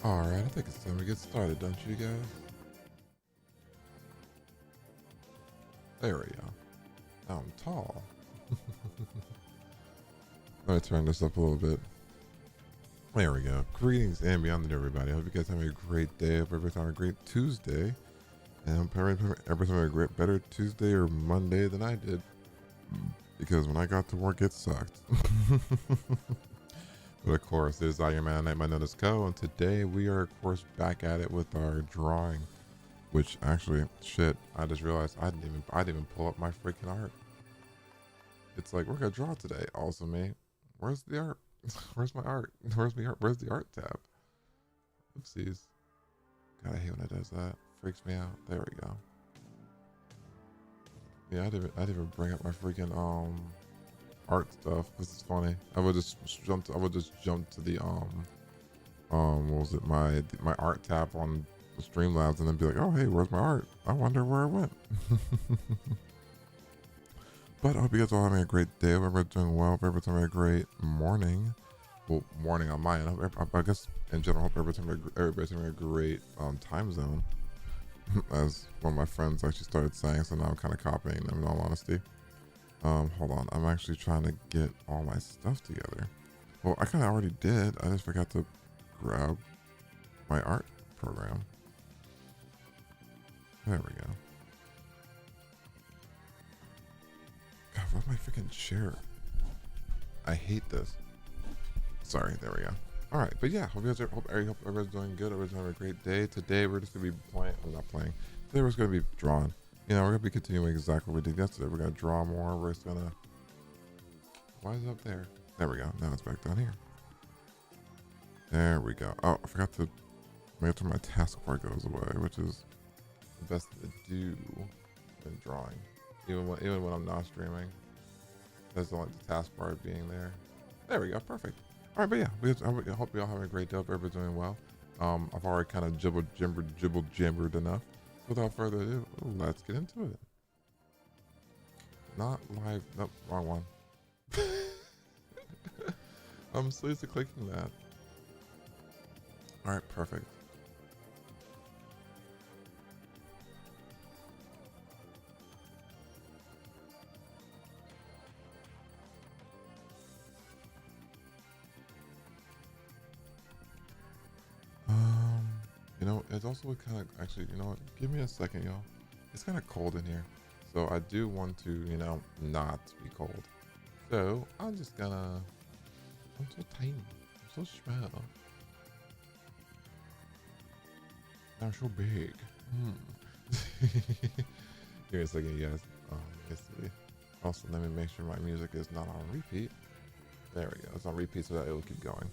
Alright, I think it's time to get started, don't you guys? There we go. Now I'm tall. Let me turn this up a little bit. There we go. Greetings and beyond to everybody. I hope you guys have a great day. I hope everybody's having a great Tuesday. And I hope everybody's having a great, better Tuesday or Monday than I did. Because when I got to work, it sucked. But of course, it is I, your man, I might know this Co. And today we are, of course, back at it with our drawing. Which actually, shit, I just realized I didn't even pull up my freaking art. It's like, we're gonna draw today. Also me. Where's the art? Where's my art? Where's my art? Where's the art tab? Oopsies. God, I hate when it does that. Freaks me out. There we go. Yeah, I didn't even bring up my freaking art stuff. This is funny. I would just jump to the what was it, my art tab on the Streamlabs and then be like, oh hey, where's my art? I wonder where it went. But I hope you guys all having a great day. I hope everybody's doing well. I hope everybody's having a great morning. Well, morning on my end. I guess in general, I hope everybody's having a great time zone. As one of my friends actually started saying, so now I'm kind of copying them in all honesty. Hold on. I'm actually trying to get all my stuff together. Well, I kind of already did. I just forgot to grab my art program. There we go. God, where's my freaking chair? I hate this. Sorry, there we go. All right, but yeah, hope everyone's doing good. Everyone's having a great day. Today we're just gonna be playing. I'm not playing. Today we're just gonna be drawing. You know, we're gonna be continuing exactly what we did yesterday. We're gonna draw more. We're just gonna. Why is it up there? There we go. Now it's back down here. There we go. Oh, I forgot to make sure my taskbar goes away, which is the best to do when drawing. Even when I'm not streaming, I just don't like the taskbar being there. There we go. Perfect. All right, but yeah, I hope you all having a great day. Hope everybody's doing well. I've already kind of jibble jambered enough. Without further ado, let's get into it. Not live. Nope, wrong one. I'm so used to clicking that. All right, perfect. You know, it's also kind of actually, you know what? Give me a second, y'all. It's kind of cold in here, so I do want to, you know, not be cold. So I'm just gonna. I'm so tiny. I'm so small. I'm so big. Give me a second, you guys. Let's see. Also, let me make sure my music is not on repeat. There we go. It's on repeat so that it will keep going.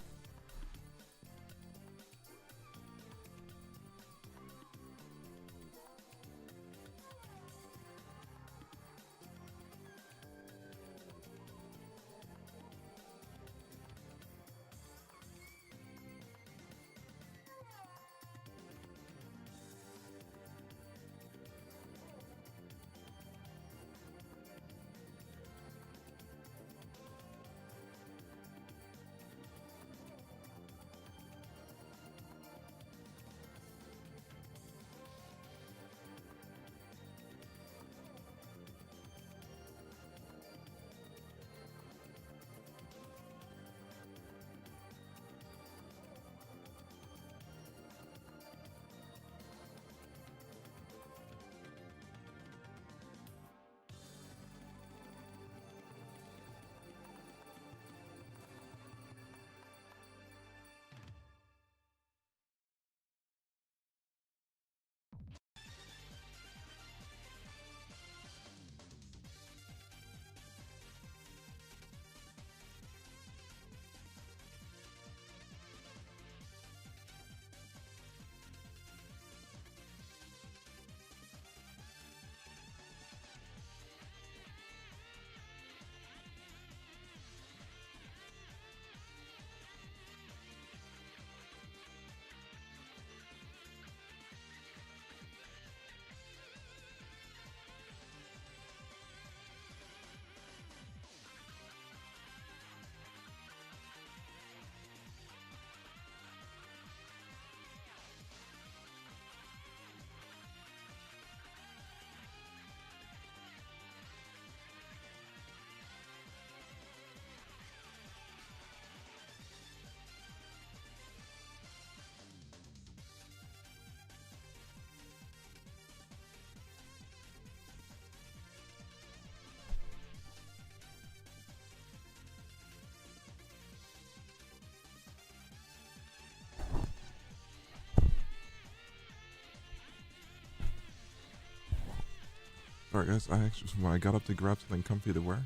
Sorry guys, I actually, when I got up to grab something comfy to wear,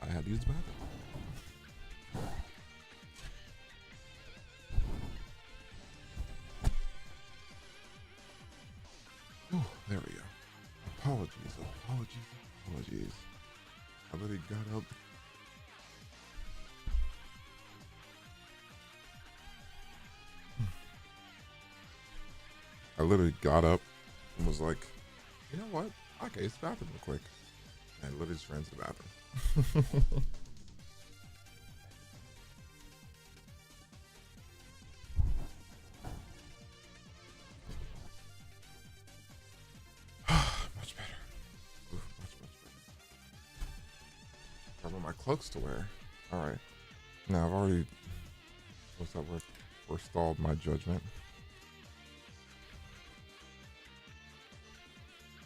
I had to use the bathroom. Oh, there we go. Apologies. I literally got up. I literally got up and was like, you know what? Okay, it's the bathroom real quick. And I literally just ran to the bathroom. Much better. Ooh, much better. I have my cloaks to wear. Alright. Now I've already forestalled my judgment.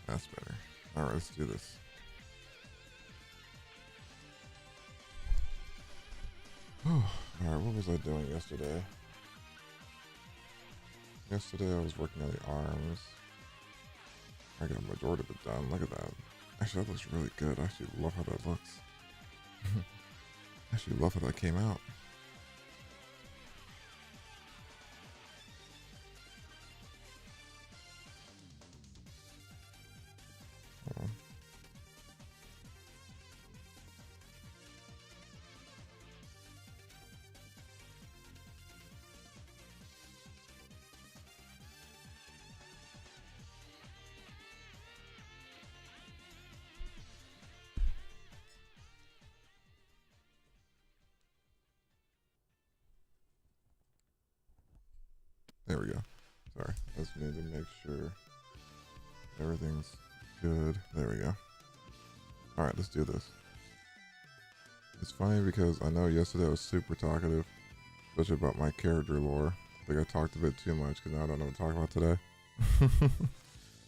That's better. Alright, let's do this. Alright, what was I doing yesterday? Yesterday I was working on the arms. I got a majority of it done. Look at that. Actually, that looks really good. I actually love how that looks. I actually love how that came out. Hold on. There we go. Sorry, I just need to make sure everything's good. There we go. Alright, let's do this. It's funny because I know yesterday I was super talkative, especially about my character lore. I think I talked a bit too much because now I don't know what to talk about today.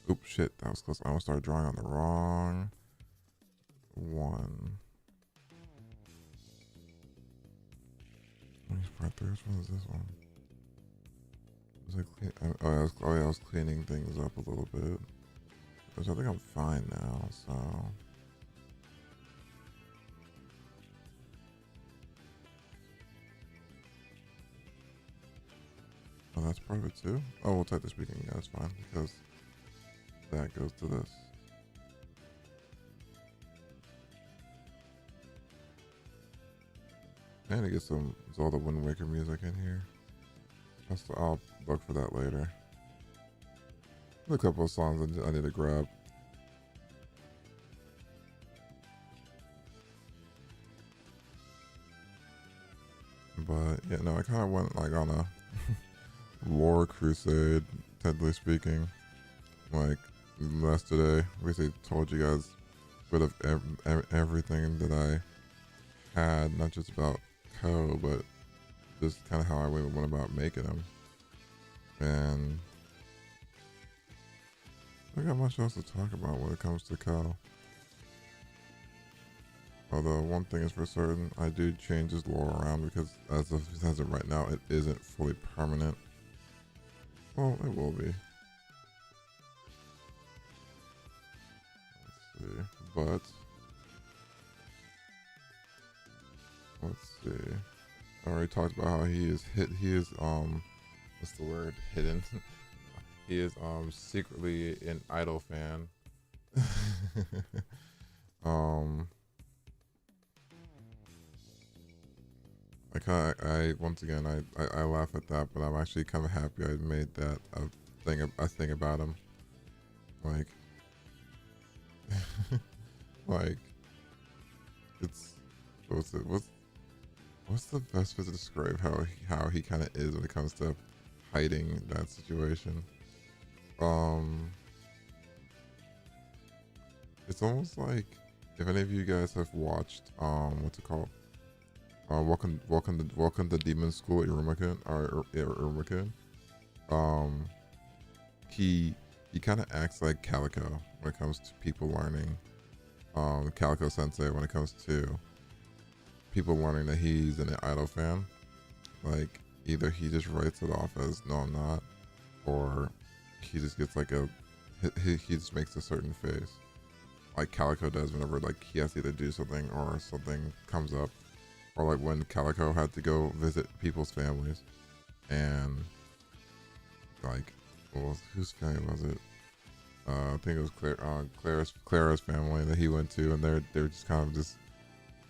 Oops, shit, that was close. I almost started drawing on the wrong one. Part 3, which one is this one? I was cleaning things up a little bit. Which I think I'm fine now, so. Oh, that's part of it too? Oh, we'll type the speaking. Yeah, that's fine because that goes to this. I need to get some Zelda Wind Waker music in here. I'll look for that later. There's a couple of songs I need to grab. But yeah, no, I kind of went like on a lore crusade, technically speaking. Like yesterday, basically told you guys a bit of everything that I had, not just about Ko, but just kind of how I went about making them. And I got much else to talk about when it comes to Ko. Although one thing is for certain, I do change his lore around because as of right now, it isn't fully permanent. Well, it will be. Let's see, but let's see. I already talked about how he is what's the word? Hidden. He is secretly an Idol fan. I once again I laugh at that, but I'm actually kind of happy I made that a thing about him. Like like it's what's the best way to describe how he kind of is when it comes to hiding that situation? It's almost like if any of you guys have watched what's it called? Welcome to Demon School Iruma-kun or Iruma-kun. He kind of acts like Calico when it comes to people learning. Calico Sensei when it comes to people learning that he's an Idol fan. Like either he just writes it off as no I'm not, or he just gets like he just makes a certain face. like Calico does whenever like he has to either do something or something comes up, or like when Calico had to go visit people's families, and like, whose family was it? I think it was Clara's family that he went to, and they're just kind of just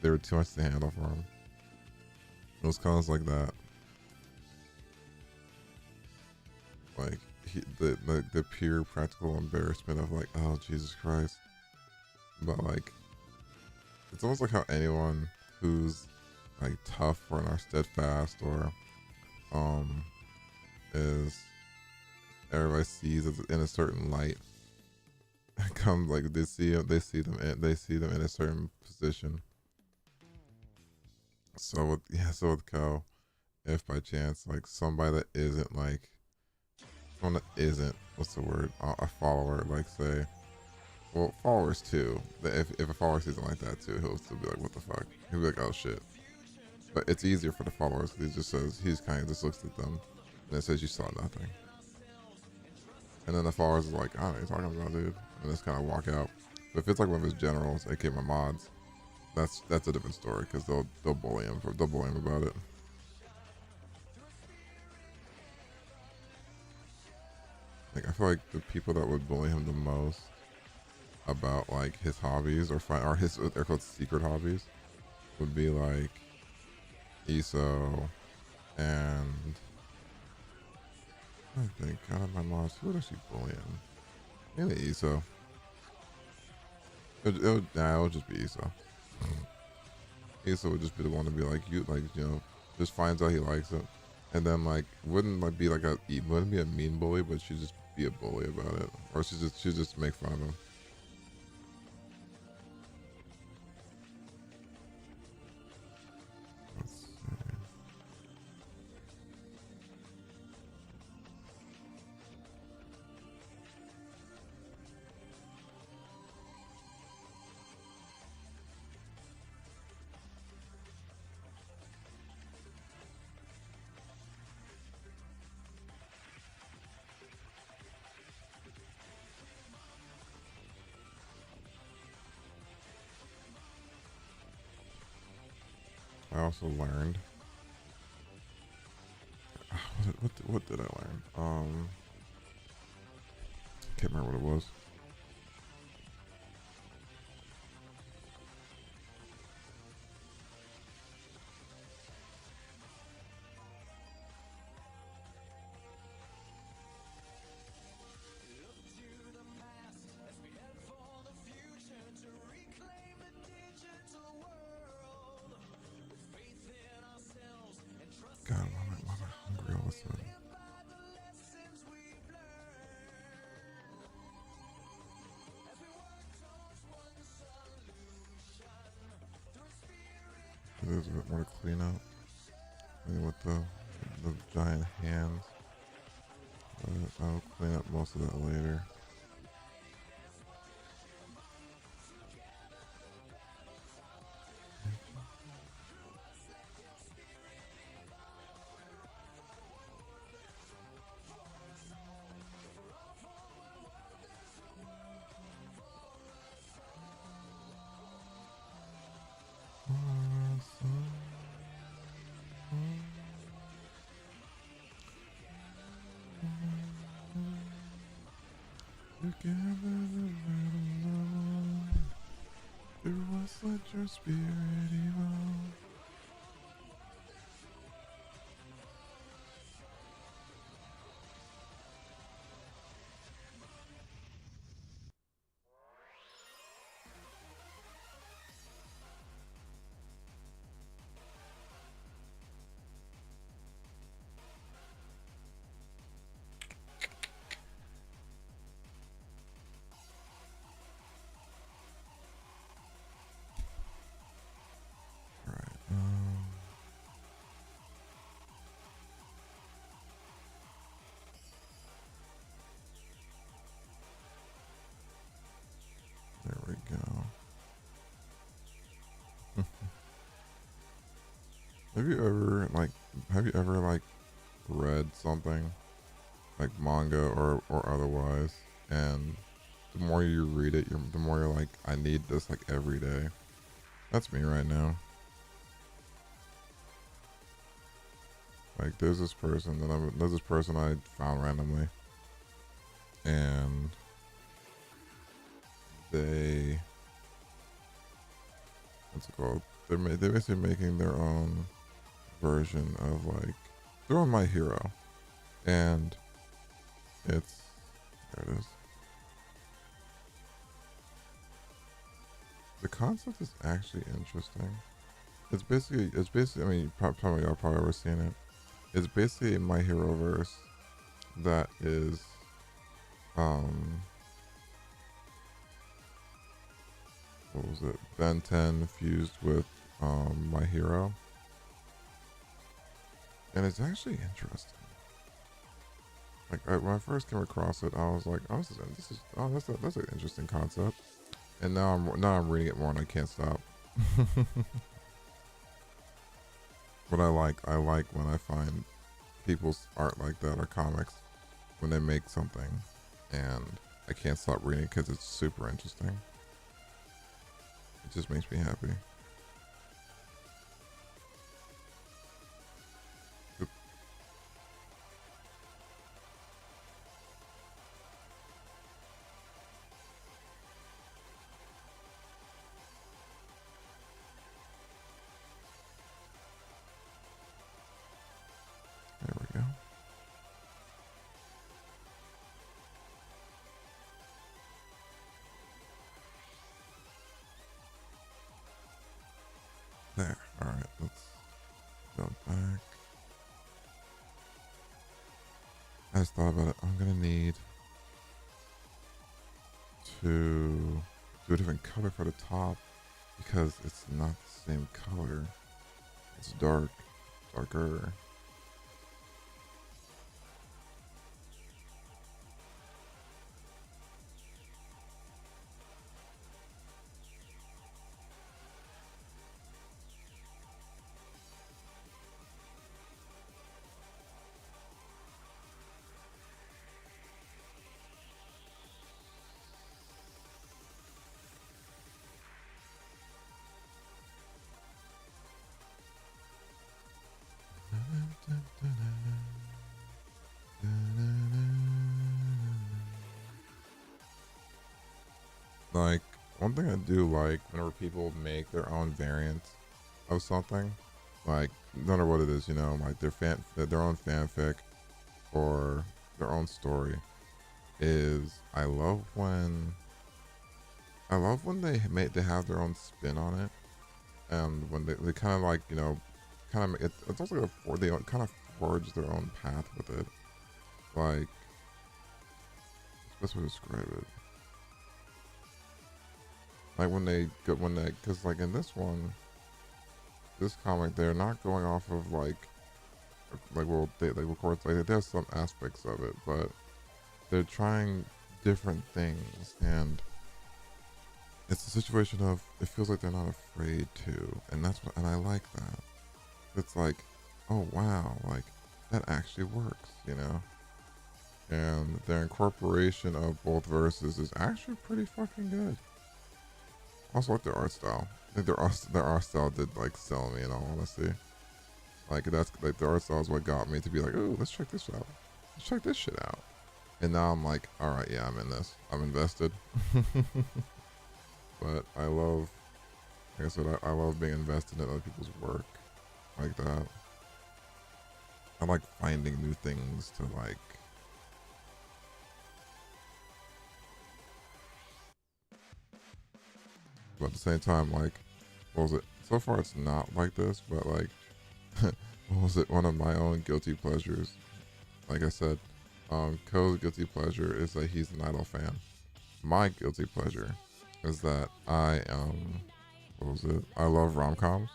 they were too much to handle for him. It was kind of like that, like the pure practical embarrassment of like, oh Jesus Christ. But like, it's almost like how anyone who's like tough or not steadfast or is everybody sees it in a certain light comes like they see them in a certain position. So with Kel, if by chance like somebody that isn't like someone that isn't, what's the word, a follower, like say, well, followers too, if a follower sees it like that too, he'll still be like, what the fuck, he'll be like, oh shit. But it's easier for the followers because he just says, he's kind of just looks at them and it says you saw nothing, and then the followers are like, I don't know what you're talking about, dude, and just kind of walk out. But if it's like one of his generals, aka my mods, that's a different story because they'll bully him about it. Like, I feel like the people that would bully him the most about like his hobbies or his air quotes secret hobbies would be like ESO and I think out of my mods, who would actually bully him? Maybe ESO. It would just be ESO. ESO would just be the one to be like, just finds out he likes it, and then like wouldn't be a mean bully, but she'd just be a bully about it, or she'd just make fun of him. Let's see. I also learned. What did I learn? Can't remember what it was. God, why am I hungry all of a sudden? There's a bit more to clean up. Maybe with the giant hands. But I'll clean up most of that later. Let your spirit evolve. There we go. Have you ever read something like manga or otherwise, and the more you read it, the more you're like, I need this like every day. That's me right now. Like there's this person I found randomly, and they, what's it called? They're basically making their own version of like, they're on My Hero, and it's, there it is. The concept is actually interesting. It's basically, I mean, probably y'all probably ever seen it. It's basically a My Hero verse that is, what was it? Ben 10 fused with My Hero, and it's actually interesting. Like when I first came across it, I was like, "Oh, that's an interesting concept." And now I'm reading it more, and I can't stop. But I like when I find people's art like that, or comics, when they make something, and I can't stop reading because it's super interesting. It just makes me happy. There we go. There. Alright, let's go back. I just thought about it. I'm gonna need to do a different color for the top because it's not the same color. It's darker. Like, one thing I do like whenever people make their own variants of something, like no matter what it is, like their own fanfic or their own story, is they have their own spin on it, and when they kind of like kind of it's also they kind of forge their own path with it. Like, best way to describe it. Like because like in this comic, they're not going off of of course, like there's some aspects of it, but they're trying different things, and it's a situation of, it feels like they're not afraid to, and and I like that. It's like, oh wow, like that actually works, and their incorporation of both verses is actually pretty fucking good. Also like their art style. I think their art style did like sell me, in all honesty. Like that's like the art style is what got me to be like, oh, let's check this out. Let's check this shit out. And now I'm like, all right, yeah, I'm in this. I'm invested. But I love, like I said, I love being invested in other people's work like that. I like finding new things to like. But at the same time, like, what was it? So far, it's not like this, but like, what was it? One of my own guilty pleasures. Like I said, Ko's guilty pleasure is that he's an Idol fan. My guilty pleasure is that what was it? I love rom-coms.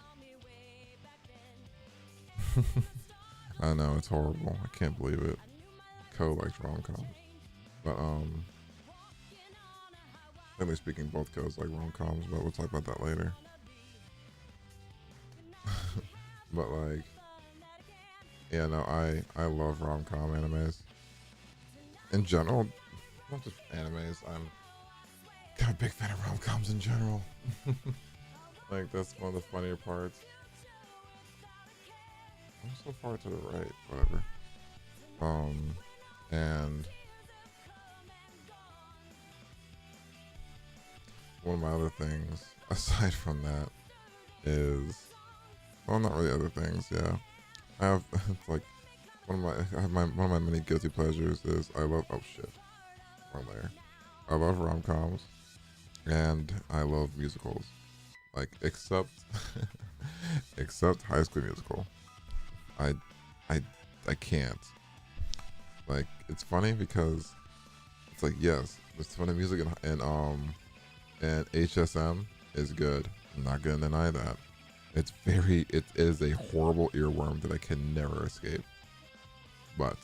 I know, it's horrible. I can't believe it. Ko likes rom-coms. But generally speaking, both Ko's like rom-coms, but we'll talk about that later. But like, yeah, no, I love rom-com animes in general, not just animes. I'm a big fan of rom-coms in general. Like, that's one of the funnier parts. I'm so far to the right, whatever. And one of my other things, aside from that, is, well, not really other things, yeah. I have, it's like, one of my many guilty pleasures is I love, oh shit, wrong layer. I love rom-coms, and I love musicals. Like, except, except High School Musical. I can't. Like, it's funny because it's like, yes, there's funny music and HSM is good. I'm not gonna deny that. It is a horrible earworm that I can never escape. But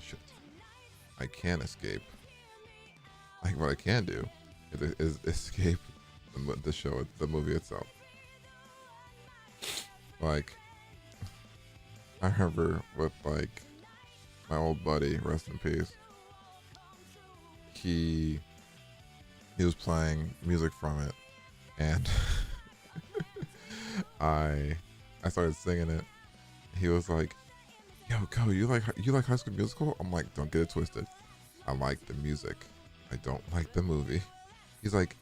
shit, I can escape. Like, what I can do is escape the show, the movie itself. Like, I remember with like my old buddy, rest in peace. He was playing music from it, and I started singing it. He was like, "Yo, Go, you like High School Musical?" I'm like, "Don't get it twisted. I like the music. I don't like the movie." He's like,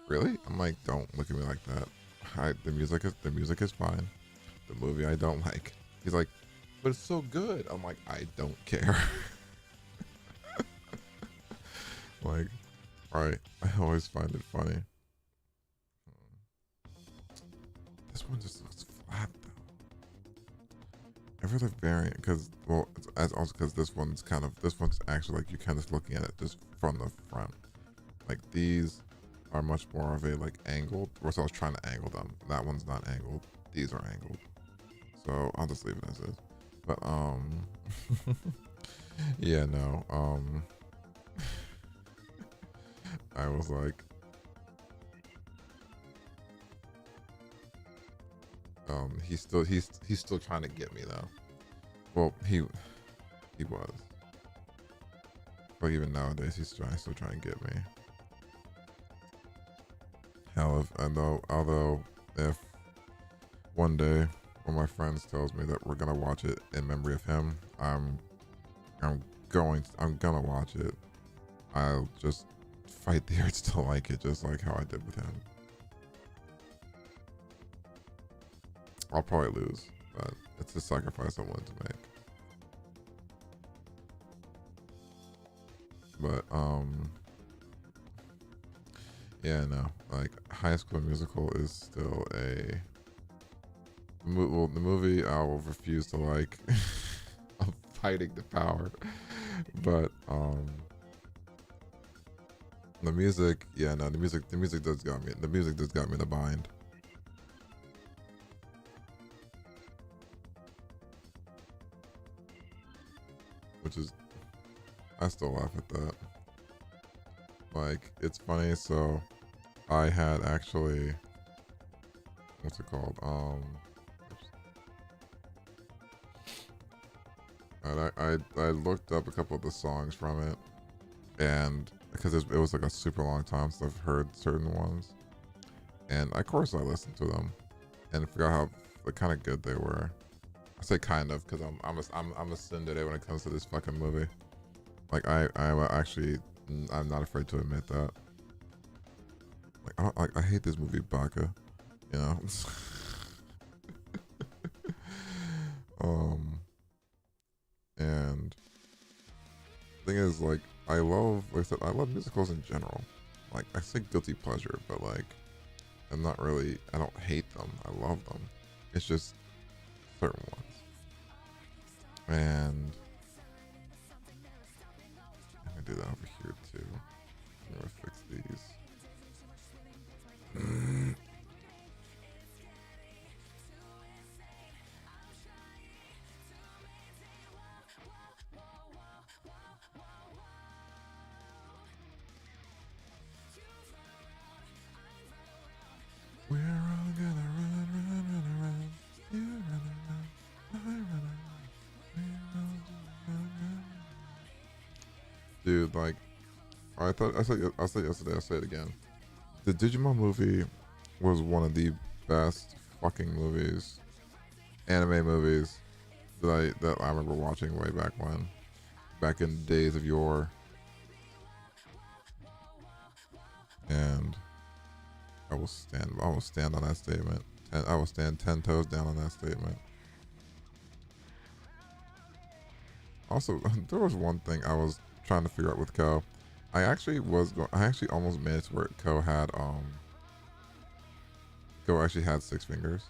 "Really?" I'm like, "Don't look at me like that. The music is fine. The movie I don't like." He's like, "But it's so good." I'm like, "I don't care." Like, alright, I always find it funny. This one just looks flat though. Every other variant, because, well, it's also because this one's actually like, you're kind of looking at it just from the front. Like, these are much more of a like angled, or so I was trying to angle them. That one's not angled. These are angled. So I'll just leave it as is. But yeah, no, I was like, he's still trying to get me though. Well, he was, but even nowadays he's still trying to get me. Hell, although if one day one of my friends tells me that we're gonna watch it in memory of him, I'm gonna watch it. I'll just fight the urge to like it, just like how I did with him. I'll probably lose, but it's a sacrifice I'm willing to make. But yeah, no, like High School Musical is still the movie I will refuse to like. I'm fighting the power, but the music, yeah, no, the music does got me. The music does got me in the bind. Which is, I still laugh at that. Like, it's funny. So, I had actually, what's it called? I looked up a couple of the songs from it, and because it was like a super long time since I've heard certain ones, and of course I listened to them, and forgot how kind of good they were. I say kind of because I'm a tsundere when it comes to this fucking movie. Like, I'm actually, I'm not afraid to admit that. Like, I hate this movie Baka, you know. And the thing is, like I love musicals in general. Like, I say guilty pleasure, but like I don't hate them. I love them. It's just certain ones. And I'm gonna do that over here too. I'm gonna fix these. We're all gonna run around. You run around, I run around. We're all just run around. Dude, like, I said yesterday. I'll say it again. The Digimon movie was one of the best fucking movies, anime movies that I remember watching way back when, back in the days of yore. And I will stand on that statement. And I will stand 10 toes down on that statement. Also, there was one thing I was trying to figure out with Ko. I actually almost made it to where Ko actually had 6 fingers.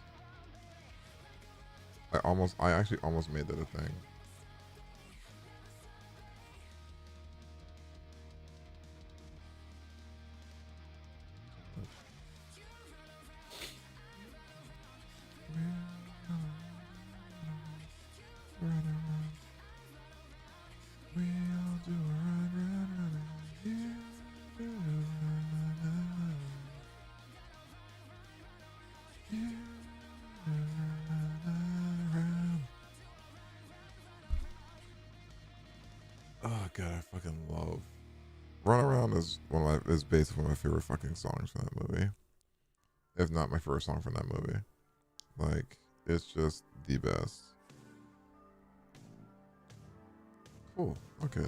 I actually almost made that a thing. Oh god, I fucking love Run Around is basically one of my favorite fucking songs from that movie. If not my first song from that movie. Like, it's just the best. Cool. Okay,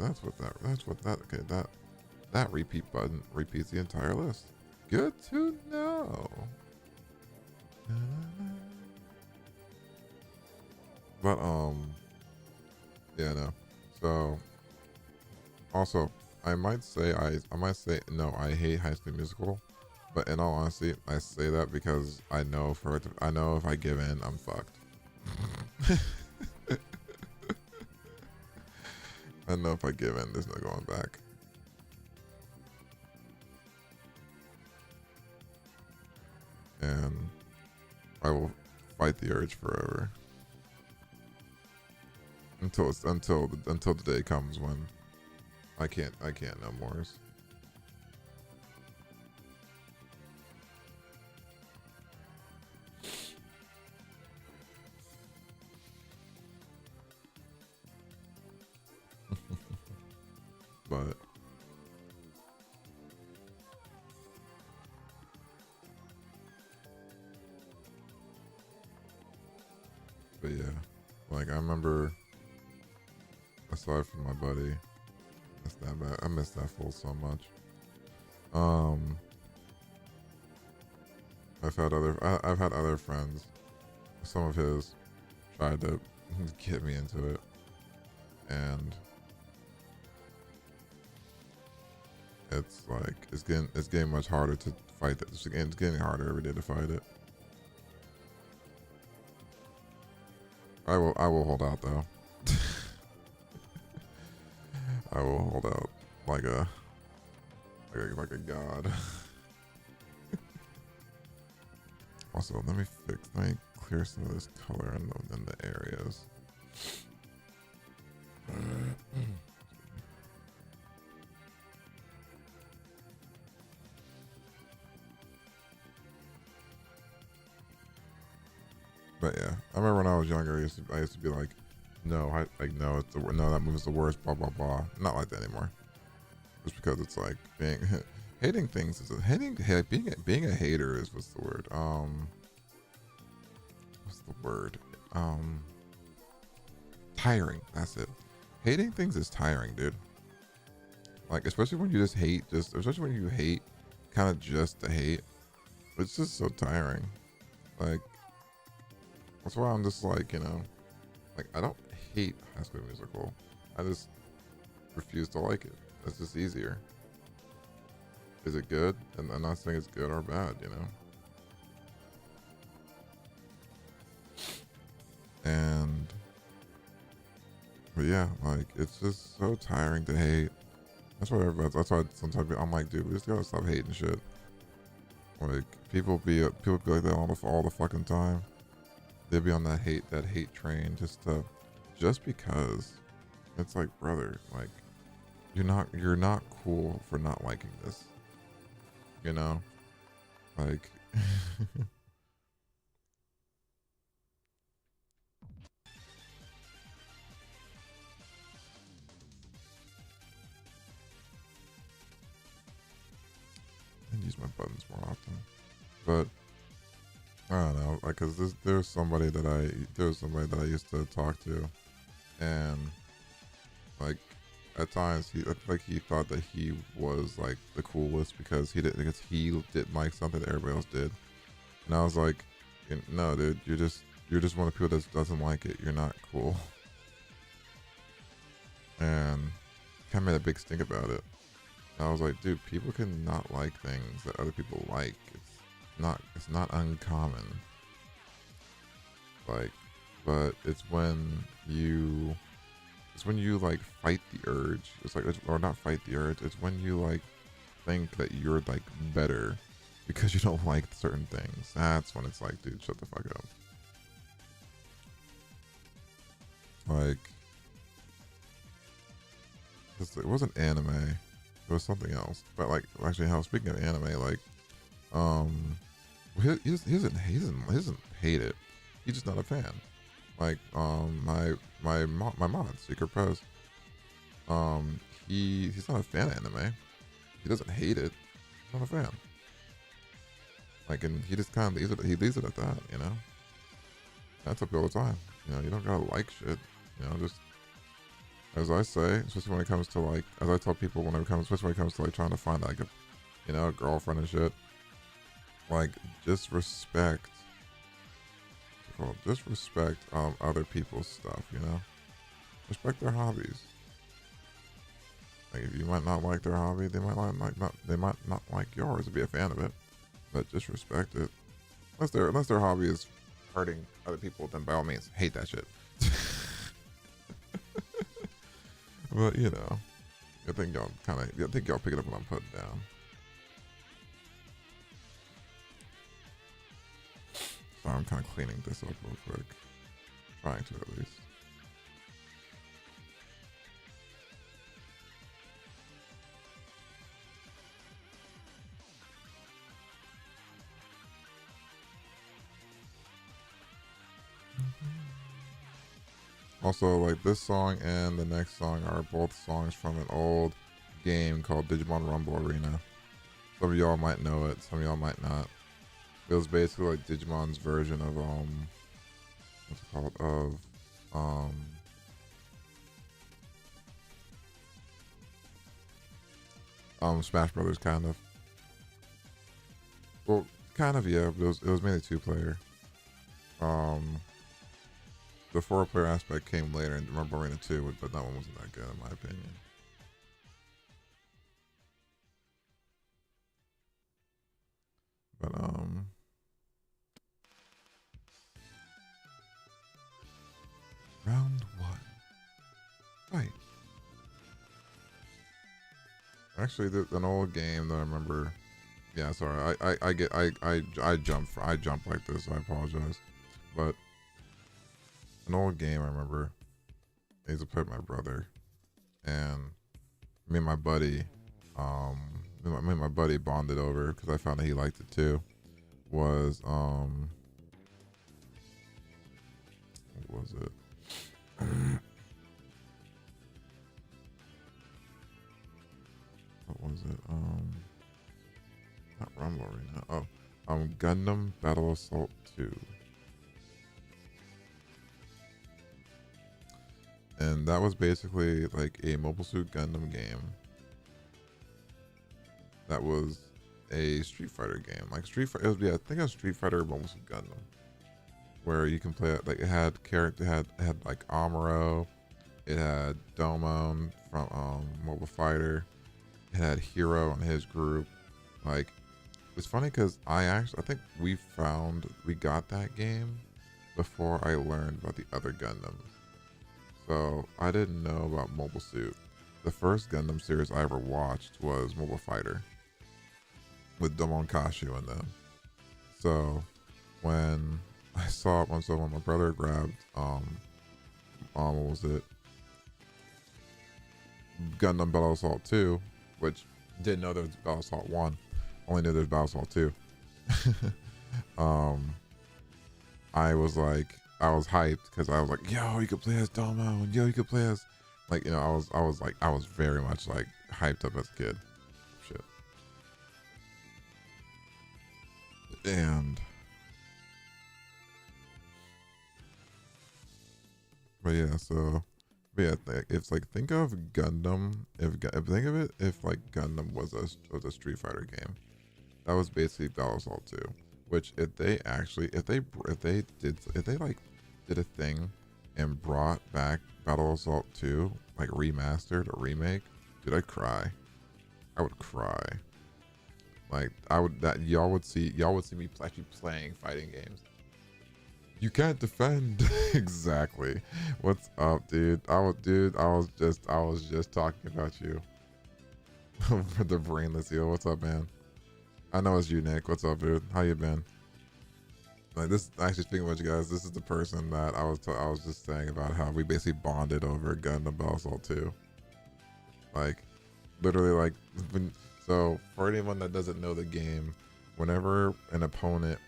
that repeat button repeats the entire list. Good to know. But yeah, no. So also, I might say no, I hate High School Musical, but in all honesty, I say that because I know if I give in, I'm fucked. I know if I give in, there's no going back. And I will fight the urge forever until the day comes when I can't no more. But yeah, like I remember, aside from my buddy, I miss that fool so much. I've had other friends, some of his, tried to get me into it, and it's like it's getting much harder to fight that. It's getting harder every day to fight it. I will hold out though. I will hold out like a god. Also, let me clear some of this color in the areas. But yeah, I remember when I was younger, I used to be like, no, no, that movie's the worst, blah blah blah. Not like that anymore. Just because it's like hating things is being a hater is what's the word? What's the word? Tiring. That's it. Hating things is tiring, dude. Like, especially when you just hate, especially when you hate kind of just to hate. It's just so tiring. Like, that's why I'm just like, like, I don't hate High School Musical. I just refuse to like it. It's just easier. Is it good? And I'm not saying it's good or bad, And, but yeah, like, it's just so tiring to hate. That's why sometimes I'm like, dude, we just gotta stop hating shit. Like, people be like that all the fucking time. They be on that hate train just because. It's like, brother, like, you're not cool for not liking this. Like my buttons more often. But I don't know, like, cause there's somebody that I used to talk to, and like at times he thought that he was like the coolest because he didn't like something that everybody else did, and I was like, no, dude, you're just one of the people that doesn't like it. You're not cool, and kind of made a big stink about it. And I was like, dude, people can not like things that other people like. It's not uncommon. Like, but it's when you like fight the urge. It's like, or not fight the urge. It's when you like think that you're like better because you don't like certain things. That's when it's like, dude, shut the fuck up. Like, it wasn't anime. It was something else. But like, actually, speaking of anime, like, he doesn't hate it. He's just not a fan. Like, my mod, Secret Press, he's not a fan of anime. He doesn't hate it. He's not a fan. Like, and he just kind of leaves it at that, you know? That's up all the time. You know, you don't gotta like shit. You know, just, as I say, especially when it comes to like, as I tell people especially when it comes to like trying to find like a girlfriend and shit, like, just respect other people's stuff, you know? Respect their hobbies. Like, if you might not like their hobby, they might not like yours to be a fan of it. But just respect it. Unless their hobby is hurting other people, then by all means hate that shit. But you know, I think y'all pick it up what I'm putting down. So I'm kind of cleaning this up real quick. Trying to, at least. Also, like, this song and the next song are both songs from an old game called Digimon Rumble Arena. Some of y'all might know it, some of y'all might not. It was basically like Digimon's version of what's it called? Smash Brothers, kind of. Well, kind of, yeah, but it was mainly 2-player. The 4-player aspect came later in Rumble Arena 2, but that one wasn't that good in my opinion. But round 1. Fight. Actually, an old game that I remember. Yeah, sorry. I jump like this. I apologize. But an old game I remember. I used to play with my brother, and me and my buddy, bonded over because I found that he liked it too. Was what was it? What was it? Not Rumble Arena. Oh, Gundam Battle Assault 2. And that was basically like a Mobile Suit Gundam game. That was a Street Fighter game. Like Street Fighter, I think it was Street Fighter Mobile Suit Gundam. Where you can play it, like it had like Amuro, it had Domon from Mobile Fighter, it had Hero and his group. Like, it's funny because I think we got that game before I learned about the other Gundams. So I didn't know about Mobile Suit. The first Gundam series I ever watched was Mobile Fighter with Domon Kashu in them. So when I saw it, when my brother grabbed what was it? Gundam Battle Assault 2, which didn't know there was Battle Assault 1. Only knew there's Battle Assault 2. I was hyped because I was like, yo, you could play as Domo, and yo, you could play as, like, you know, I was very much like hyped up as a kid. Shit. And but yeah, so but yeah, it's like think of Gundam. If think of it, if like Gundam was a Street Fighter game, that was basically Battle Assault 2. Which if they actually if they like did a thing and brought back Battle Assault 2 like remastered or remake, dude, I'd cry. I would cry. Like I would that y'all would see me actually playing fighting games. You can't defend. Exactly. What's up, dude? I was just talking about you. For the brainless heel. What's up, man? I know it's you, Nick. What's up, dude? How you been? Like this, actually speaking about you guys, this is the person that I was just saying about how we basically bonded over Gundam Battle Assault 2. Like, literally, like, so for anyone that doesn't know the game, whenever an opponent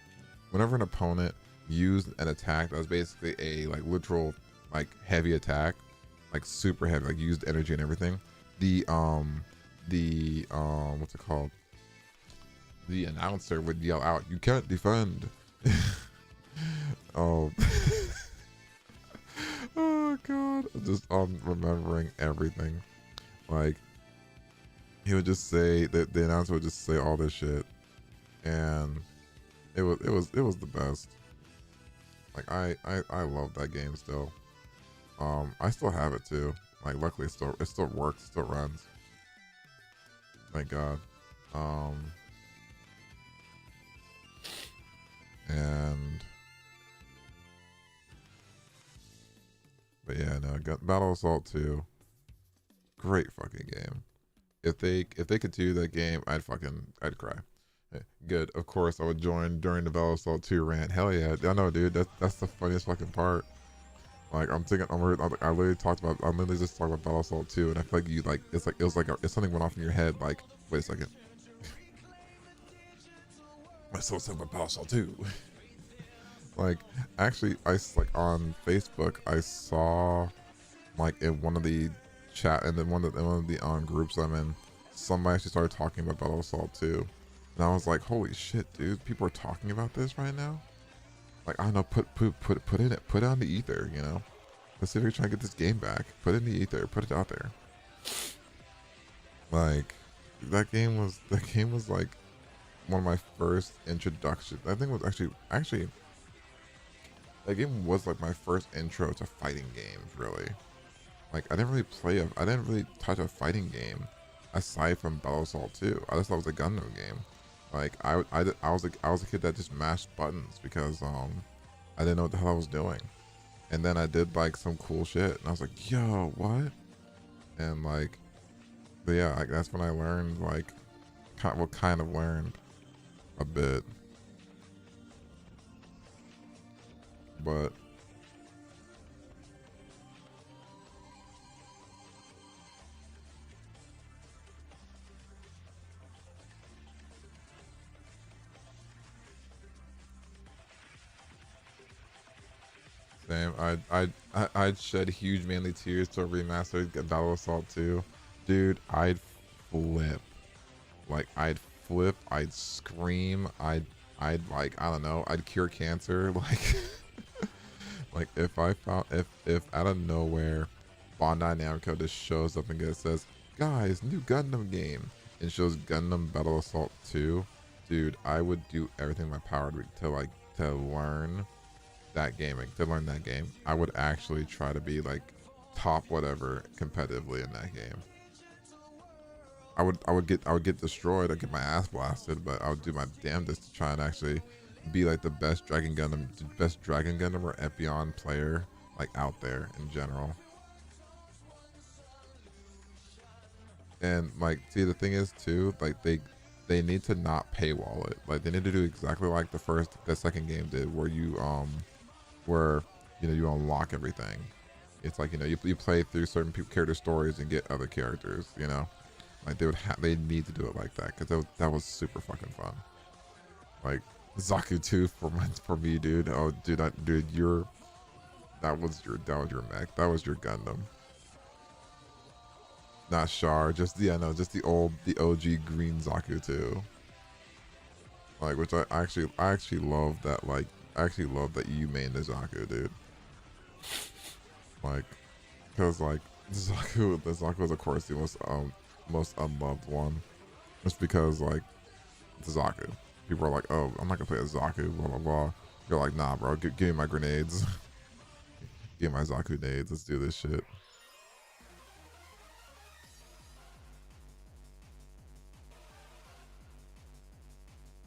used an attack that was basically a like literal like heavy attack, like super heavy, like used energy and everything, the what's it called? The announcer would yell out, "You can't defend." Oh. Oh god, just remembering everything. Like he would just say that the announcer would just say all this shit, and it was the best. Like I love that game still. I still have it too. Like luckily it still works, it still runs. Thank God. And but yeah, no, Battle Assault 2, great fucking game. If they could do that game, I'd cry. Good, of course I would join during the Battle Assault 2 rant. Hell yeah, I know, dude. That's the funniest fucking part. Like I literally just talked about Battle Assault 2, and I feel like you like it's something went off in your head. Like, wait a second, I still talking about Battle Assault 2. Like, actually, like on Facebook, I saw like in one of the chat and then one of the groups I'm in, somebody actually started talking about Battle Assault 2, and I was like, holy shit, dude, people are talking about this right now. Like, I don't know, put it on the ether, you know. Let's see if we can try and get this game back. Put it in the ether, put it out there. Like, that game was like one of my first introductions. I think it was actually that game was like my first intro to fighting games, really. Like I didn't really touch a fighting game aside from Battle Assault 2. I just thought it was a Gundam game. Like I was a kid that just mashed buttons because I didn't know what the hell I was doing. And then I did like some cool shit and I was like, yo, what? And like, but yeah, like that's when I learned like kind of learned a bit. But same, I'd shed huge manly tears to a remastered Battle Assault 2. Dude, I'd flip. Like I'd flip, I'd scream, I'd like, I don't know, I'd cure cancer. Like like if out of nowhere Bandai Namco just shows up and says, guys, new Gundam game, and shows Gundam Battle Assault 2, dude, I would do everything in my power to learn that game. I would actually try to be like top whatever competitively in that game. I would get destroyed, I'd get my ass blasted, but I would do my damnedest to try and actually be like the best Dragon Gundam or Epion player like out there in general. And like, see, the thing is too, like they need to not paywall it. Like they need to do exactly like the second game did, where you you unlock everything. It's like, you play through certain character stories and get other characters, like they need to do it like that, because that was super fucking fun. Like Zaku 2 for me, dude. Oh, dude, that was your mech. That was your Gundam. Not Char, just the OG green Zaku 2. Like, which I actually love that. Like, I actually love that you main the Zaku, dude. Like, cause like the Zaku is of course the most unloved one. Just because like the Zaku, people are like, oh, I'm not gonna play a Zaku, blah blah blah. You're like, nah, bro, give me my grenades, give me my Zaku nades. Let's do this shit.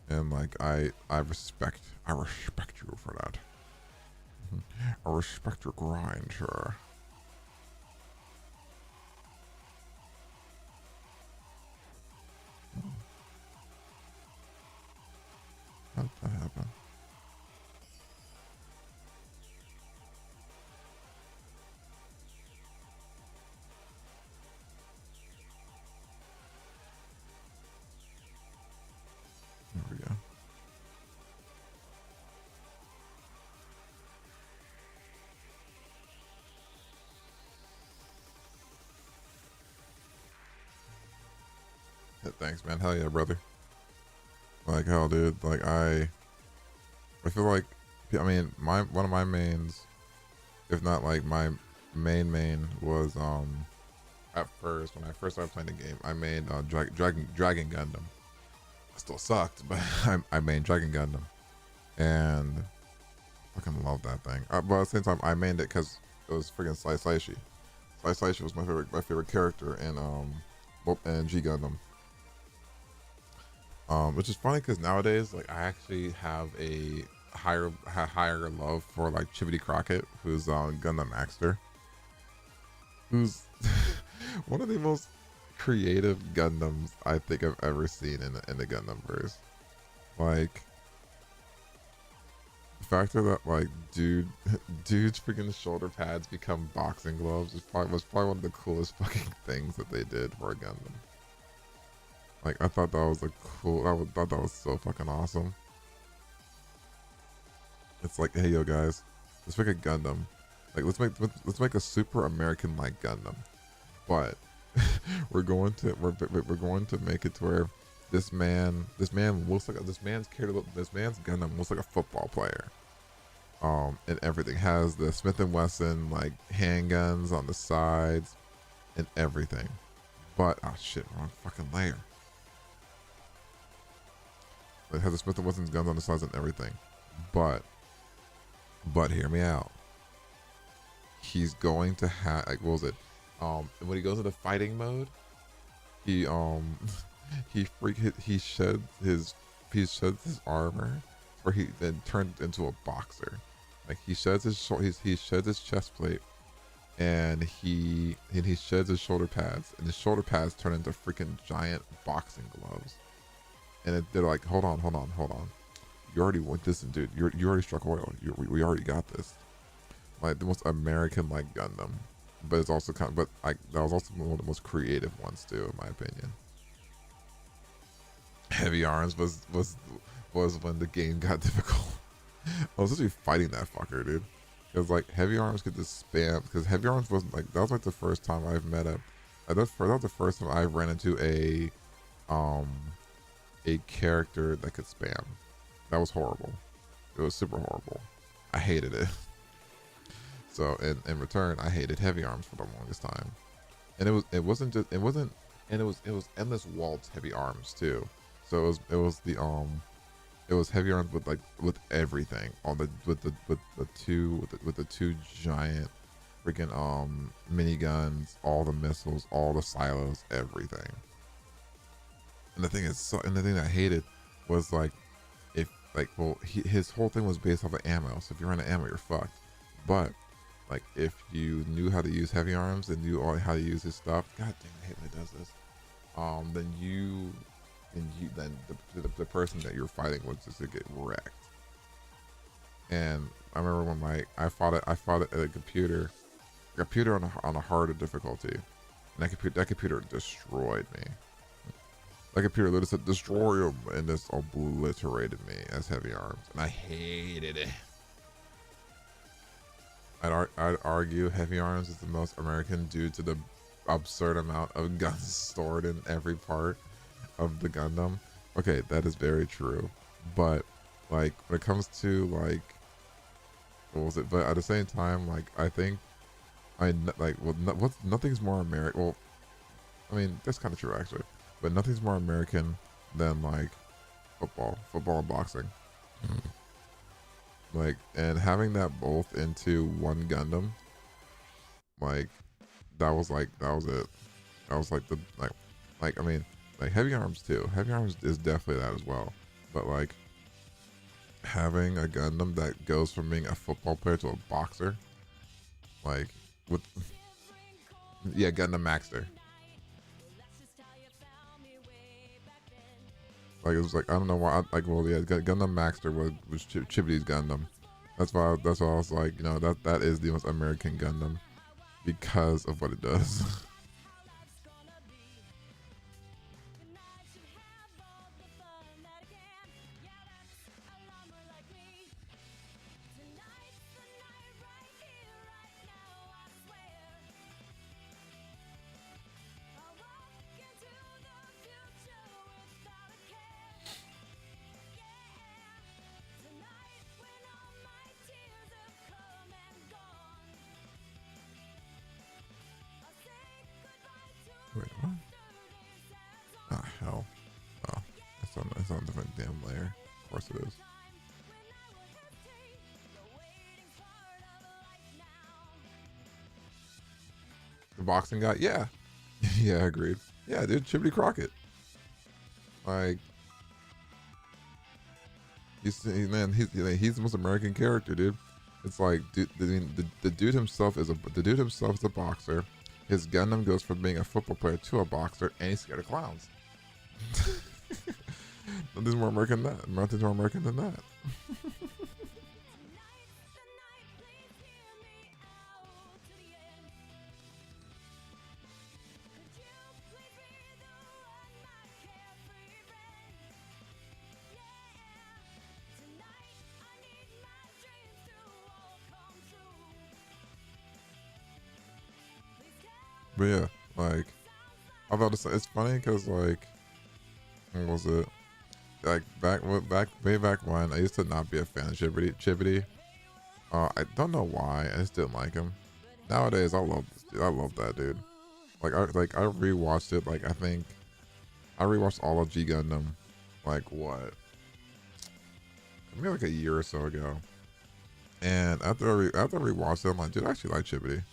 And like I respect you for that. I respect your grind, sure. How did that happen? There we go. Yeah, thanks, man. Hell yeah, brother. Like hell, dude. Like I feel like, I mean, one of my mains, if not like my main was at first when I first started playing the game, I made Dragon Gundam. I still sucked, but I made Dragon Gundam, and I fucking love that thing. But at the same time, I mained it because it was freaking Slice Slicey. Slice Slicey was my favorite character in G Gundam. Which is funny because nowadays, like, I actually have a higher love for like Chivity Crockett, who's Gundam Maxter, who's one of the most creative Gundams I think I've ever seen in the Gundam verse. Like the factor that like dude's freaking shoulder pads become boxing gloves was probably one of the coolest fucking things that they did for a Gundam. Like I thought that was a cool. Thought that was so fucking awesome. It's like, hey yo guys, let's make a Gundam. Like let's make a super American like Gundam, but we're going to make it to where this man looks like this man's Gundam looks like a football player. And everything has the Smith and Wesson like handguns on the sides and everything. But oh shit, wrong fucking layer. It has the Smith & Wesson's guns on the sides and everything. But hear me out. He's going to have, like, what was it? When he goes into fighting mode, he sheds his armor, where he then turns into a boxer. Like he sheds his chest plate, and he sheds his shoulder pads, and his shoulder pads turn into freaking giant boxing gloves. And they're like, hold on. You already went this, and dude, you already struck oil. We already got this. Like the most American like Gundam, but it's also that was also one of the most creative ones too, in my opinion. Heavy Arms was when the game got difficult. I was literally fighting that fucker, dude. Because like Heavy Arms could just spam. Because Heavy Arms wasn't like, that was like the first time I've met a. That was the first time I ran into a character that could spam. That was horrible. It was super horrible. I hated it. So in return, I hated Heavy Arms for the longest time. And it wasn't endless waltz Heavy Arms too. So it was Heavy Arms with everything on with the two giant freaking miniguns, all the missiles, all the silos, everything. And the thing that I hated was like, his whole thing was based off of ammo. So if you're out of ammo, you're fucked. But like if you knew how to use Heavy Arms and knew how to use his stuff, god damn, I hate when it does this. Then the person that you're fighting was just to get wrecked. And I remember when I fought it at a computer on a harder difficulty, and that computer destroyed me. That computer literally said destroy him, and just obliterated me as Heavy Arms, and I hated it. I'd argue Heavy Arms is the most American due to the absurd amount of guns stored in every part of the Gundam. Okay, that is very true. But like when it comes to like what was it? But at the same time, like I think like well, nothing's more American. Well, I mean that's kind of true actually, but nothing's more American than like football and boxing. Like, and having that both into one Gundam, like that was it. That was like the like I mean like heavy arms too. Heavy arms is definitely that as well. But like having a Gundam that goes from being a football player to a boxer, like with yeah, Gundam Maxter. Like it was like I don't know why. Like well yeah, Gundam Maxter was Chibity's Gundam. That's why I was like, you know, that is the most American Gundam because of what it does. Wait, what? Ah, hell. Oh, it's on a different damn layer. Of course it is. The boxing guy? Yeah. Yeah, agreed. Yeah, dude, Chibity Crockett. Like, he's the most American character, dude. It's like, dude, the dude himself is a boxer. His Gundam goes from being a football player to a boxer, and he's scared of clowns. Nothing's more American than that. Nothing's more American than that. But yeah, like I was about to say, it's funny because like, what was it? Like way back when I used to not be a fan of Chibity. I don't know why. I just didn't like him. Nowadays, I love this dude. I love that dude. Like I rewatched it. Like I think I rewatched all of G Gundam. Like what? Maybe like a year or so ago. And after I rewatched it, I'm like, dude, I actually like Chibity.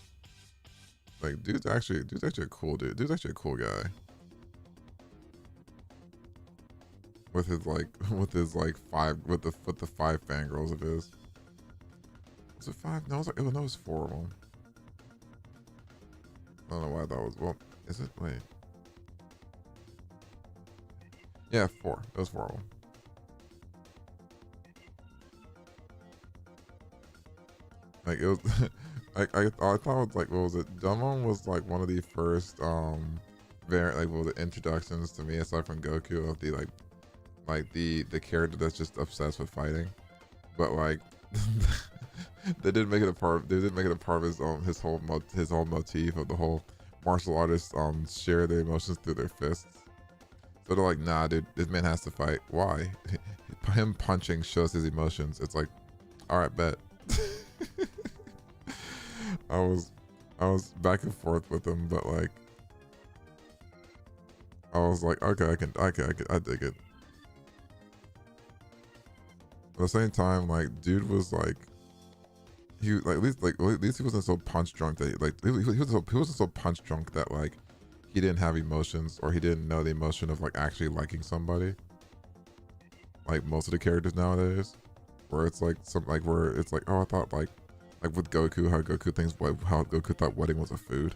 Like, dude's actually a cool dude. Dude's actually a cool guy. With his five with the five fangirls of his. Was it five? No, it was like, no, it was four of them. I don't know why that was. Well, is it? Wait. Yeah, four. It was four of them. Like it was. I thought it was like, what was it? Dumon was like one of the first variant, like, well, the introductions to me aside from Goku of the like the character that's just obsessed with fighting. But like they did make it a part. They did make it a part of his whole motif of the whole martial artists share their emotions through their fists. So they're like, nah, dude, this man has to fight. Why? Him punching shows his emotions. It's like, all right, bet. I was back and forth with him, but like I was like, okay, I dig it. At the same time, like, dude was like, he like at least he wasn't so punch drunk that he wasn't so punch drunk that like he didn't have emotions or he didn't know the emotion of like actually liking somebody. Like most of the characters nowadays, where it's like where it's like, oh, I thought like with Goku, how Goku thought wedding was a food.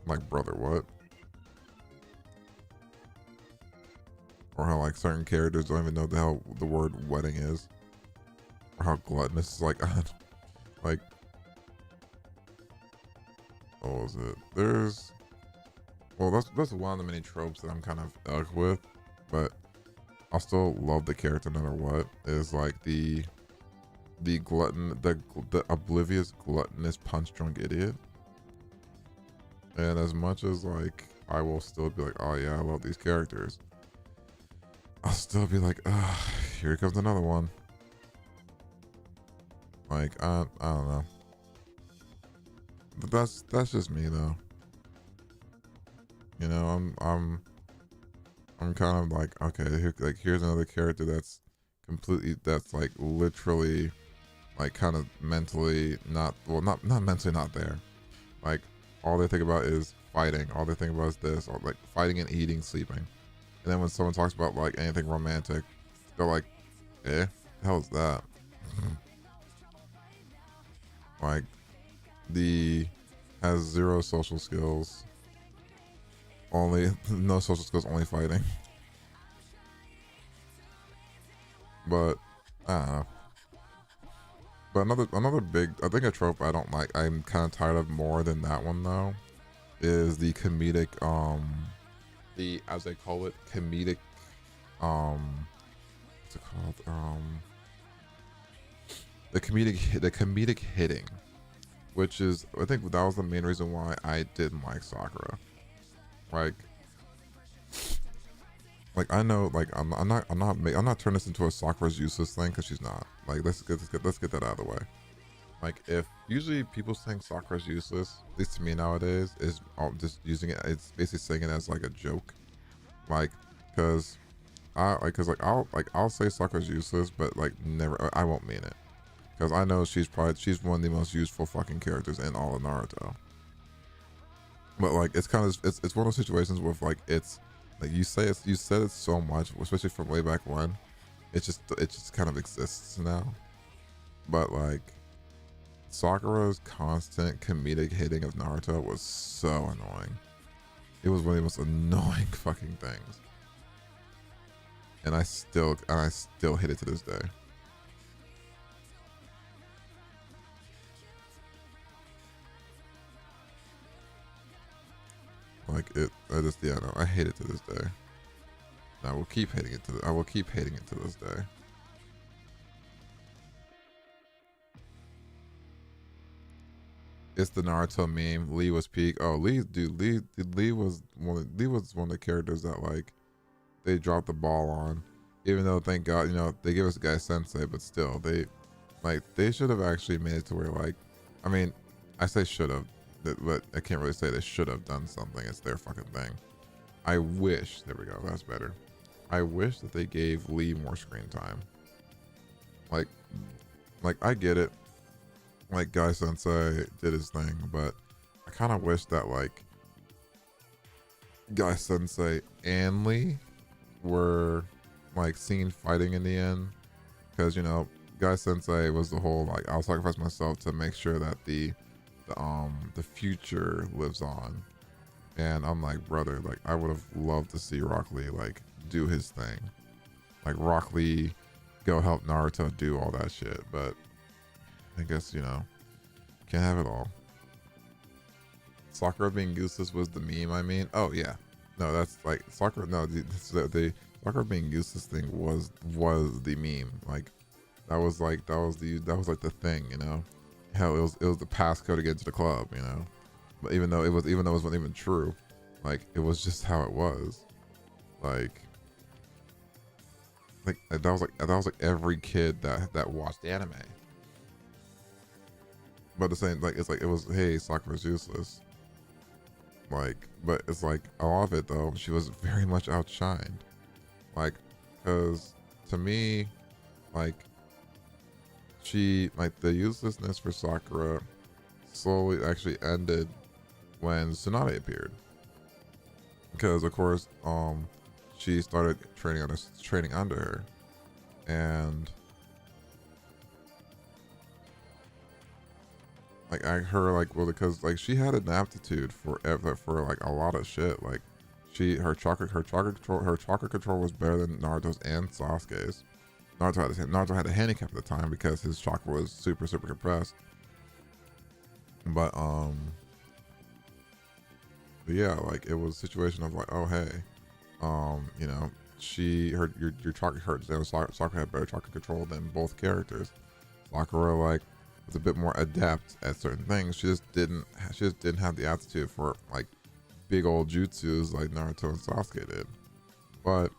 Like, brother, what? Or how like certain characters don't even know the hell the word wedding is. Or how gluttonous is like like what was it? There's that's one of the many tropes that I'm kind of with, but I still love the character no matter what. Is like the glutton, the oblivious gluttonous punch drunk idiot. And as much as like I will still be like, oh yeah, I love these characters, I'll still be like, ugh, here comes another one. Like, I don't know. But that's just me though. You know, I'm kind of like, okay, here's another character that's like literally, like kind of mentally not, well, not mentally not there. Like, all they think about is fighting. All they think about is this, or like fighting and eating, sleeping. And then when someone talks about like anything romantic, they're like, the hell is that? Like, the has zero social skills, only no social skills, only fighting. But I don't know. But another big, I think a trope I don't like, I'm kind of tired of more than that one though, is the comedic, the, as they call it, comedic, what's it called, the comedic hitting, which is, I think that was the main reason why I didn't like Sakura. Like I know, like I'm not turning this into a Sakura's useless thing, because she's not. Like, let's get that out of the way. Like, if usually people saying Sakura's useless, at least to me nowadays, is just using it, it's basically saying it as like a joke. Like, cause I'll say Sakura's useless, but like never, I won't mean it, because I know she's one of the most useful fucking characters in all of Naruto. But like, it's kind of, it's one of those situations where like, it's like you said it so much, especially from way back when. It just kind of exists now. But like, Sakura's constant comedic hitting of Naruto was so annoying. It was one of the most annoying fucking things. And I still hate it to this day. Like, no, I hate it to this day. And I will keep hating it to this day. It's the Naruto meme. Lee was peak. Oh, Lee was one of the characters that like they dropped the ball on. Even though, thank God, they give us a guy sensei, but still, they should have actually made it to where, like, I mean, I say should have, but I can't really say they should have done something. It's their fucking thing. I wish, there we go, that's better. I wish that they gave Lee more screen time. Like I get it. Like, Guy Sensei did his thing, but I kind of wish that like Guy Sensei and Lee were like seen fighting in the end, because Guy Sensei was the whole like, I'll sacrifice myself to make sure that the future lives on. And I'm like, brother, like, I would have loved to see Rock Lee like do his thing, like Rock Lee go help Naruto do all that shit. But I guess can't have it all. Sakura being useless was the meme. I mean, oh yeah, no, that's like Sakura. No, the Sakura being useless thing was the meme. Like, that was like the thing. Hell, it was the passcode to get into the club. But even though it wasn't even true, like, it was just how it was. Like that was like every kid that watched anime. But the same, like, it's like, it was, hey, Sakura's useless. Like, but it's like, a lot of it though, she was very much outshined. Like, because to me, like, the uselessness for Sakura slowly actually ended when Tsunade appeared. Because of course, she started training under her, and like, because like she had an aptitude for like a lot of shit. Like, her chakra control was better than Naruto's and Sasuke's. Naruto had a handicap at the time because his chakra was super compressed. But yeah, like, it was a situation of like, oh hey, your chakra hurts. Sakura had better chakra control than both characters. Sakura, like, was a bit more adept at certain things. She just didn't have the aptitude for like big old jutsus like Naruto and Sasuke did. But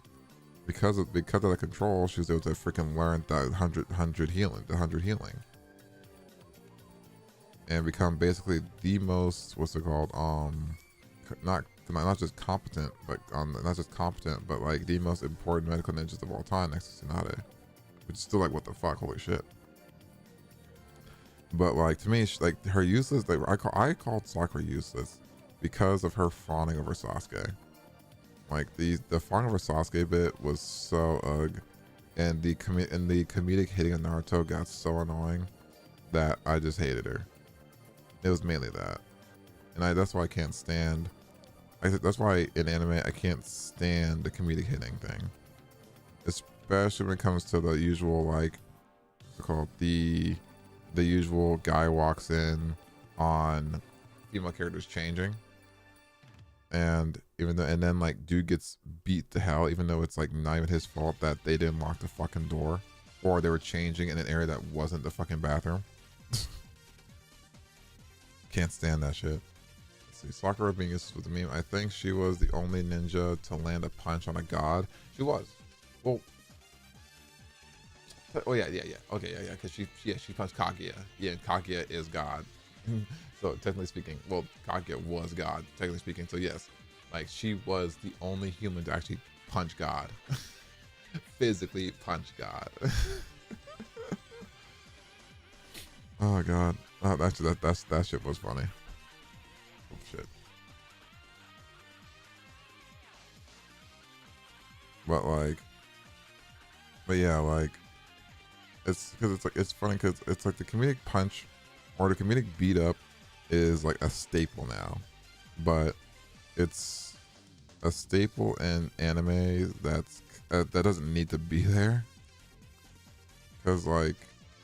because of the control, she was able to freaking learn that 100 healing, and become basically the most, what's it called, not just competent, but not just competent, but like the most important medical ninjas of all time, next to Tsunade, which is still like, what the fuck, holy shit. But like, to me, like, her useless, like, I called Sakura useless because of her fawning over Sasuke. Like, the fawning over Sasuke bit was so ugh, and the comedic hitting of Naruto got so annoying that I just hated her. It was mainly that, and that's why I can't stand. That's why in anime I can't stand the comedic hitting thing, especially when it comes to the usual, like, what's it called, the usual guy walks in on female characters changing, and then like dude gets beat to hell, even though it's like not even his fault that they didn't lock the fucking door, or they were changing in an area that wasn't the fucking bathroom. Can't stand that shit. Let's see, Sakura being useless with the meme. I think she was the only ninja to land a punch on a god. She was. Well, oh yeah. Okay, yeah, because she punched Kaguya. Yeah, and Kaguya is God. So technically speaking, well, Kaguya was God, technically speaking. So yes, like, she was the only human to actually punch God. Physically punch God. Oh god. Oh, that shit was funny. Oh shit. But yeah, like, it's because it's like, it's funny because it's like the comedic punch or the comedic beat up is like a staple now, but it's a staple in anime that doesn't need to be there, because like,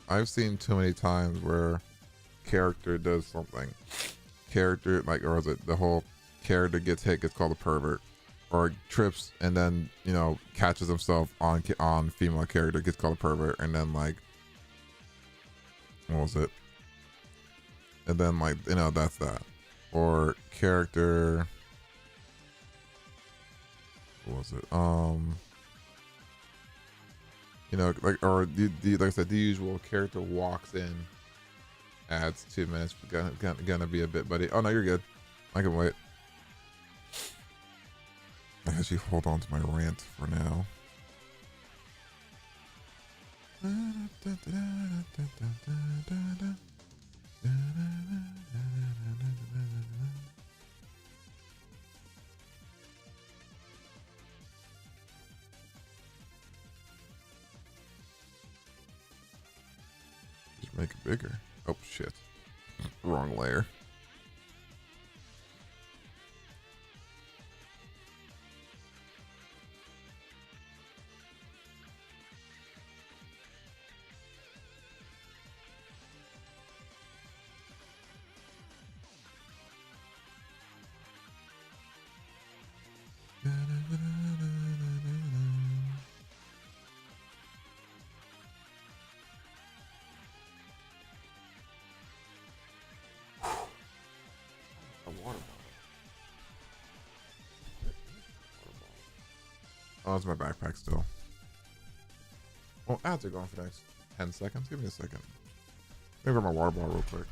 I've seen too many times where character does something, or is it the whole character gets hit, gets called a pervert, or trips and then, catches himself on female character, gets called a pervert, and then like, what was it, and then like, that's that. Or character, what was it, like, or like I said, the usual character walks in, adds 2 minutes, gonna be a bit, buddy. Oh no, you're good, I can wait. I actually hold on to my rant for now. Just make it bigger. Oh shit. Wrong layer. Oh, it's my backpack still. Well, ads are going for the next 10 seconds. Give me a second. Let me grab my water bottle real quick.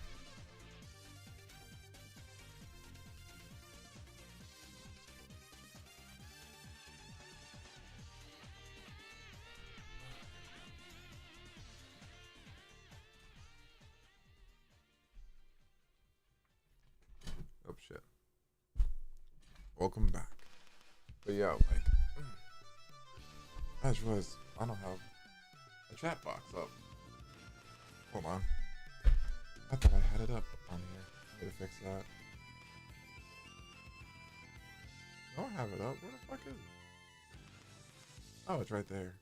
Oh shit. Welcome back. But yeah, like, I just realized I don't have a chat box up. Hold on. I thought I had it up on here. Need to fix that. I don't have it up. Where the fuck is it? Oh, it's right there.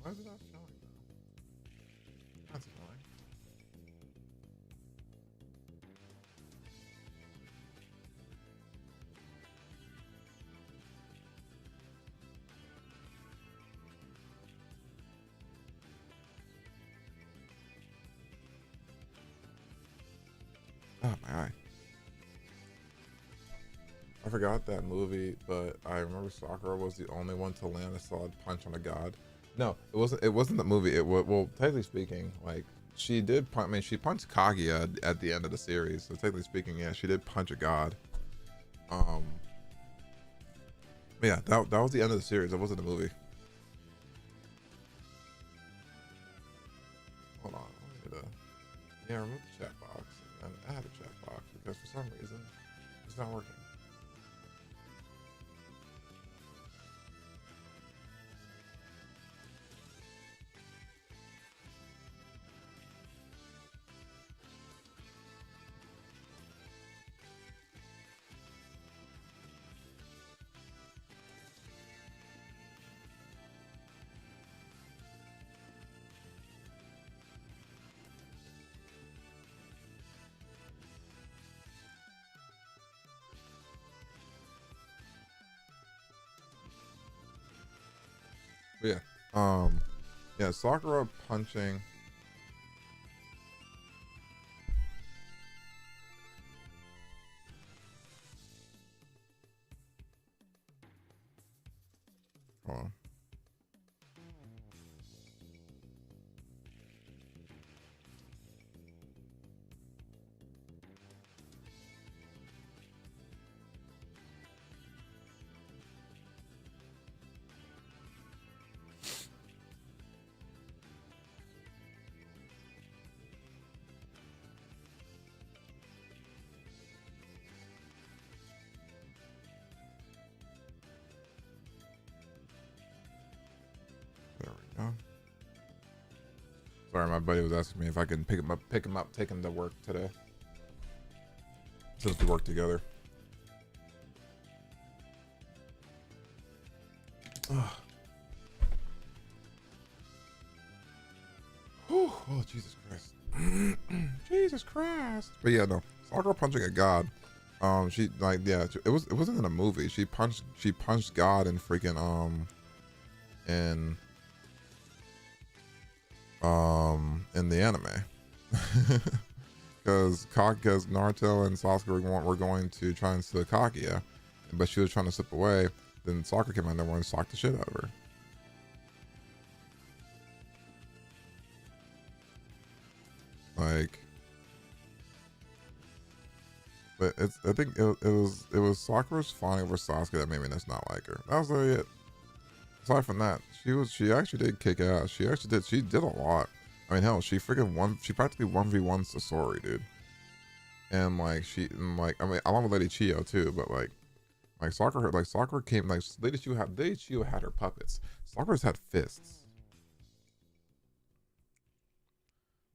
Why is it not showing though? That's annoying. Oh, my eye. I forgot that movie, but I remember Sakura was the only one to land a solid punch on a god. No, it wasn't. It wasn't the movie. It was, well, technically speaking, like she did punch. I mean, she punched Kaguya at the end of the series. So technically speaking, yeah, she did punch a god. Um, but yeah, that was the end of the series. It wasn't the movie. Hold on. Yeah, remove the chat box and add a chat box because for some reason it's not working. But yeah, Sakura punching. Hold on. There we go. Sorry, my buddy was asking me if I can pick him up, take him to work today. Since we work together. Ugh. Whew. Oh, Jesus Christ. Jesus Christ. But yeah, no. Sakura punching a god. She like it wasn't in a movie. She punched God in freaking in the anime. Because Naruto and Sasuke were going to try and steal Kaguya, but she was trying to slip away. Then Sakura came out there and socked the shit out of her. Like, but I think it was Sakura's fawning over Sasuke that made me just not like her. That was really it. Aside from that, she actually did kick ass. She did a lot. I mean, hell, she practically 1v1 Sasori, dude. And like I mean, along with Lady Chiyo too, but like Sakura came, like Lady Chiyo had her puppets. Sakura's had fists.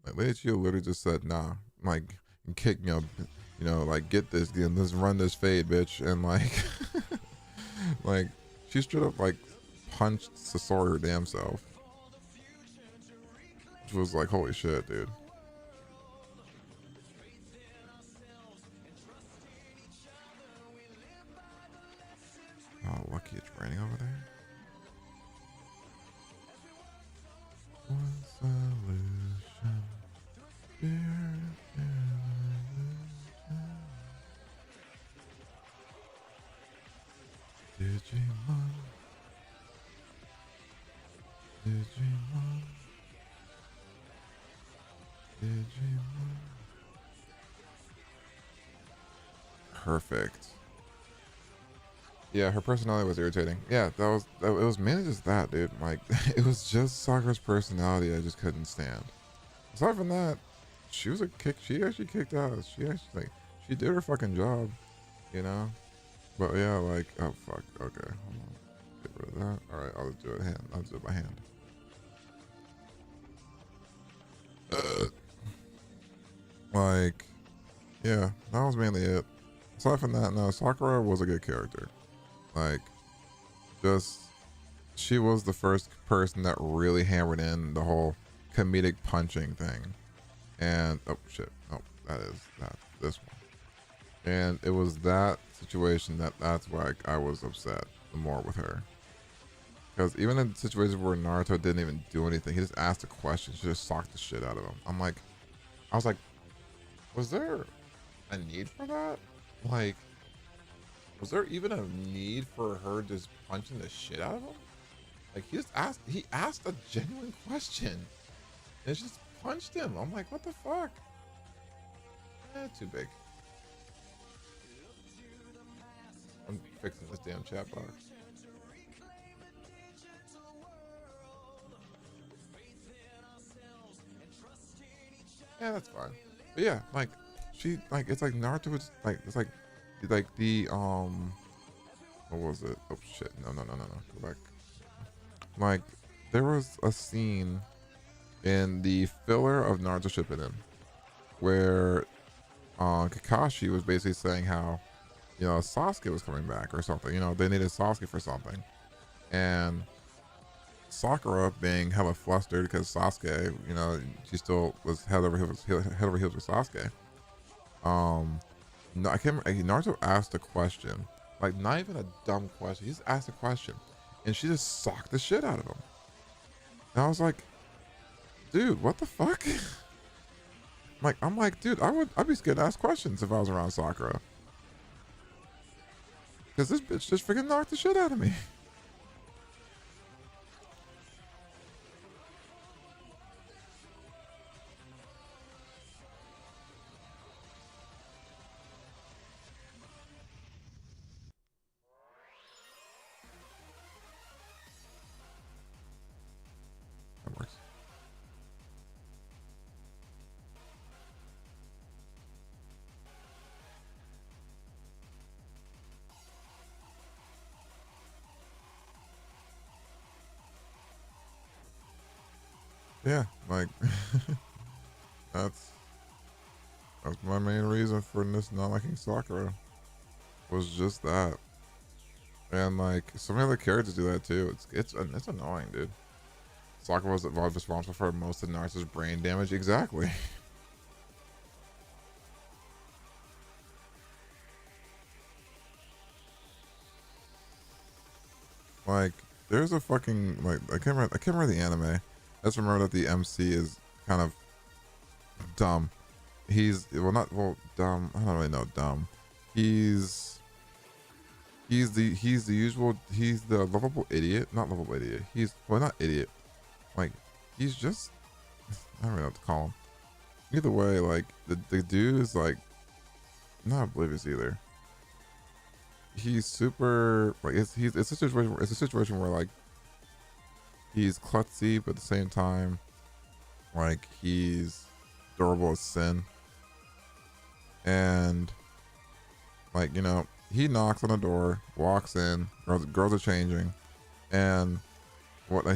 Like Lady Chiyo literally just said, nah, like kick, like get this, let's run this fade, bitch. And like like she straight up like punched Sasori her damn self. Which was like, holy shit, dude. Oh, lucky it's raining over there. One solution. Digimon. Perfect. Yeah, her personality was irritating. Yeah, it was mainly just that, dude. Like, it was just Sakura's personality I just couldn't stand. Aside from that, she actually kicked ass. She did her fucking job, you know? But yeah, like, oh fuck, okay, hold on. Get rid of that. Alright, I'll do it hand. I'll do it by hand. Like, yeah, that was mainly it. Aside from that, no, Sakura was a good character. Like, she was the first person that really hammered in the whole comedic punching thing. And, oh shit, oh, this one. And it was that situation that's why I was upset more with her. Because even in situations where Naruto didn't even do anything, he just asked a question, she just socked the shit out of him. I was like, was there a need for that? Like Was there even a need for her just punching the shit out of him? Like he asked a genuine question. And she just punched him. I'm like, what the fuck? Too big. I'm fixing this damn chat box. Yeah, that's fine. But yeah, like she like it's like Naruto was like it's like the what was it? Oh shit. No. Go back. Like there was a scene in the filler of Naruto Shippuden where Kakashi was basically saying how, you know, Sasuke was coming back or something. You know, they needed Sasuke for something. And Sakura being hella flustered because Sasuke, you know, she still was head over heels with Sasuke. No, I can't remember. Naruto asked a question, like not even a dumb question. He just asked a question, and she just socked the shit out of him. And I was like, dude, what the fuck? I'm like, dude, I'd be scared to ask questions if I was around Sakura, because this bitch just freaking knocked the shit out of me. That works. Yeah, like that's my main reason for this not liking Sakura, was just that. And like some other characters do that too. It's annoying, dude. Sakura was responsible for most of Naruto's brain damage. Exactly. Like there's a fucking like I can't remember the anime. I just remember that the MC is kind of dumb. He's not dumb. I don't really know dumb. He's the lovable idiot. Not lovable idiot. He's not idiot. Like he's just I don't know what to call him. Either way, like the dude is like not oblivious either. He's super like it's a situation where like he's klutzy, but at the same time like he's durable as sin. And like, you know, he knocks on the door, walks in, girls are changing, and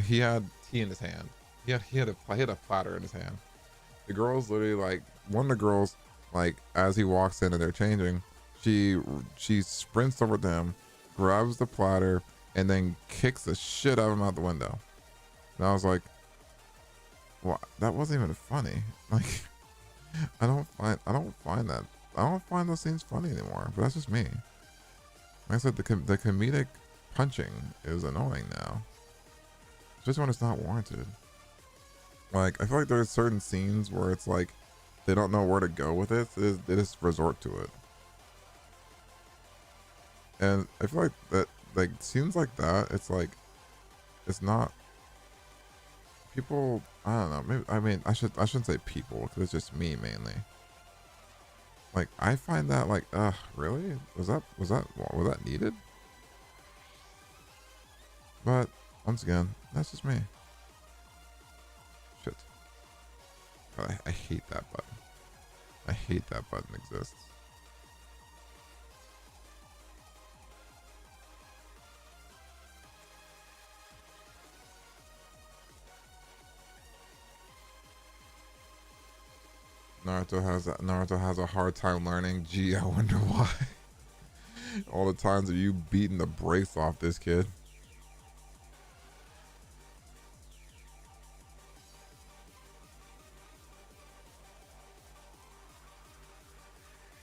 he had tea in his hand. He had a platter in his hand. The girls literally like one of the girls, like as he walks in and they're changing, she sprints over to him, grabs the platter, and then kicks the shit out of him out the window. And I was like, well, that wasn't even funny. Like I don't find those scenes funny anymore, but that's just me. Like I said, the comedic punching is annoying now, especially when it's not warranted. Like I feel like there's certain scenes where it's like they don't know where to go with it, so they just resort to it. And I feel like that, like scenes like that, it's like it's not people. I don't know. Maybe I mean I shouldn't say people because it's just me mainly. Like I find that like, really? Was that needed? But once again, that's just me. Shit. I hate that button. I hate that button exists. Naruto has a hard time learning. Gee, I wonder why. All the times that you beating the brakes off this kid.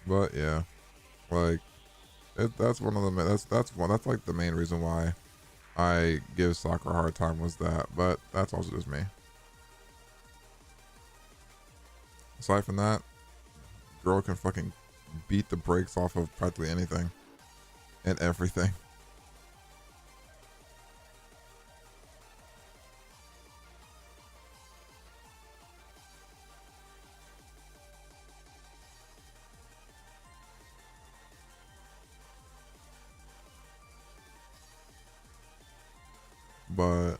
But yeah, like that's one of the that's like the main reason why I give Sakura a hard time was that. But that's also just me. Aside from that, girl can fucking beat the brakes off of practically anything. and everything. But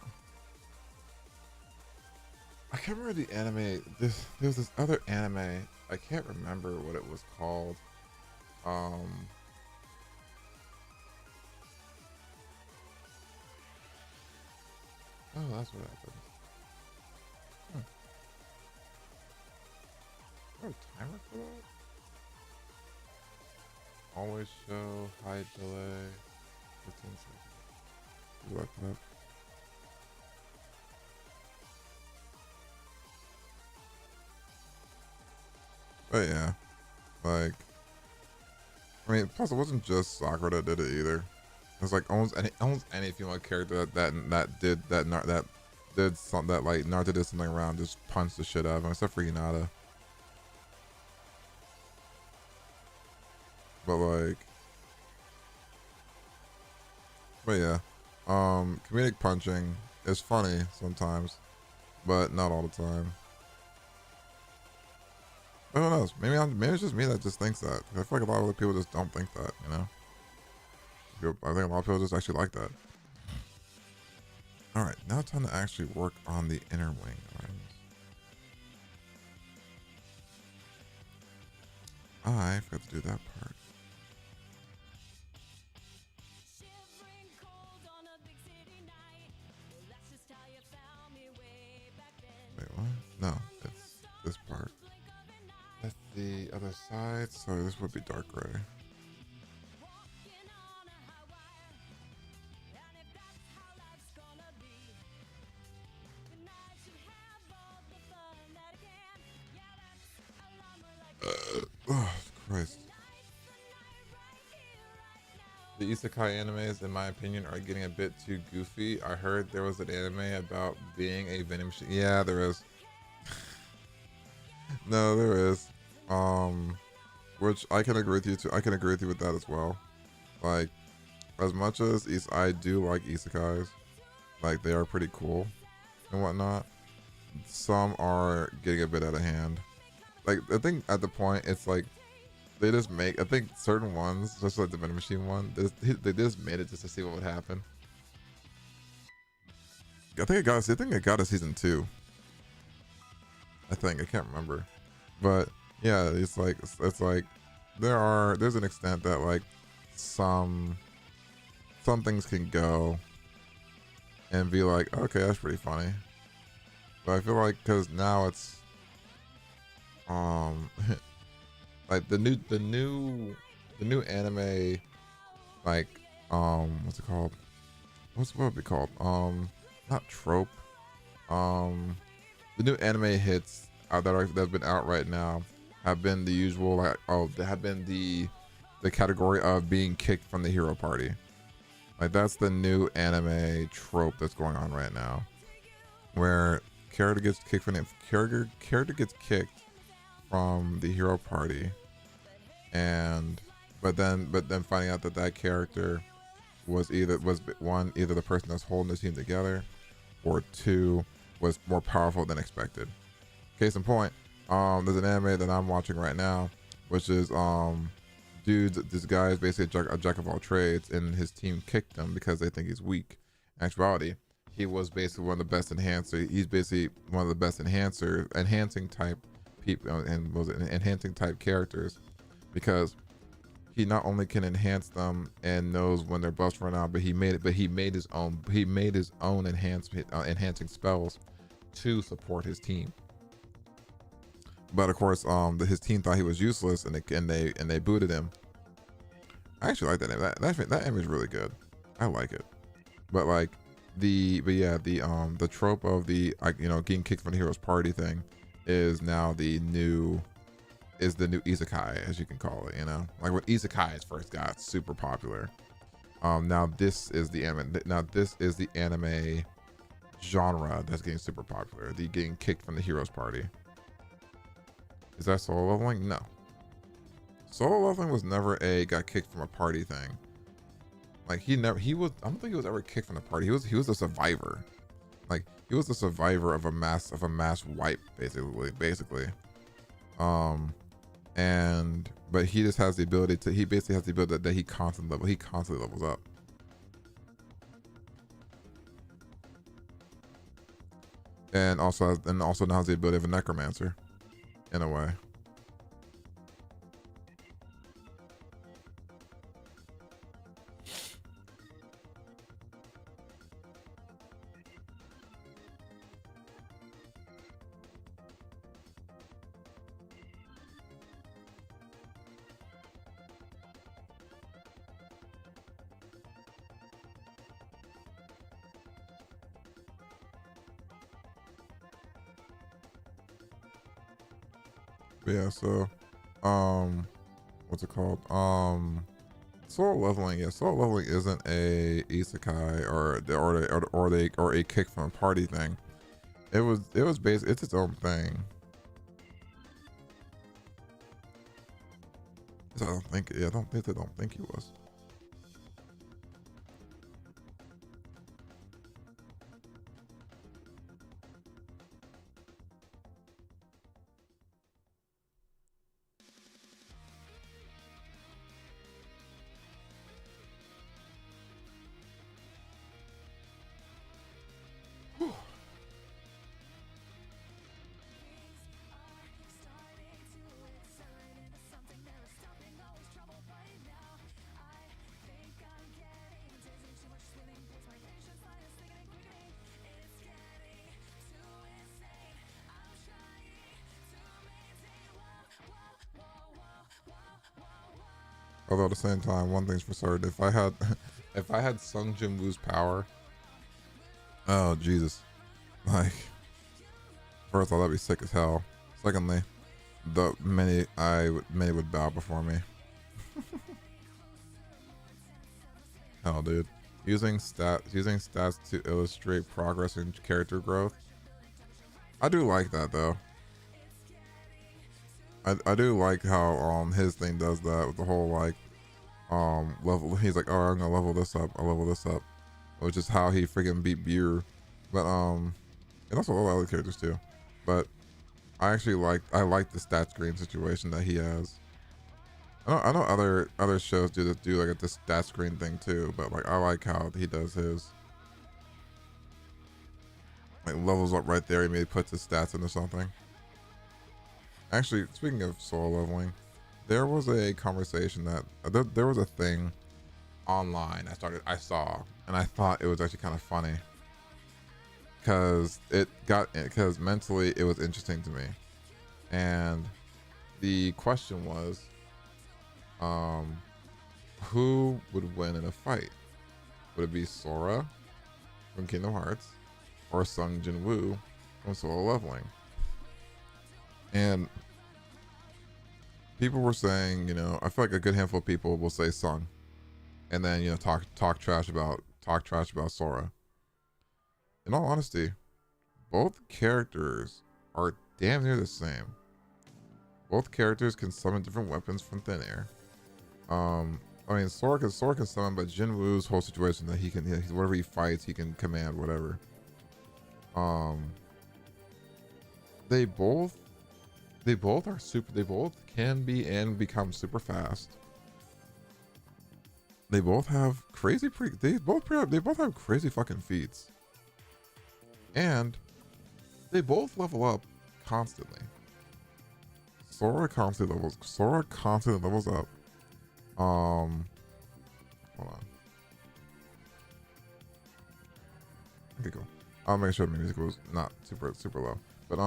I can't remember the anime. There's this other anime. I can't remember what it was called. Um, oh, that's what happened. Hmm. Is there a timer for that? Always show, hide delay, 15 seconds. You like that? But yeah, like, I mean, plus it wasn't just Sakura that did it either. It was like almost any female character that did something that like Naruto did something around, just punched the shit out of him, except for Hinata. But like, but yeah, comedic punching is funny sometimes, but not all the time. But who knows? Maybe it's just me that just thinks that. I feel like a lot of other people just don't think that. You know, I think a lot of people just actually like that. All right, now it's time to actually work on the inner wing. I forgot to do that part. Wait, what? No, it's this part. That's the other side, so this would be dark gray. Oh, Christ. The isekai animes, in my opinion, are getting a bit too goofy. I heard there was an anime about being a vending machine. Yeah, there is. No, there is. Which I can agree with you too. I can agree with you with that as well. Like, as much as I do like isekais, like they are pretty cool and whatnot. Some are getting a bit out of hand. Like, I think at the point it's like they just make. I think certain ones, just like the vending machine one, they just made it just to see what would happen. I think it got a season 2. I can't remember, but yeah, it's like there's an extent that like some things can go and be like, okay, that's pretty funny, but I feel like because now it's like the new anime, like what's it called? What would it be called? Not trope. The new anime hits that's been out right now have been the usual, like, they have been the category of being kicked from the hero party. Like, that's the new anime trope that's going on right now, where character gets kicked from the hero party, and but then finding out that character was either the person that's holding the team together, or two, was more powerful than expected. Case in point, there's an anime that I'm watching right now, which is this guy is basically a jack of all trades, and his team kicked him because they think he's weak. In actuality, he was basically one of the best He's basically one of the best enhancing type people, and was enhancing type characters, because he not only can enhance them and knows when their buffs run out, but he made his own enhancing spells to support his team. But of course, his team thought he was useless, and they booted him. I actually like that name. That image is really good. I like it. But like the trope of the getting kicked from the hero's party thing is now the new isekai, as you can call it. Like when isekais first got super popular. Now this is the anime genre that's getting super popular. The getting kicked from the hero's party. Is that solo leveling? No. Solo leveling was never a got kicked from a party thing. Like he was, I don't think he was ever kicked from the party. He was a survivor. Like he was the survivor of a mass wipe, basically. And but he just has the ability to, he basically has the ability that he constantly levels up. And also now has the ability of a necromancer in a way. But yeah, so what's it called? Soul leveling. Yeah, soul leveling isn't a isekai or a kick from a party thing. It was based. It's its own thing. So I don't think. Yeah, I don't think he was. Although at the same time, one thing's for certain: if I had Sung Jin Woo's power, oh Jesus! Like, first of all, that'd be sick as hell. Secondly, many would bow before me. Hell, dude, using stats to illustrate progress and character growth. I do like that though. I do like how his thing does that with the whole like level. He's like, oh, I'm gonna level this up. I'll level this up, which is how he freaking beat Buer. But and also all other characters too. But I actually like the stat screen situation that he has. I know other shows do like the stat screen thing too, but like I like how he does his. Like levels up right there. He maybe puts his stats into something. Actually, speaking of soul leveling, there was a conversation that there was a thing online I saw, and I thought it was actually kind of funny because mentally it was interesting to me. And the question was, who would win in a fight? Would it be Sora from Kingdom Hearts or Sung Jin Woo from Solo Leveling? And people were saying, I feel like a good handful of people will say Sung, and then talk trash about Sora. In all honesty, both characters are damn near the same. Both characters can summon different weapons from thin air. Sora can summon, but Jin Woo's whole situation that he can, whatever he fights, he can command whatever. They both are super. They both can be and become super fast. They both have crazy they both have crazy fucking feats. And they both level up constantly. Sora constantly levels up. Hold on. Okay, cool. I'll make sure the music was not super low. But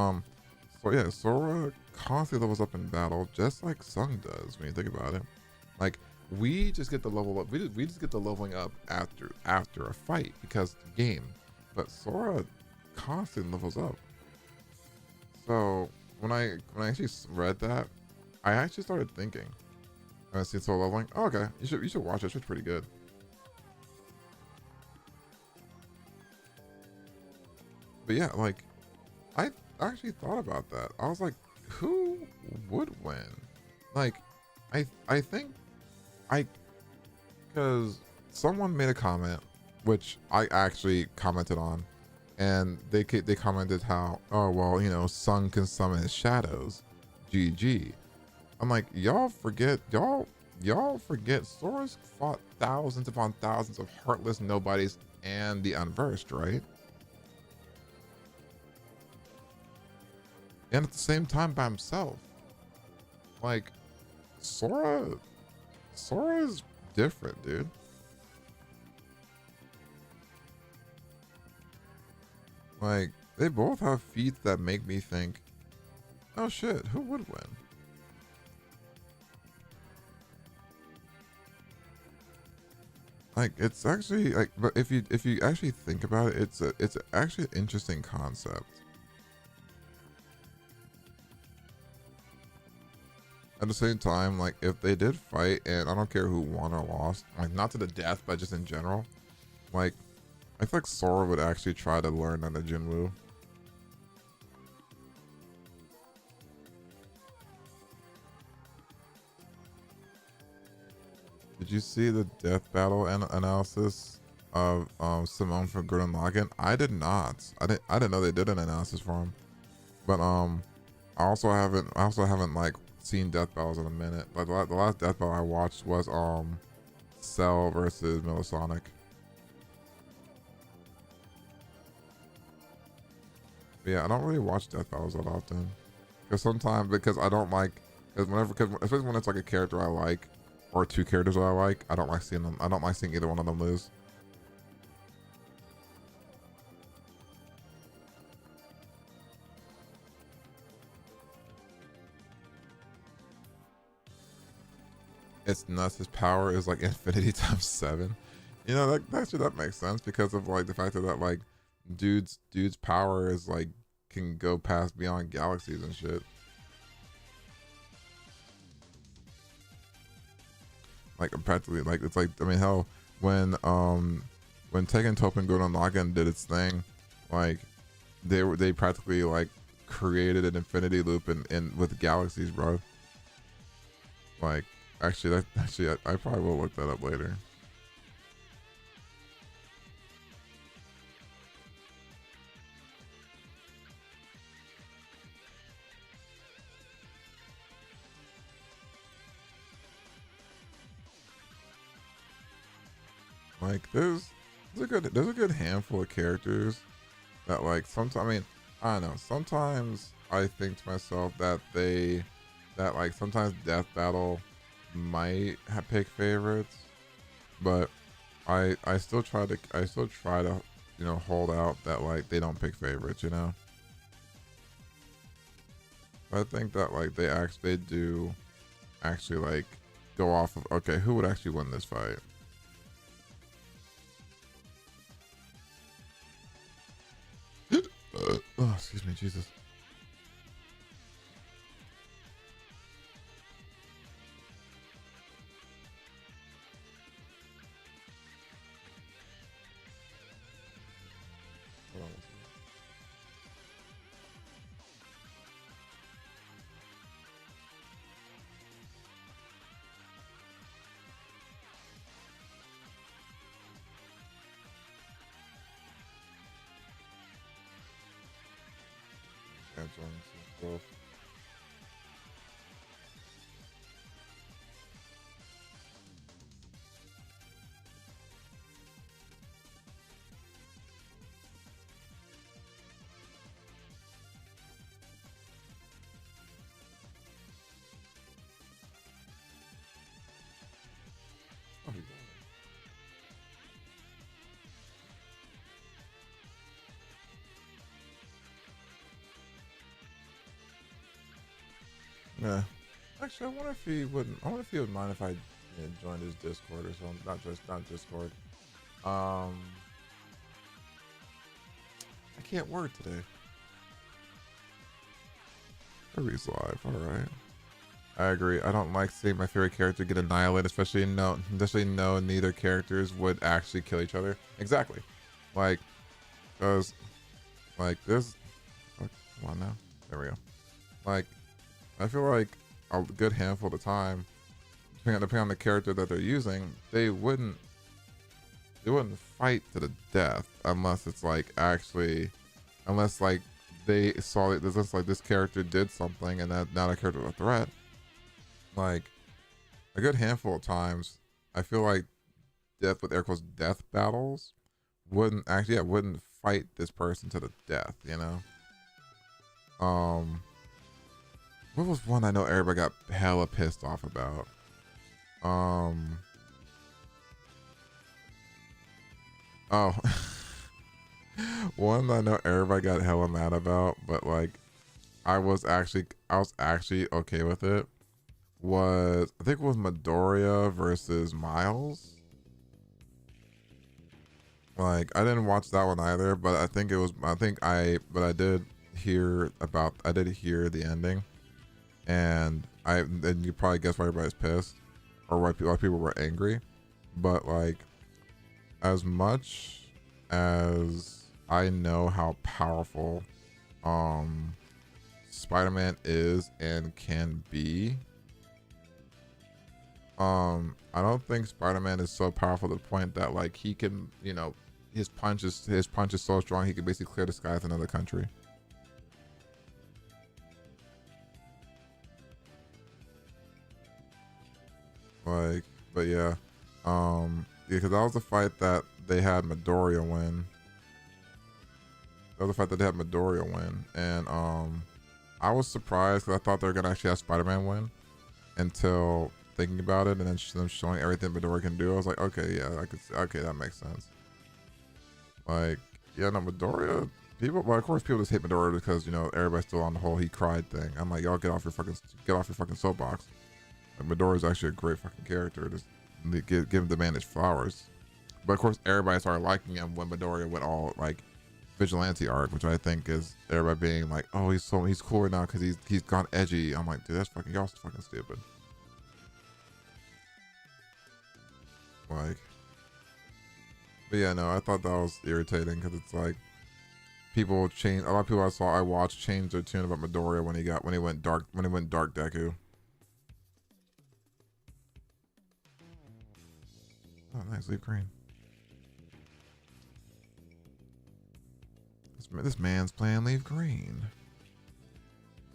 so yeah, Sora constantly levels up in battle, just like Sung does when you think about it. Like we just get the level up. We just get the leveling up after a fight because it's the game. But Sora constantly levels up. So when I actually read that, I actually started thinking. I see Sora leveling. Oh, okay, you should watch it. It's pretty good. But yeah, like I actually thought about that. I was like, who would win? Like, I think because someone made a comment, which I actually commented on, and they commented how, oh well, you know, Sun can summon his shadows, GG. I'm like, y'all forget Sora's fought thousands upon thousands of heartless nobodies and the unversed, right? And at the same time by himself. Like, Sora's different, dude. Like, they both have feats that make me think, oh shit, who would win? Like, it's actually like, but if you actually think about it, it's actually an interesting concept. At the same time, like, if they did fight, and I don't care who won or lost, like, not to the death, but just in general, like, I feel like Sora would actually try to learn under Jinwoo. Did you see the death battle analysis of Simone from Gurren Lagann? I did not. I didn't know they did an analysis for him. But I also haven't like seen death battles in a minute. But the last death battle I watched was Cell versus Millisonic. But yeah, I don't really watch death battles that often. Because I don't like, especially when it's like a character I like, or two characters that I like, I don't like seeing them. I don't like seeing either one of them lose. It's nuts. His power is like infinity times 7. You know, that makes sense because of like the fact that like dude's power is like can go past beyond galaxies and shit. Like practically, like it's like, I mean, hell, when Tekken Topin Gurren Lagann did its thing, like they practically like created an infinity loop in with galaxies, bro. Like, actually, I probably will look that up later. Like, there's a good handful of characters that like sometimes, I mean, I don't know, sometimes I think to myself that like sometimes Death Battle might pick favorites, but I still try to you know, hold out that like they don't pick favorites, you know. I think that like they do actually like go off of, okay, who would actually win this fight. Oh, excuse me, Jesus. Hold on one second. Can't join this both. Oh, he's on there. Yeah. Actually, I wonder if he wouldn't. I wonder if he would mind if I joined his Discord or something. Not Discord. I can't word today. Heresy's live. All right. I agree. I don't like seeing my favorite character get annihilated, especially neither characters would actually kill each other. Exactly. Like, cause like this. Oh, come on now. There we go. Like, I feel like a good handful of the time, depending on the character that they're using, they wouldn't they wouldn't fight to the death unless it's like actually, unless like they saw it. This like this character did something, and that now that character was a threat. Like a good handful of times, I feel like death with air quotes death battles wouldn't actually, yeah, wouldn't fight this person to the death. You know. What was one I know everybody got hella pissed off about? Oh, one I know everybody got hella mad about, but like I was actually okay with it. Was I think it was Midoriya versus Miles. Like I didn't watch that one either, but I think it was. But I did hear about. I did hear the ending, and you probably guess why everybody's pissed, or why people were angry. But like, as much as I know how powerful Spider-Man is and can be, I don't think Spider-Man is so powerful to the point that like he can, you know, his punch is so strong he can basically clear the sky with another country. Like, but yeah, because that was the fight that they had Midoriya win. That was the fight that they had Midoriya win, and I was surprised because I thought they were gonna actually have Spider-Man win until thinking about it, and then them showing everything Midoriya can do. I was like, okay, yeah, okay, that makes sense. Like, yeah, no, Midoriya. People, well, of course, people just hate Midoriya because, you know, everybody's still on the whole he cried thing. I'm like, y'all get off your fucking soapbox. Like, Midoriya's actually a great fucking character. Just give the man his flowers. But of course, everybody started liking him when Midoriya went all like vigilante arc, which I think is everybody being like, oh, he's cooler now because he's gone edgy. I'm like, dude, that's fucking, y'all fucking stupid. Like, but yeah, no, I thought that was irritating because it's like people change. A lot of people I watched change their tune about Midoriya when he went dark Deku. Oh, nice, leaf green. This man's playing leaf green.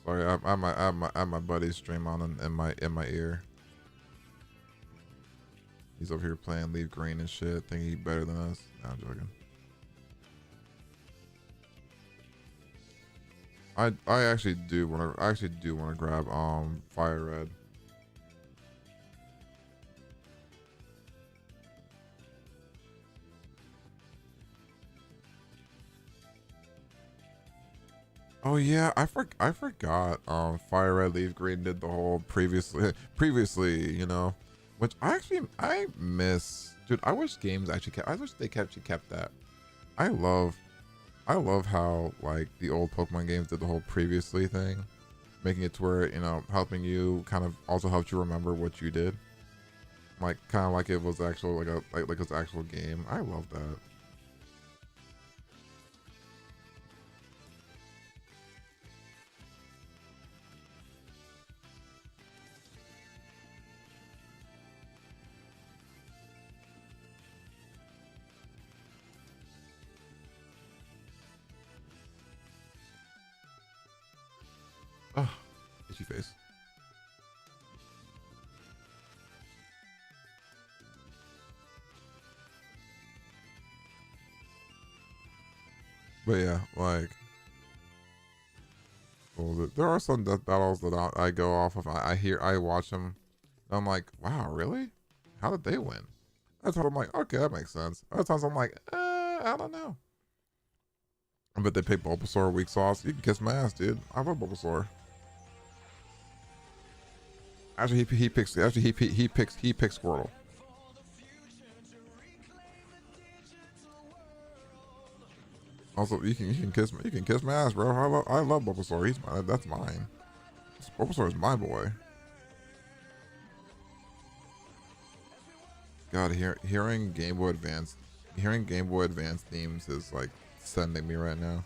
Sorry, I have my buddy's stream on in my ear. He's over here playing leaf green and shit, thinking he's better than us. Nah, I'm joking. I actually do want to grab fire red. Oh yeah, I forgot. Fire red, leaf green did the whole previously, you know, which I miss. Dude, I wish games actually kept. I wish they kept that. I love how like the old Pokemon games did the whole previously thing, making it to where, you know, helping you kind of also helped you remember what you did, like kind of like it was actual like it's actual game. I love that. Oh, itchy face. But yeah, like, well, there are some death battles that I go off of. I watch them. And I'm like, wow, really? How did they win? That's what I'm like. Okay, that makes sense. Other times I'm like, I don't know. But they pick Bulbasaur weak sauce. You can kiss my ass, dude. I love Bulbasaur. Actually, he picks Squirtle. Also, you can kiss my ass, bro. I love Bulbasaur. That's mine. Bulbasaur is my boy. God, hearing Game Boy Advance themes is like sending me right now.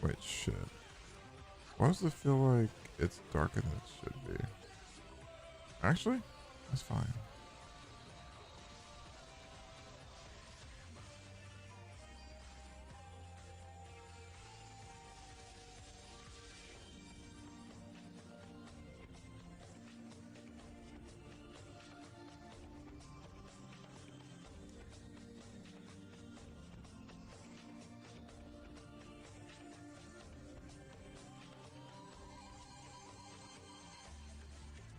Wait, shit. Why does it feel like it's darker than it should be? Actually, that's fine.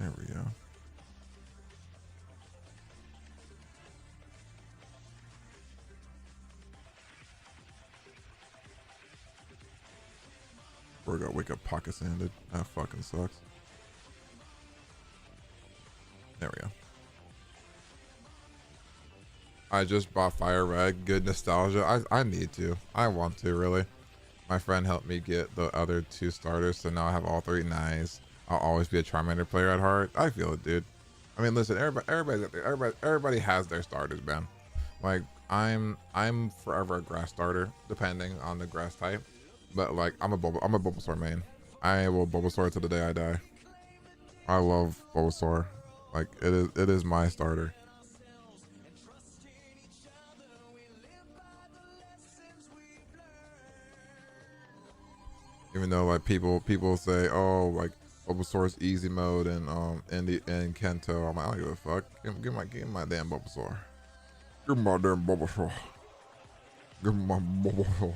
There we go. We're gonna wake up pocket sanded. That fucking sucks. There we go. I just bought Fire Red. Good nostalgia. I need to. I want to, really. My friend helped me get the other 2 starters, so now I have all 3. Nice. I'll always be a Charmander player at heart. I feel it, dude. I mean, listen, everybody has their starters, man. Like, I'm forever a grass starter, depending on the grass type. But like, I'm a Bulbasaur main. I will Bulbasaur to the day I die. I love Bulbasaur. Like, it is my starter. Even though like people say, oh, like Bulbasaur's easy mode and in Kanto, I'm like, I don't give a fuck. Give my damn Bulbasaur. Give me my damn Bulbasaur. Give me my Bulbasaur.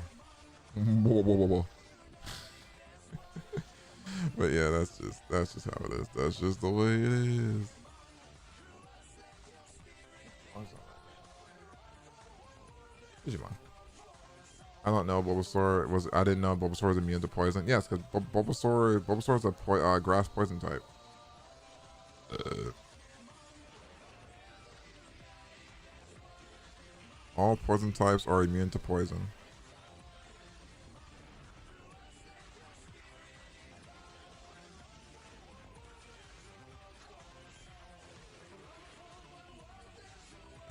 But yeah, that's just how it is. That's just the way it is. Digimon. I don't know. Bulbasaur was. I didn't know Bulbasaur was immune to poison. Yes, because Bulbasaur is a grass poison type. All poison types are immune to poison.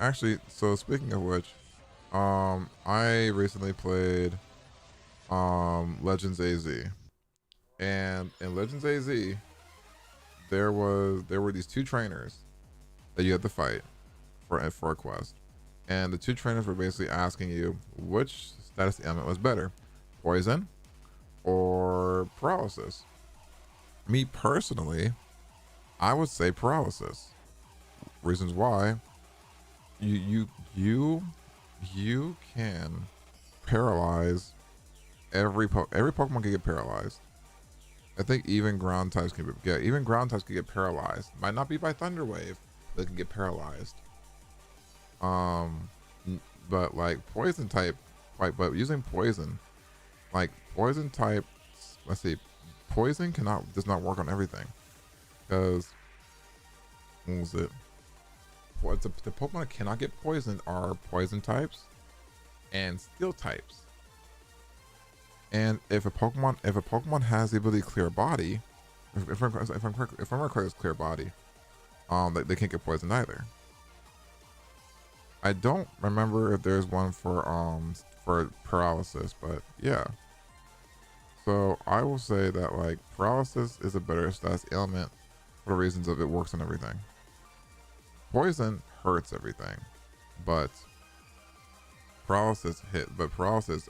Actually, so speaking of which, I recently played Legends AZ, and in Legends AZ there were these 2 trainers that you had to fight for a quest, and the 2 trainers were basically asking you which status element was better, poison or paralysis. Me personally, I would say paralysis. Reasons why: you can paralyze every Pokemon can get paralyzed. I think even ground types can get paralyzed. Might not be by Thunder Wave, but they can get paralyzed. But like poison type, but using poison, like poison type, let's see, poison does not work on everything, because what was it? The Pokemon that cannot get poisoned are poison types and steel types. And if a Pokemon has the ability to clear a body, if I'm correct, it's clear body, they can't get poisoned either. I don't remember if there's one for paralysis, but yeah. So I will say that like paralysis is a better status ailment for the reasons of it works on everything. Poison hurts everything, but paralysis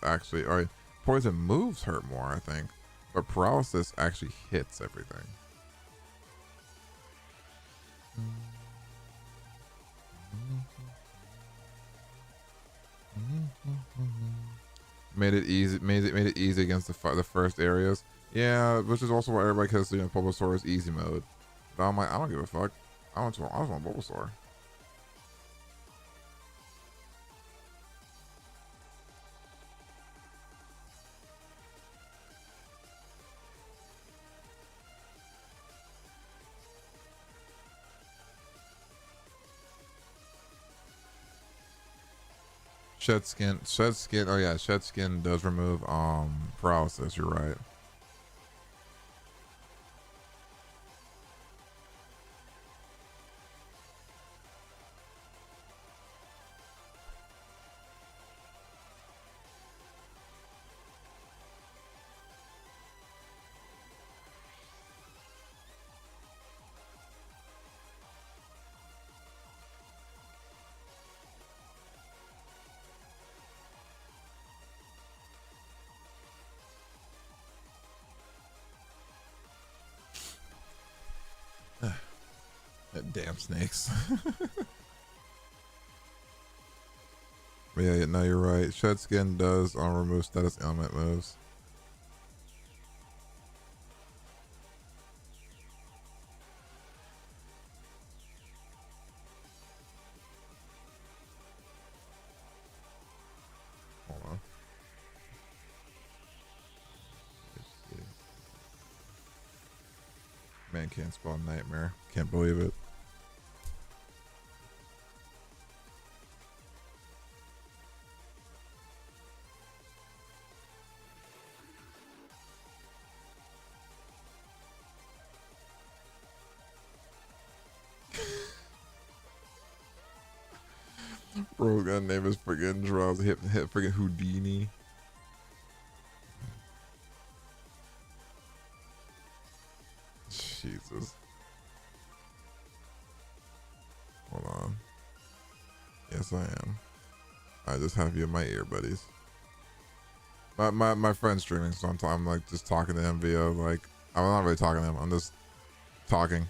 actually, or poison moves hurt more, I think, but paralysis actually hits everything. Made it easy against the first areas. Yeah, which is also why everybody says, Bulbasaur is easy mode. But I'm like, I don't give a fuck. I just want Bulbasaur. Shed skin. Oh yeah, shed skin does remove paralysis. You're right. Damn snakes. But yeah, no, you're right. Shed skin does remove status ailment moves. Hold on. Man can't spell nightmare. Can't believe it. Bro, got name is friggin' draws hit friggin' Houdini. Jesus. Hold on. Yes, I am. I just have you in my ear, buddies. My friend's streaming, so I'm like just talking to him via like I'm not really talking to him. I'm just talking.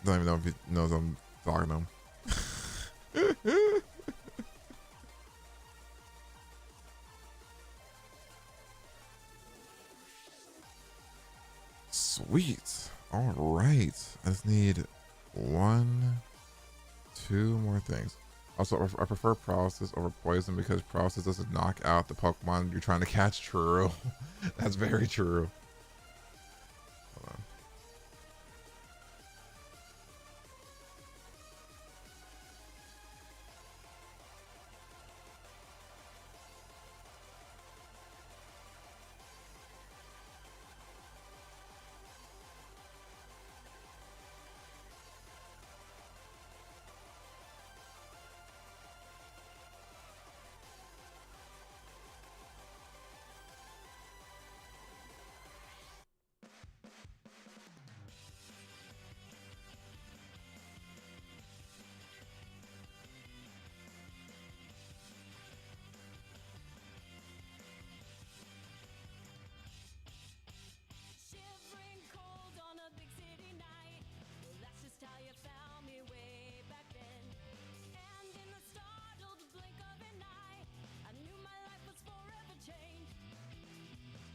Don't even know if he knows I'm talking to him. Sweet. All right. I just need 1, 2 more things. Also, I prefer paralysis over poison because paralysis doesn't knock out the Pokemon you're trying to catch. True. That's very true. Hold on.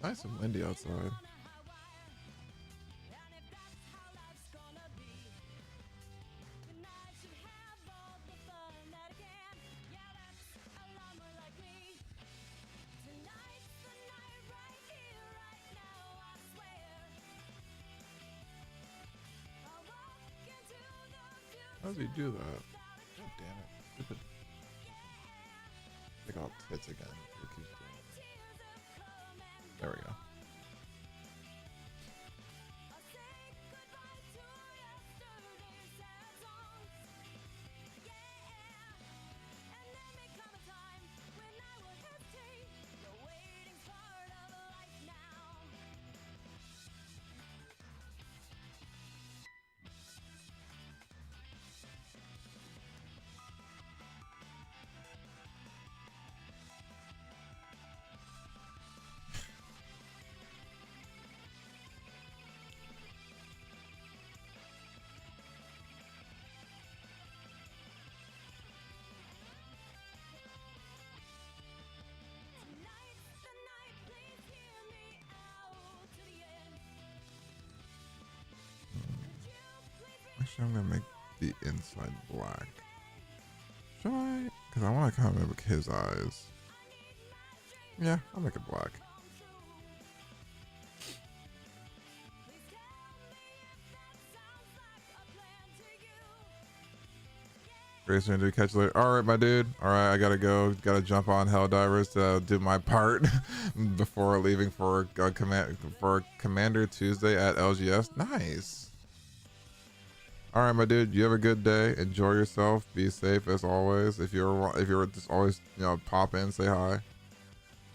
Nice and windy outside. How does he do that? God damn it. Stupid. Pick out tits again. There we go. Actually, I'm gonna make the inside black. Should I? Because I want to kind of mimic his eyes. Yeah, I'll make it black. Grayson, do catch you later. All right, my dude. All right, I gotta go. Gotta jump on Helldivers to do my part before leaving for Commander Tuesday at LGS. Nice. All right, my dude. You have a good day. Enjoy yourself. Be safe as always. If you're just always pop in, say hi.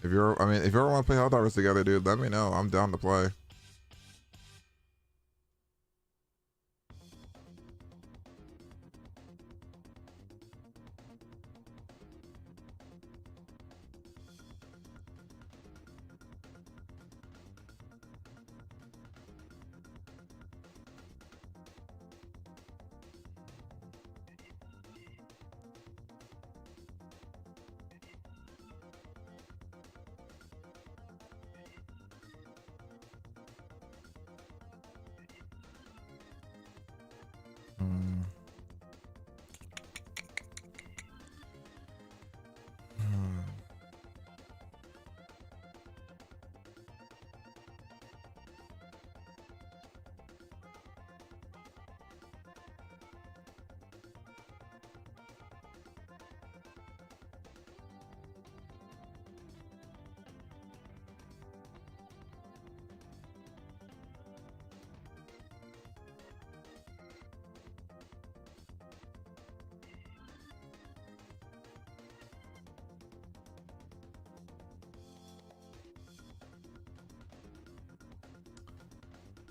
If you ever want to play Helldivers together, dude, let me know. I'm down to play.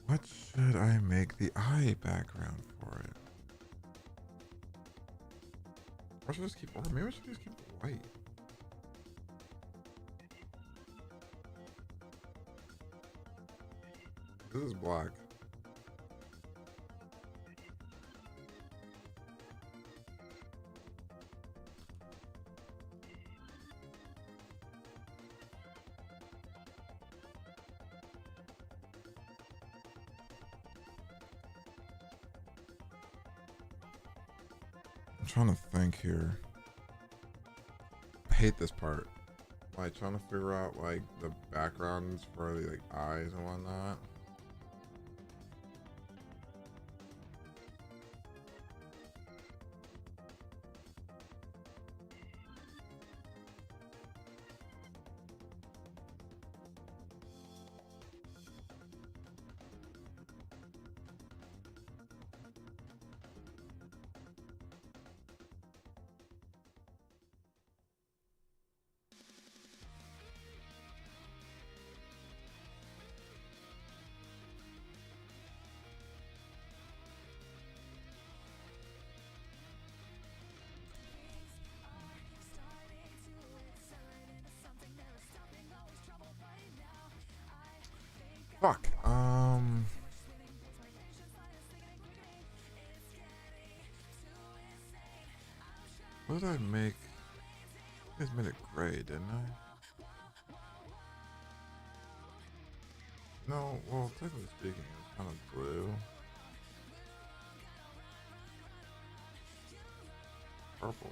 What should I make the eye background for it? Or should I just keep, or maybe I should just keep it white. This is black. I'm trying to think here. I hate this part. Like trying to figure out like the backgrounds for the like eyes and whatnot. Fuck. What did I make? I just made it gray, didn't I? No, well, technically speaking, it's kind of blue. Purple.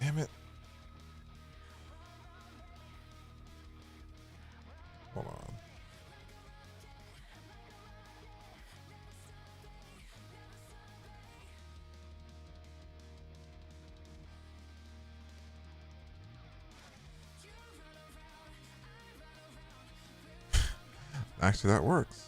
Damn it. Hold on. Actually, that works.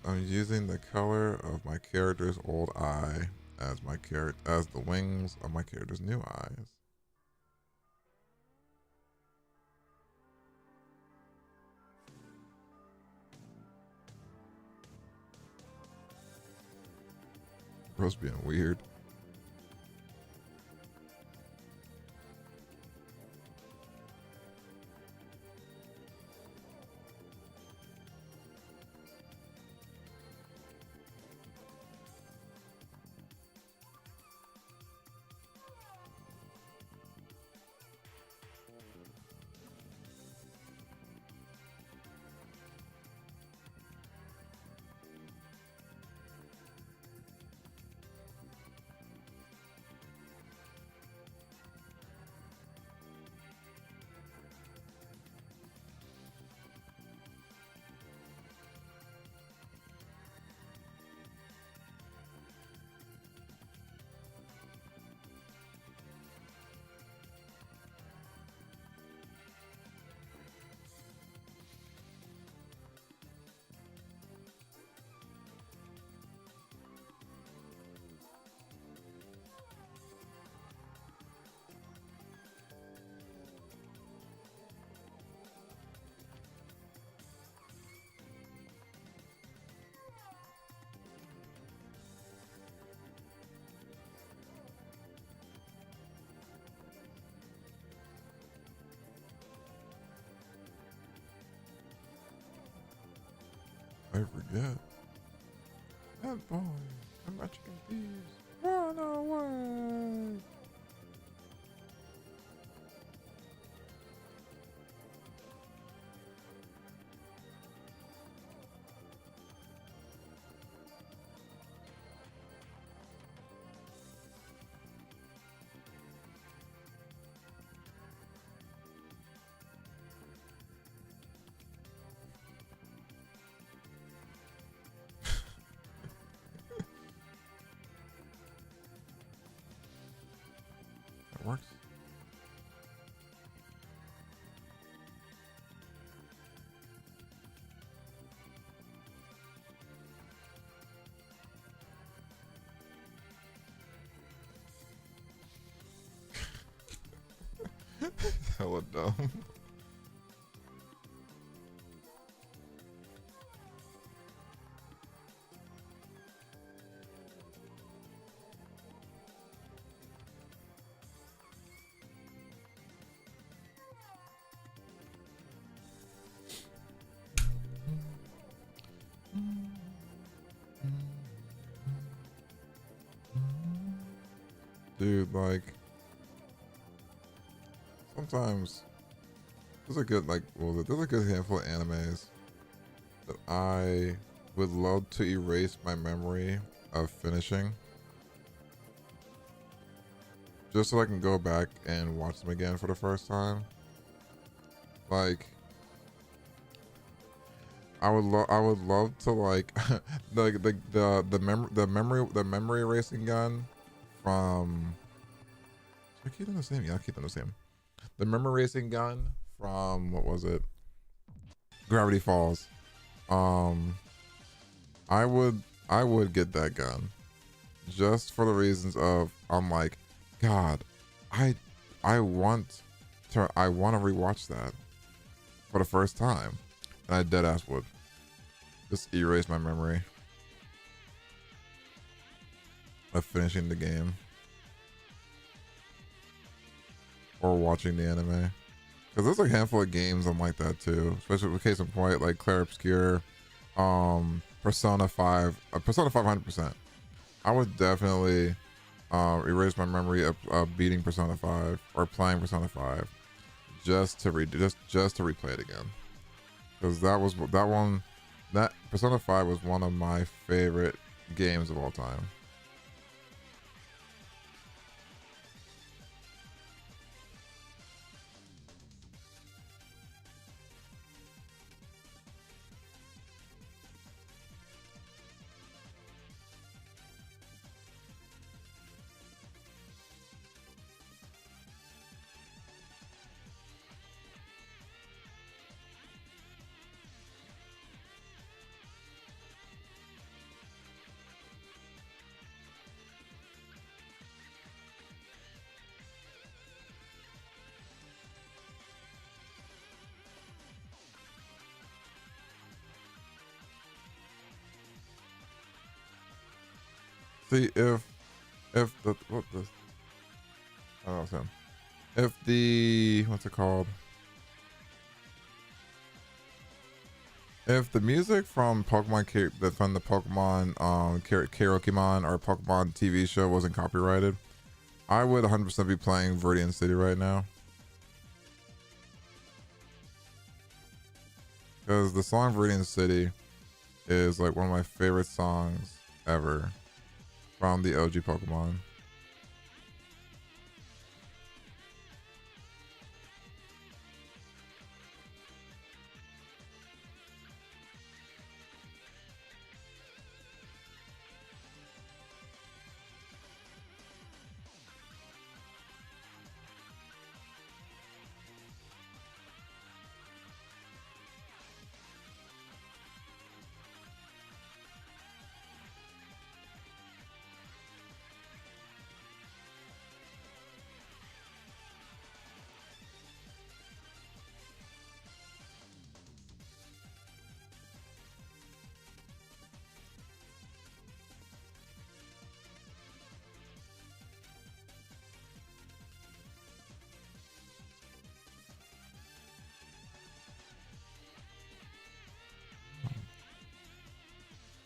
I'm using the color of my character's old eye as as the wings of my character's new eyes. Bro's being weird. I forget. That boy, I'm not chicken thieves. Run away. That works. Hella dumb. Dude, like, sometimes there's a good, like, well, there's a good handful of animes that I would love to erase my memory of finishing, just so I can go back and watch them again for the first time. Like, I would love to, like, the memory erasing gun from. Should I keep them the same? Yeah, I'll keep them the same. The memory erasing gun from, what was it? Gravity Falls. I would get that gun just for the reasons of, I'm like, God, I want to rewatch that for the first time, and I dead ass would just erase my memory of finishing the game or watching the anime. Because there's a handful of games I'm like that too, especially with case in point, like Clair Obscur, Persona 5, Persona 500%. I would definitely erase my memory of beating Persona 5 or playing Persona 5 just to replay it again. Because that Persona 5 was one of my favorite games of all time. See, if the what the I don't know him. If the what's it called? If the music from the Pokemon Karaokemon or Pokemon TV show wasn't copyrighted, I would 100% be playing Viridian City right now. Because the song Viridian City is like one of my favorite songs ever from the OG Pokemon.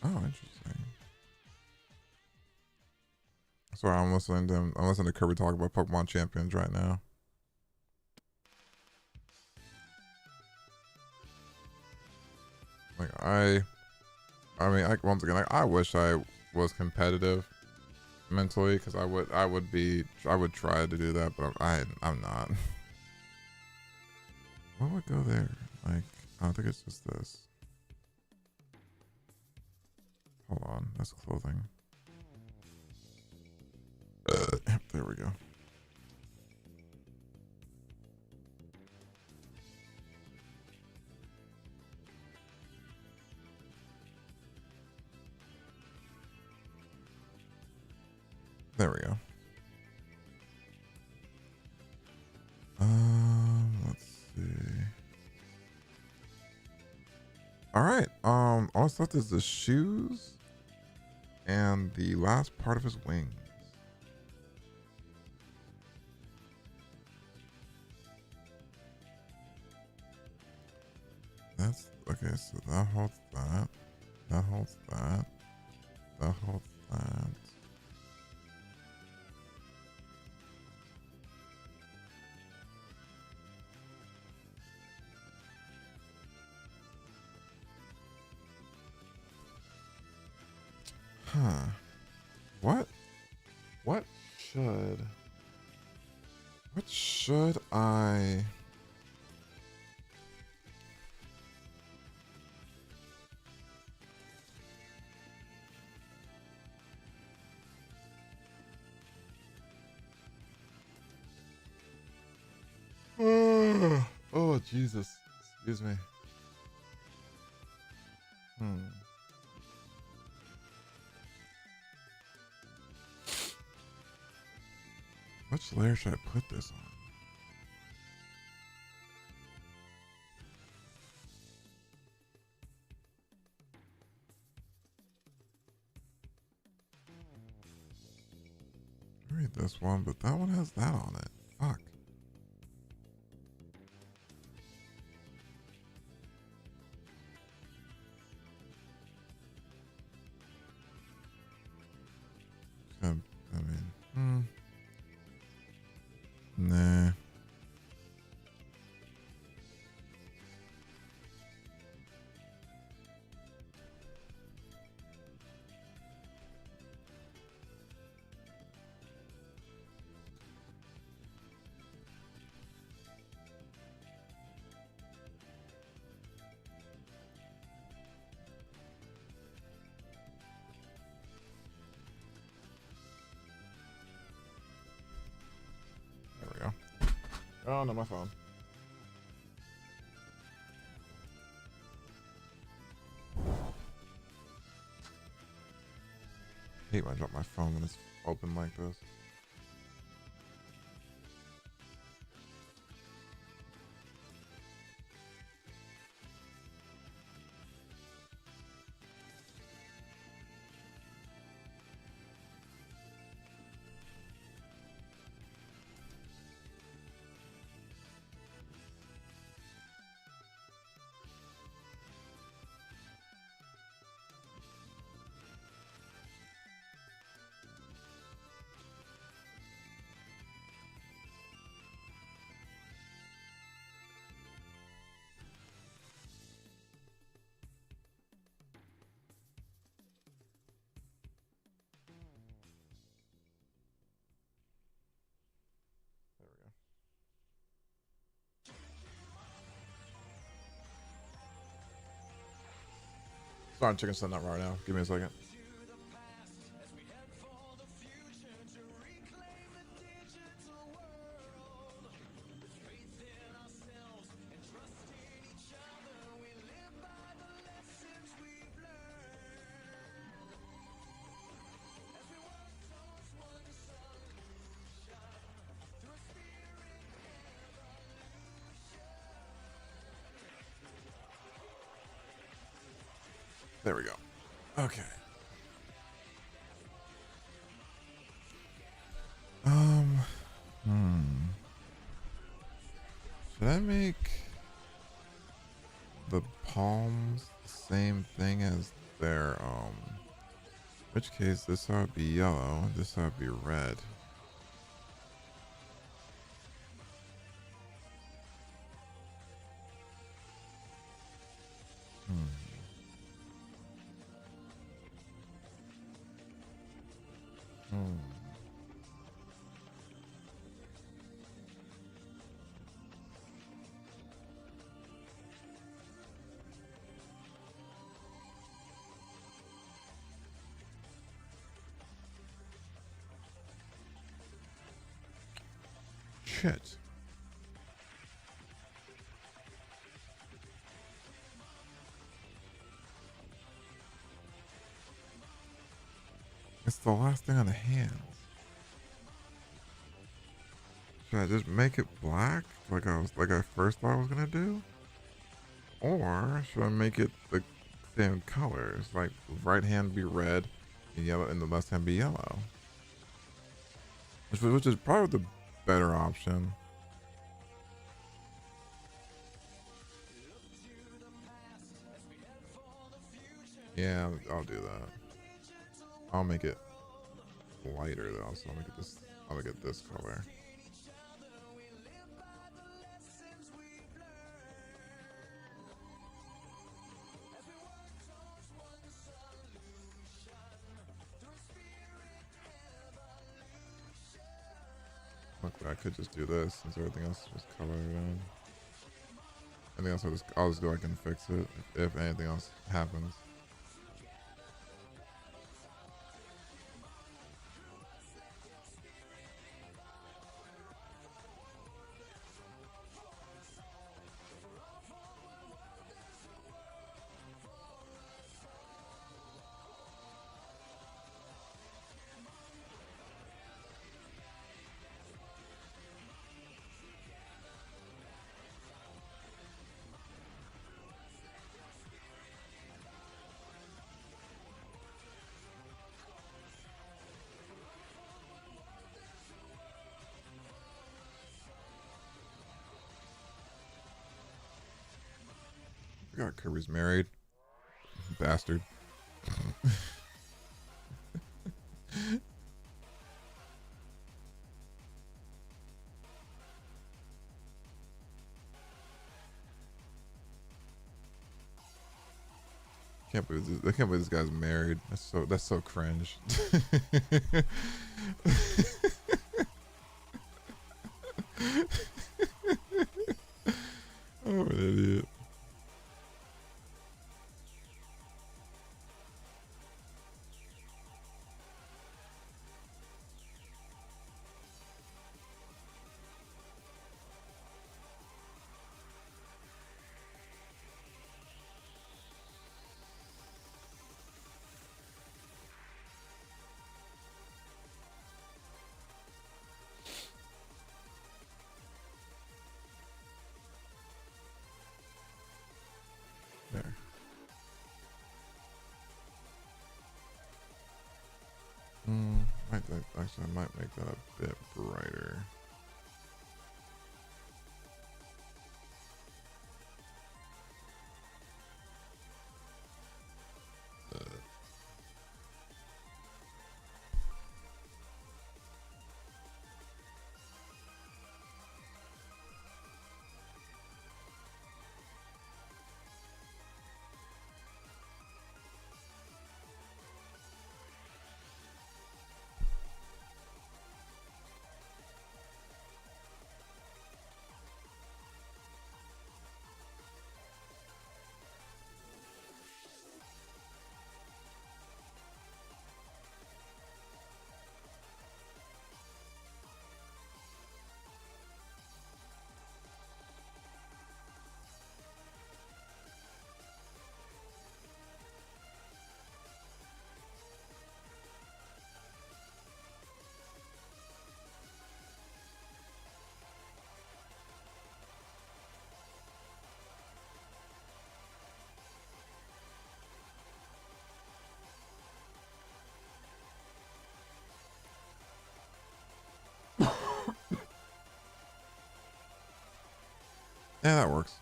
Oh, interesting. Sorry, I'm listening to Kirby talk about Pokemon Champions right now. Like once again, I wish I was competitive mentally, because I would try to do that, but I'm not. What would go there? Like, I don't think it's just this. Hold on, that's clothing. There we go. There we go. Let's see. All right. All that's left is the shoes and the last part of his wings. That's okay. So that holds that. That holds that. That holds that. Huh. What? What should... What should I... Oh, Jesus. Excuse me. Which layer should I put this on? I read this one, but that one has that on it. Fuck. I mean, nah. There we go. Oh, no, my phone. I hate when I drop my phone when it's open like this. Sorry, chicken setting up right now. Give me a second. There we go. Okay. Should I make the palms the same thing as their, in which case this ought to be yellow, this ought to be red. Shit. It's the last thing on the hands. Should I just make it black like I first thought I was gonna do? Or should I make it the same colors? Like right hand be red and yellow and the left hand be yellow. Which is probably the better option. Yeah, I'll do that. I'll make it lighter though, so I'll make it this color. Luckily I could just do this since everything else is just colored in. Anything else I'll just go back and fix it if anything else happens. I forgot Kirby's married. Bastard. I can't believe this guy's married. That's so cringe. Oh, an idiot. There. Actually, I might make that a bit brighter. Yeah, that works.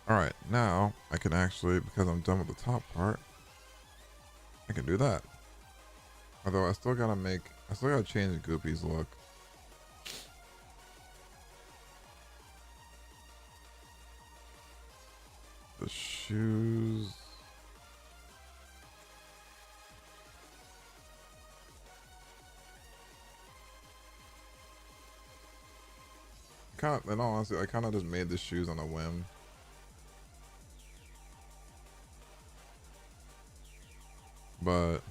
Alright, now I can actually, because I'm done with the top part, I can do that. Although I still gotta change Goopy's look. The shoes. In all honesty, I kind of just made the shoes on a whim. But oh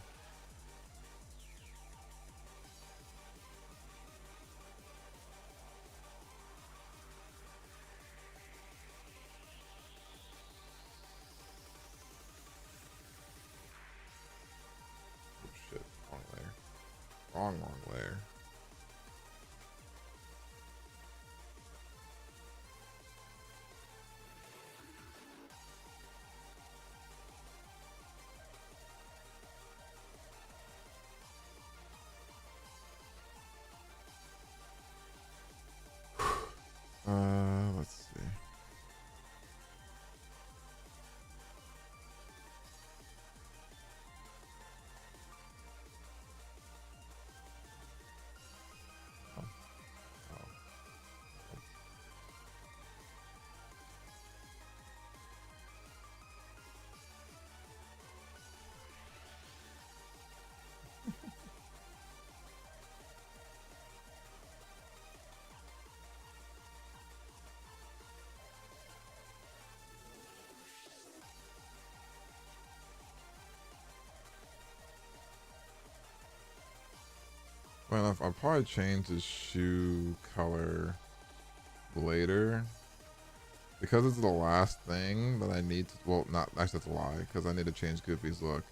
shit, wrong layer. Wrong layer. Well, I'll probably change the shoe color later. Because it's the last thing that I need to, well, not, actually that's a lie, because I need to change Goofy's look.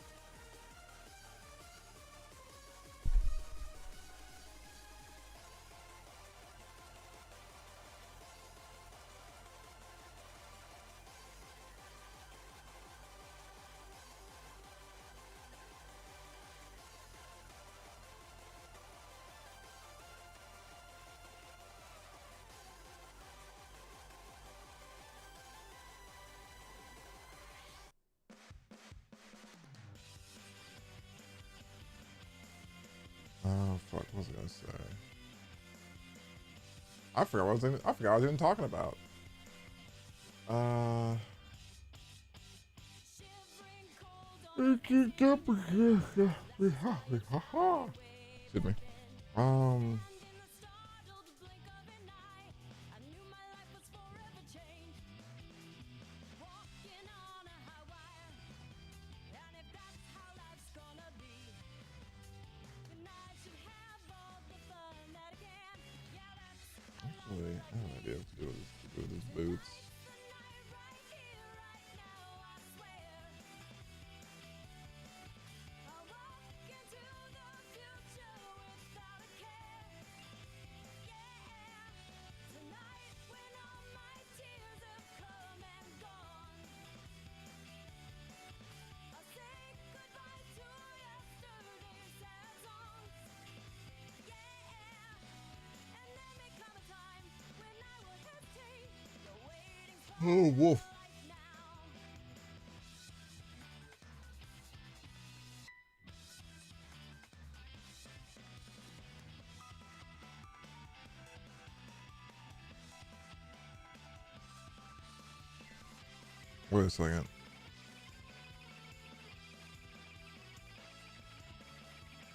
Oh fuck, what was I gonna say? I forgot what I forgot what I was even talking about. Excuse me. Um, Actually, I have an idea what to do with his boots. Oh, wolf. Wait a second.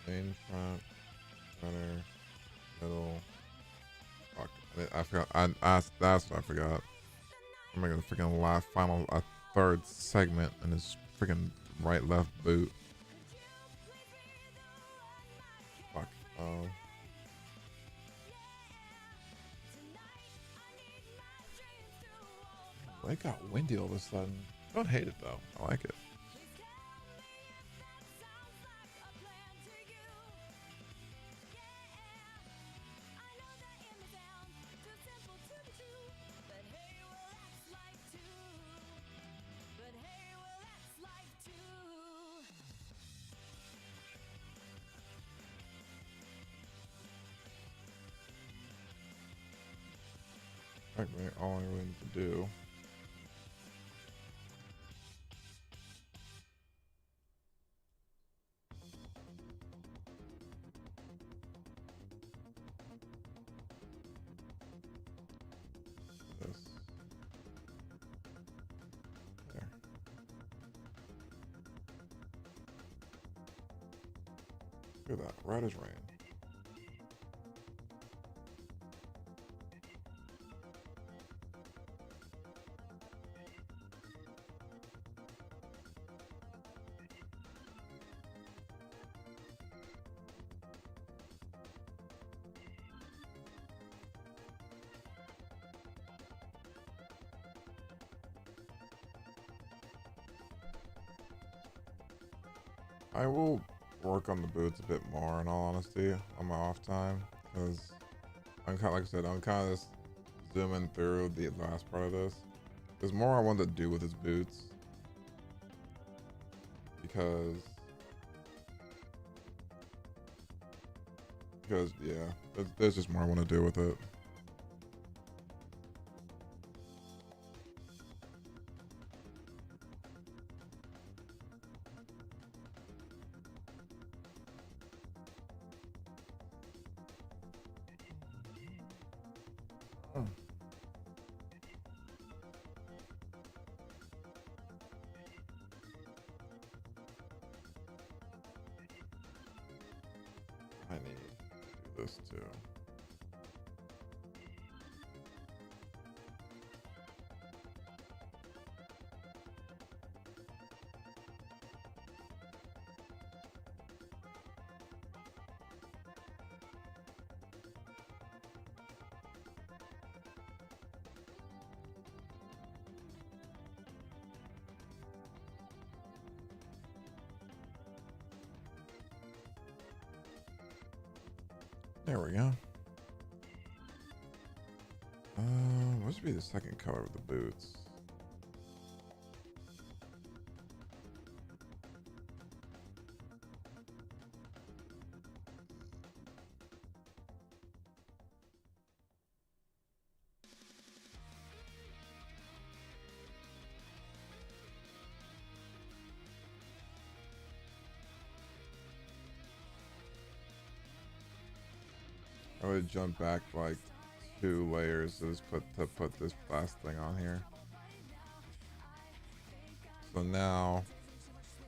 Main, front, center, middle. Fuck. I forgot. That's what I forgot. I'm making a freaking last final, a third segment in his freaking right left boot. Fuck. It got windy all of a sudden. Don't hate it though. I like it. Practically all I really need to do. This. There. Look at that. Right as rain. I will work on the boots a bit more, in all honesty, on my off time, because I'm kind of, like I said, I'm kind of just zooming through the last part of this. There's more I want to do with his boots, because yeah, there's just more I want to do with it. I need to do this too. There we go. What should be the second color of the boots? I would jump back like 2 layers to just put this last thing on here. So now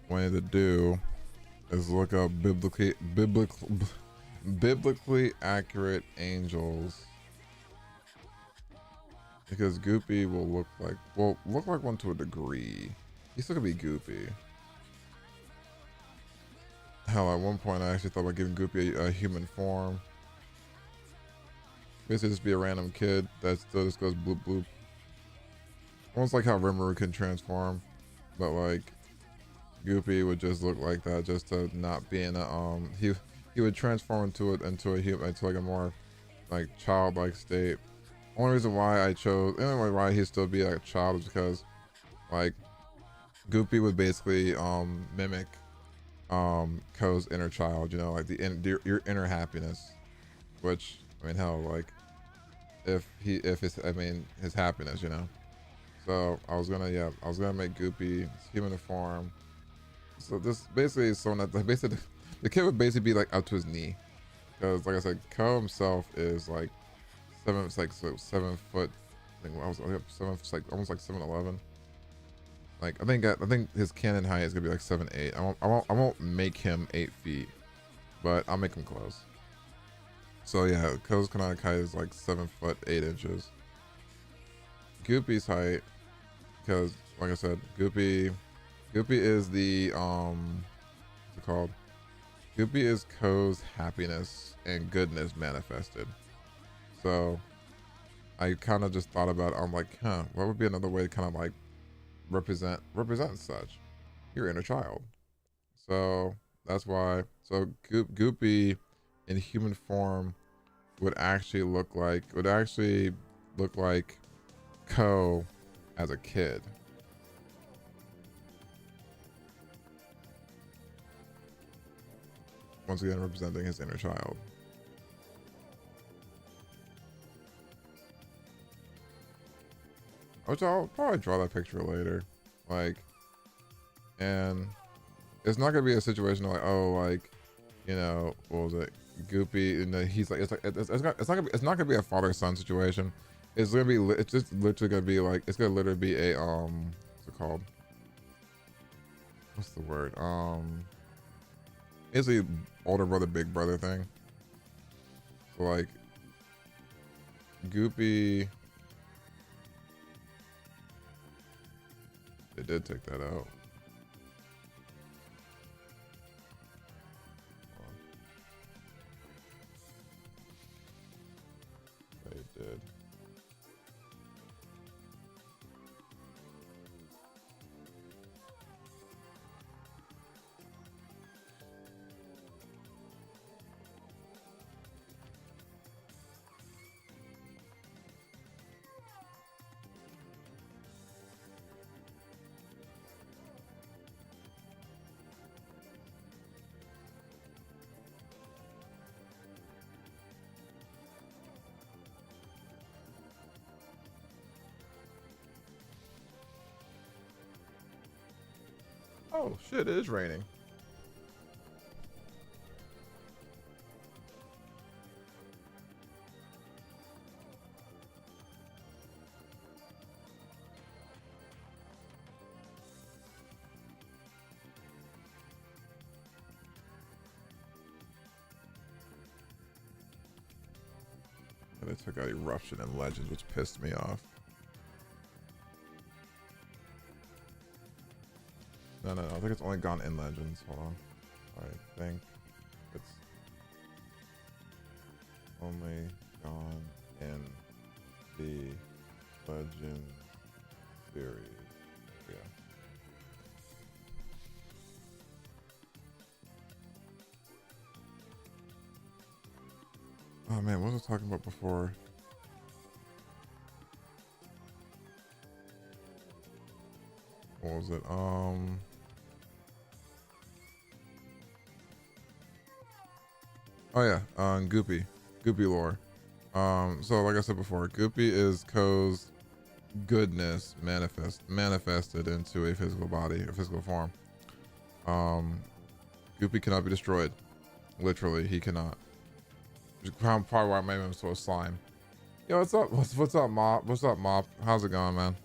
what I need to do is look up biblically accurate angels, because Goopy will look like one to a degree. He's still gonna be Goopy. Hell, at one point I actually thought about giving Goopy a human form. Basically just be a random kid that still just goes bloop bloop. Almost like how Rimuru can transform, but like Goopy would just look like that, just to not be in a he would transform into a human, into like a more like childlike state. Only reason why I chose, anyway, why he'd still be like a child, is because like Goopy would basically mimic Ko's inner child, you know, like your inner happiness, which I mean, hell, like if his happiness, you know. So I was gonna make Goopy human form. So this basically is someone that basically the kid would basically be like up to his knee, because like I said, Ko himself is like 7 foot. I think I was like 7, like almost like 7'11". Like I think his canon height is gonna be like 7'8". I won't make him 8 feet, but I'll make him close. So yeah, Ko's canonic height is like 7 foot 8 inches. Goopy's height, because like I said, Goopy is the what's it called? Goopy is Ko's happiness and goodness manifested. So I kind of just thought about it. I'm like, what would be another way to kind of like represent such your inner child? So that's why. So Goopy in human form would actually look like Ko as a kid. Once again, representing his inner child. Which I'll probably draw that picture later. Like, and it's not gonna be a situation like, oh, like, you know, what was it? Goopy, and he's like, it's not gonna be a father-son situation. It's just literally gonna be like, it's gonna literally be a what's it called? What's the word? It's a older brother, big brother thing. So like, Goopy, they did take that out. They did. Oh shit, it is raining. They took out Eruption and Legends, which pissed me off. No, I think it's only gone in Legends. Hold on. I think it's only gone in the Legends series. Yeah. Oh man, what was I talking about before? What was it? Oh yeah, Goopy lore. So like I said before, Goopy is Ko's goodness manifested into a physical body, a physical form. Goopy cannot be destroyed. Literally, he cannot. Which is probably why I made him so slime. Yo, what's up? What's up, Mop? What's up, Mop? How's it going, man?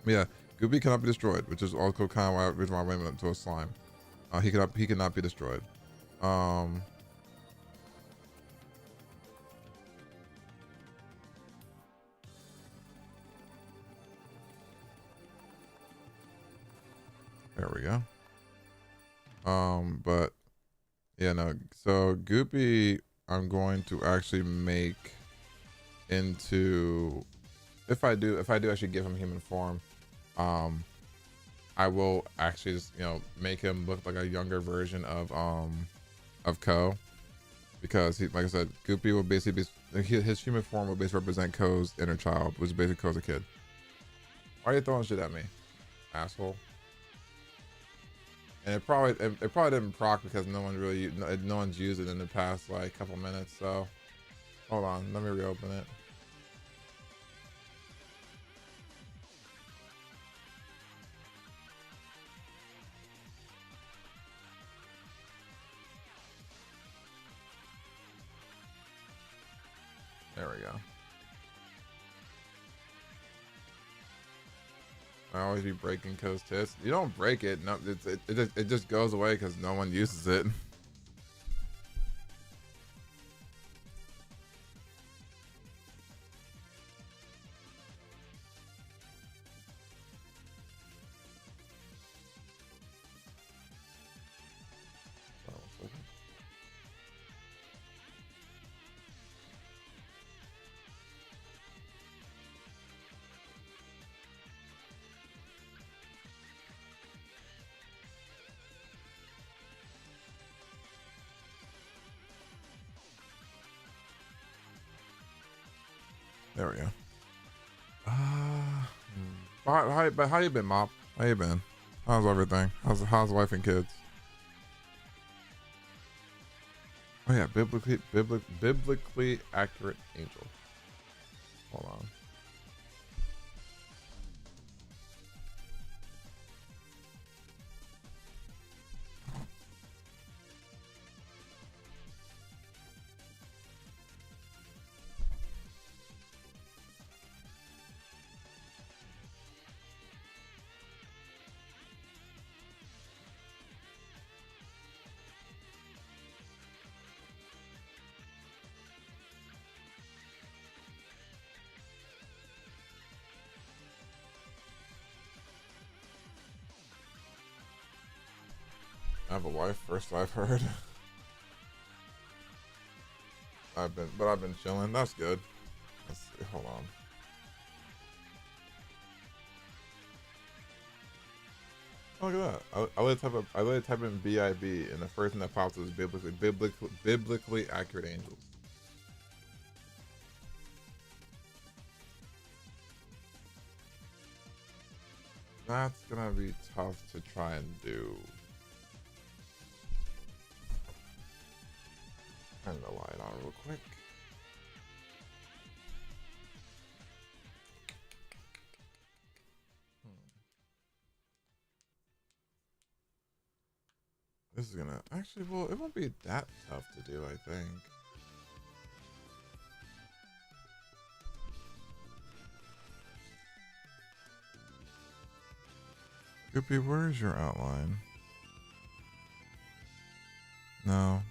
Yeah, Goopy cannot be destroyed, which is also kind of why I made him into a slime. He cannot be destroyed. There we go. But yeah, no. So Goopy, I'm going to actually make into, if I do actually give him human form, I will actually just, make him look like a younger version of Ko, because he, like I said, Goopy will basically be, his human form will basically represent Ko's inner child, which is basically Ko's a kid. Why are you throwing shit at me, asshole? And it probably didn't proc because no one's used it in the past like couple minutes. So hold on, let me reopen it. There we go. I always be breaking Ko's tits. You don't break it. No, it just goes away because no one uses it. There we go. How you been, Mop? How you been? How's everything? How's wife and kids? Oh yeah, biblically accurate angel. Hold on. I have a wife. First I've heard. I've been chilling. That's good. Let's see. Hold on. Look at that. I literally type in BIB, and the first thing that pops up is biblically accurate angels. That's gonna be tough to try and do. Turn the light on real quick. This is gonna actually, well, it won't be that tough to do, I think. Goopy, where's your outline? No.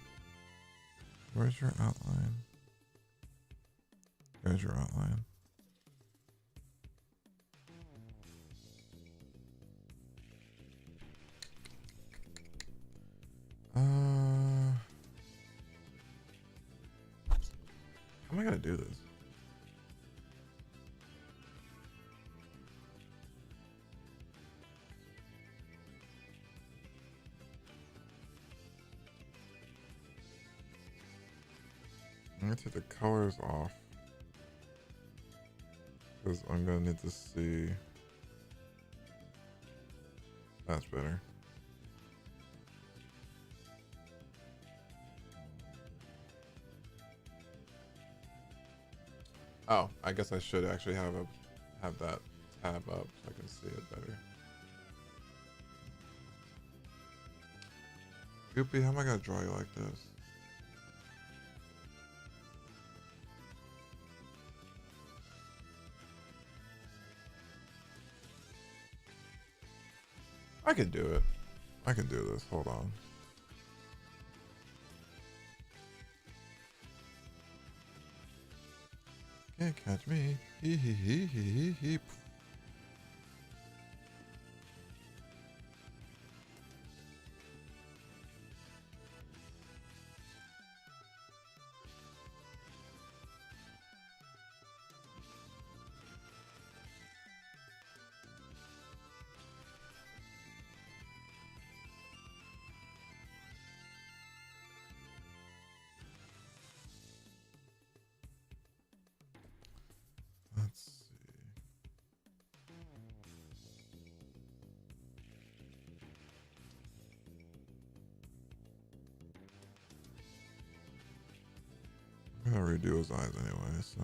Where's your outline? There's your outline. How am I gonna do this? I'm gonna take the colors off because I'm gonna need to see. That's better. Oh, I guess I should actually have that tab up so I can see it better. Goopy, how am I gonna draw you like this? I can do it. I can do this. Hold on. Can't catch me. Hee hee hee hee hee hee. Let's see. I'm gonna redo his eyes anyway, so.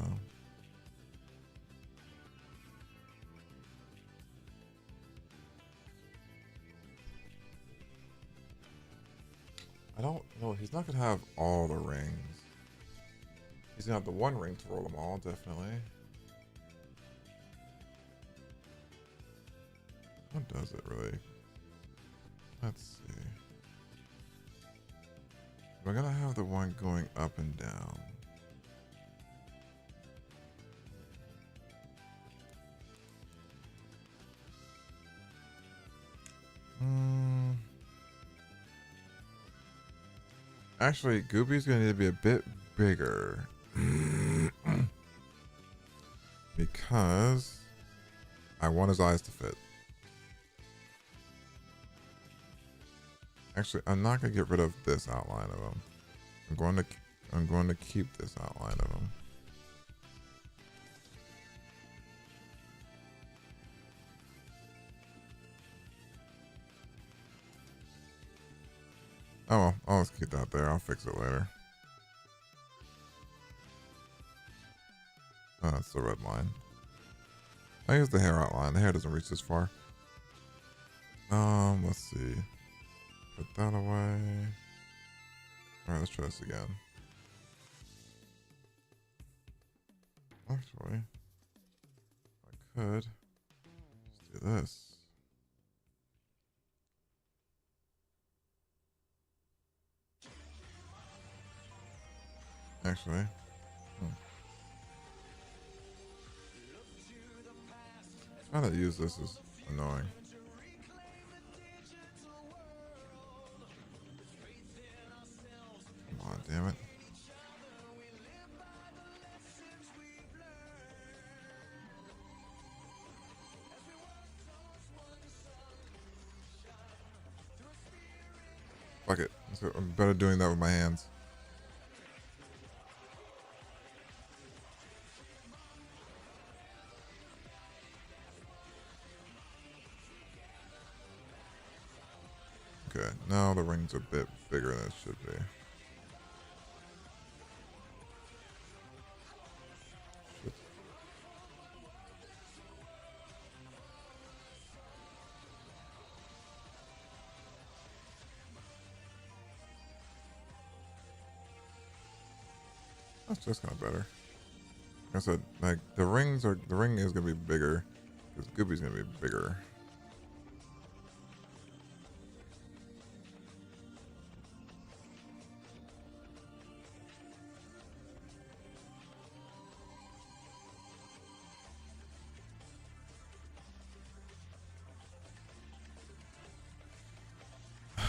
I don't know. He's not gonna have all the rings. He's gonna have the one ring to roll them all, definitely. What does it really? Let's see. We're gonna have the one going up and down. Actually, Goopy's gonna need to be a bit bigger. Because I want his eyes to fit. Actually, I'm not gonna get rid of this outline of him. I'm going to keep this outline of him. Oh well, I'll just keep that there. I'll fix it later. Oh, that's the red line. I use the hair outline. The hair doesn't reach this far. Let's see. Put that away. Alright, let's try this again. Actually, I could just do this. Actually, trying to use this is annoying. Come on, damn it. Fuck it. I'm better doing that with my hands. Okay, now the ring's a bit bigger than it should be. Shit. That's just kind of better. Like I said, like the ring is gonna be bigger because Goopy's gonna be bigger.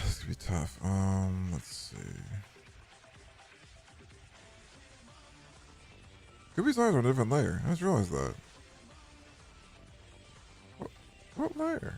This could be tough. Let's see. Goopy's eyes are a different layer. I just realized that. What layer?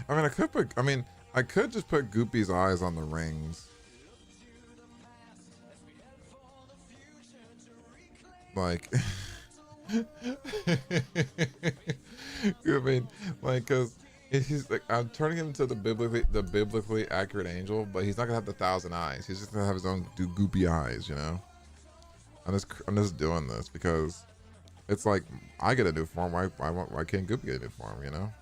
I mean, I could put. I mean, I could just put Goopy's eyes on the rings. Like, I mean, like, cause he's like, I'm turning him into the biblically accurate angel, but he's not gonna have the 1,000 eyes. He's just gonna have his own goopy eyes, you know. I'm just doing this because it's like I get a new form. Why can't Goopy get a new form? You know.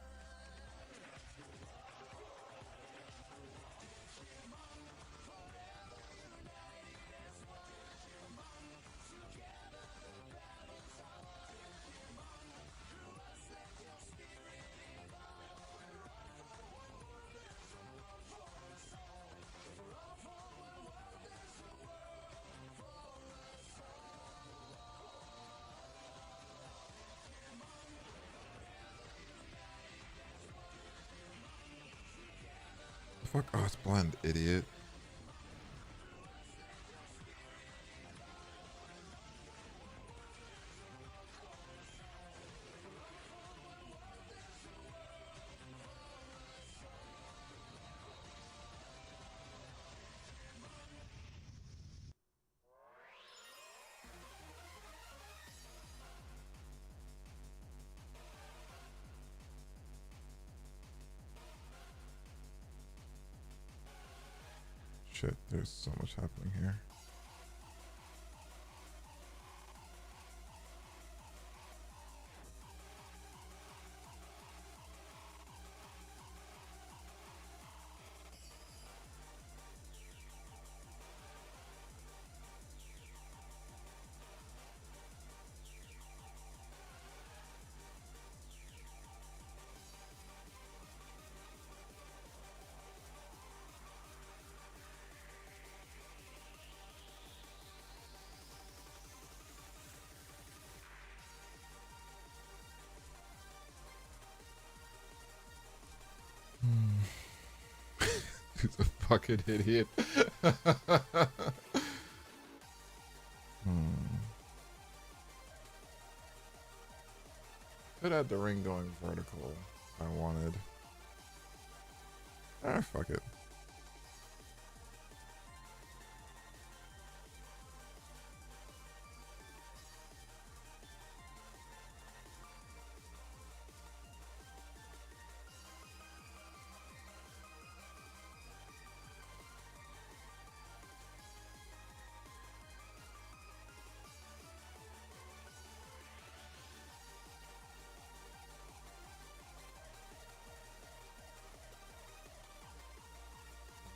Fuck. Oh, it's blend, idiot. Shit, there's so much happening here. He's a fucking idiot. Could have the ring going vertical if I wanted. Ah, fuck it.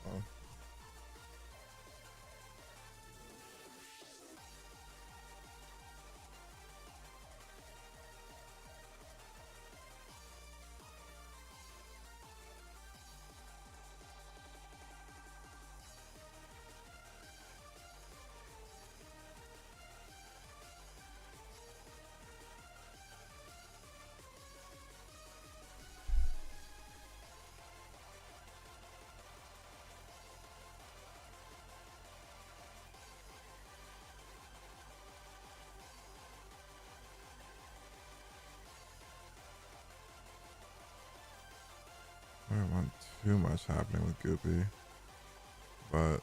Oh. I don't want too much happening with Goopy, but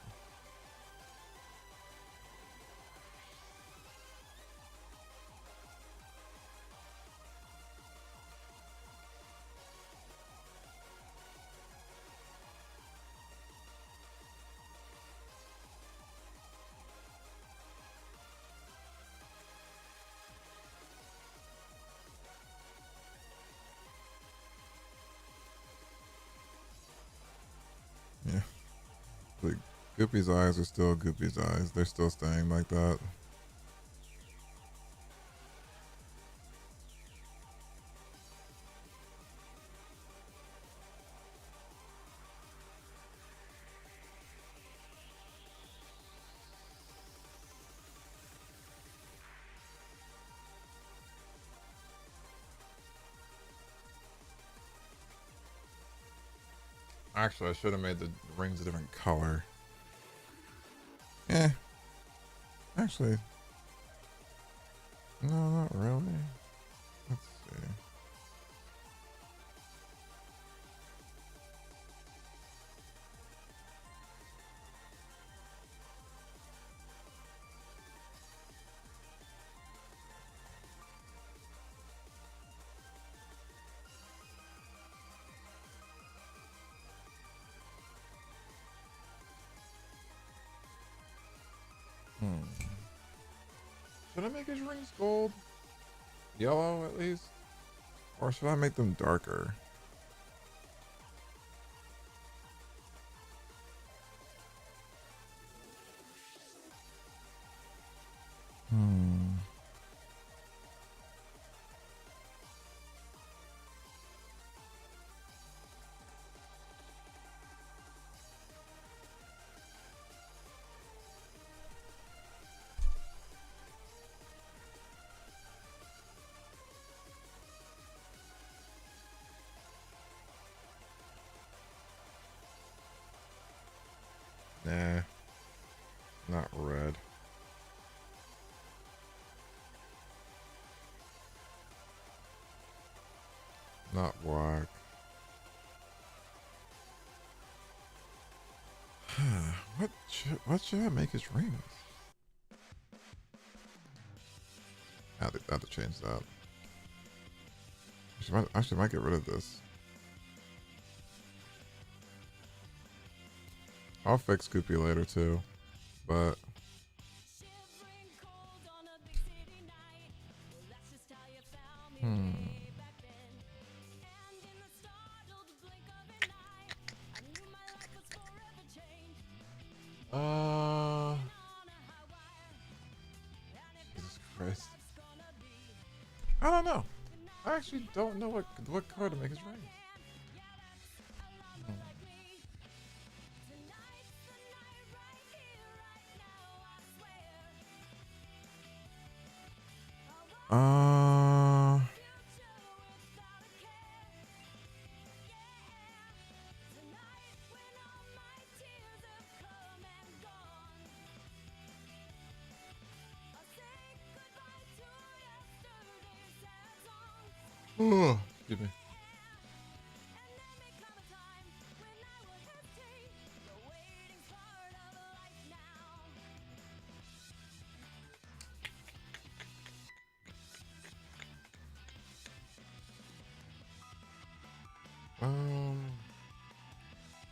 yeah, like Goopy's eyes are still Goopy's eyes. They're still staying like that. Actually, I should have made the rings a different color. Eh, actually, no, not really. Let's see. Hmm. Should I make his rings gold? Yellow at least? Or should I make them darker? Hmm. Nah. Not red. Not black. what should I make his rings? I have to change that. Actually might get rid of this. I'll fix Goopy later too, but Jesus Christ. I don't know. I actually don't know what color to make his rings. Excuse me.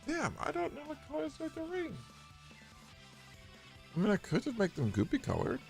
Damn, I don't know what colors are the rings. I mean, I could just make them goopy colored.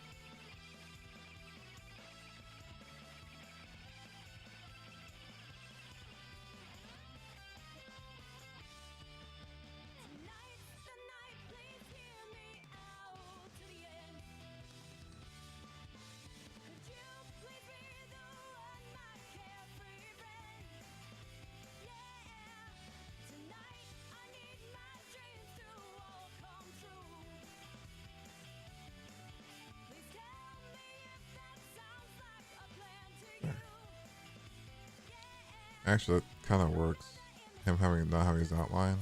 Actually, that kind of works. Him not having his outline.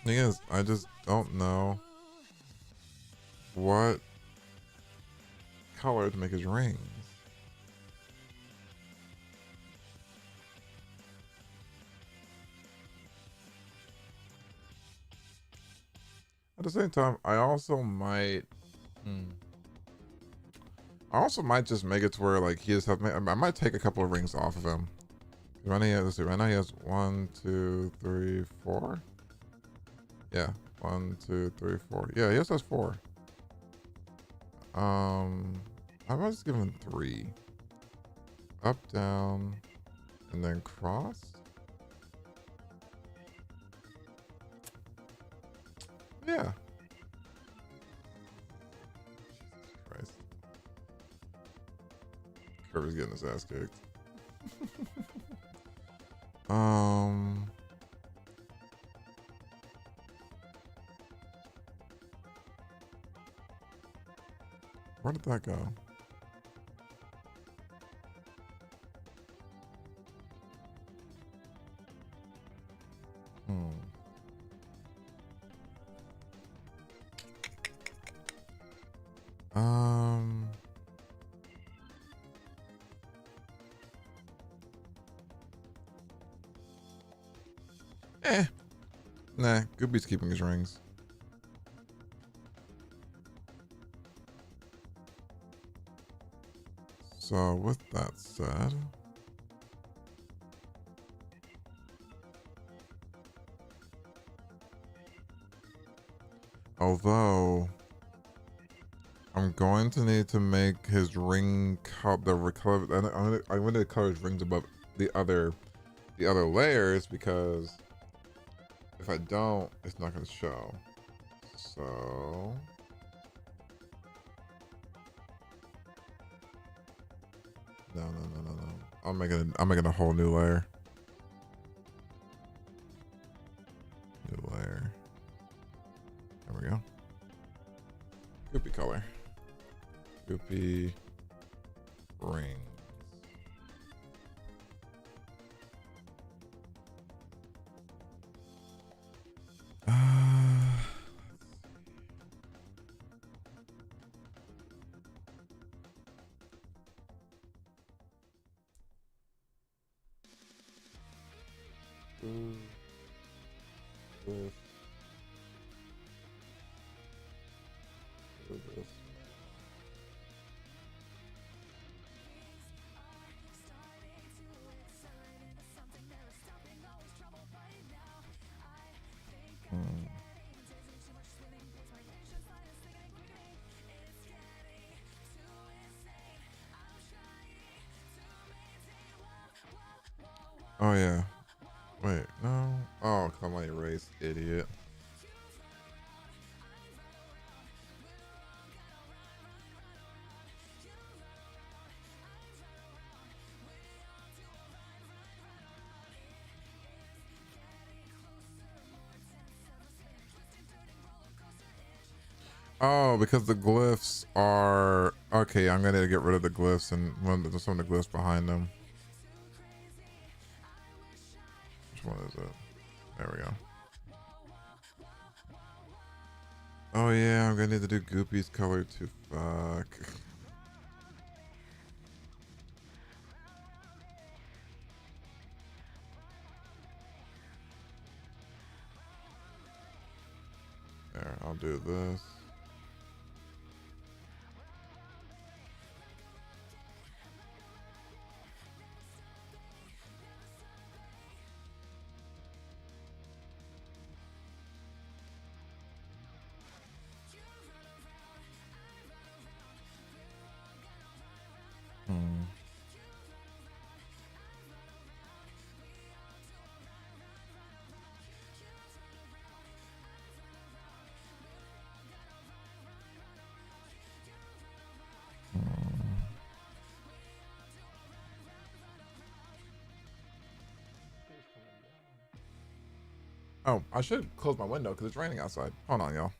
Thing is, I just don't know what color to make his rings. At the same time, I also might. I also might just make it to where like he just have. I might take a couple of rings off of him. Right now he has 1, 2, 3, 4. Yeah, 1, 2, 3, 4. Yeah, he also has 4. I might just give him 3. Up, down, and then cross. Yeah. Christ. Kirby's getting his ass kicked. Where did that go? Nah, Goopy's keeping his rings. So with that said, Although I'm going to need to make his ring the color. I'm going to color his rings above the other layers, because if I don't, it's not going to show. So no. I'm making a whole new layer. New layer. There we go. Goopy color. Goopy rings. Oh yeah. Wait, no. Oh, come on, erase, idiot. Oh, because the glyphs are okay. I'm gonna get rid of the glyphs and some of the glyphs behind them. Which one is it? There we go. Oh yeah, I'm gonna need to do Goopy's color too. Fuck. There, I'll do this. Oh, I should close my window because it's raining outside. Hold on, y'all.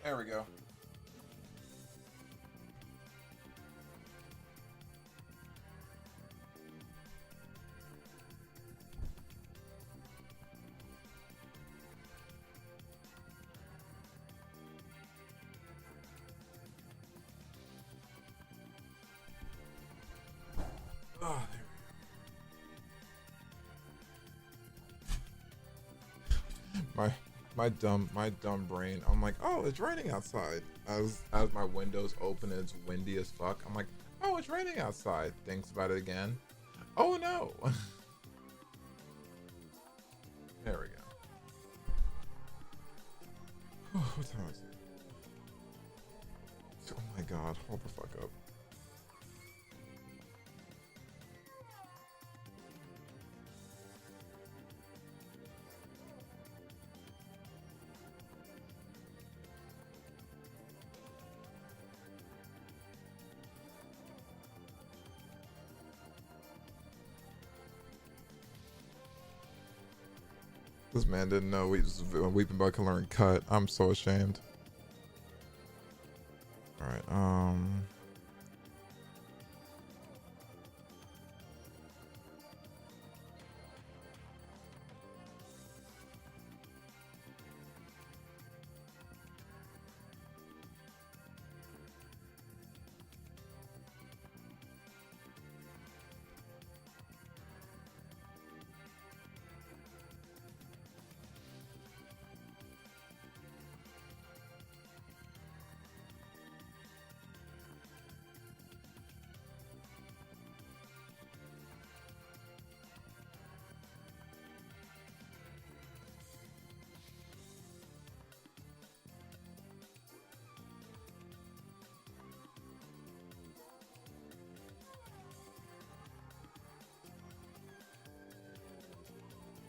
There we go. Oh, there we go. My dumb brain. I'm like, oh, it's raining outside. As my windows open and it's windy as fuck. I'm like, oh, it's raining outside. Thinks about it again. Oh no. There we go. What time is it? Oh my god, hold the fuck up. This man didn't know weeping by color and cut. I'm so ashamed. All right.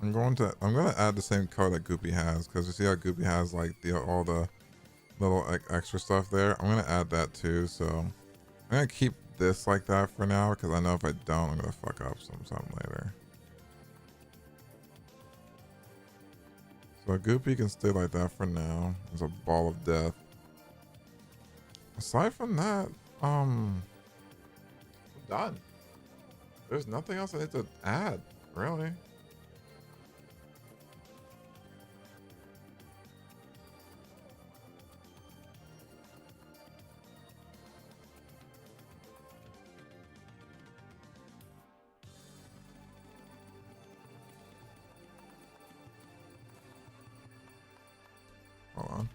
I'm gonna add the same color that Goopy has, because you see how Goopy has like all the little extra stuff there. I'm gonna add that too. So I'm gonna keep this like that for now, because I know if I don't, I'm gonna fuck up something later. So Goopy can stay like that for now. It's a ball of death. Aside from that, I'm done. There's nothing else I need to add, really. Hold on.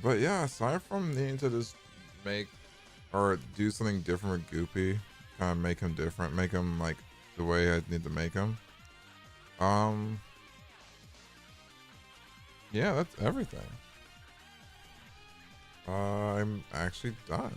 But yeah, aside from needing to just make or do something different with Goopy, kind of make him different, make him like the way I need to make him. Yeah, that's everything. I'm actually done.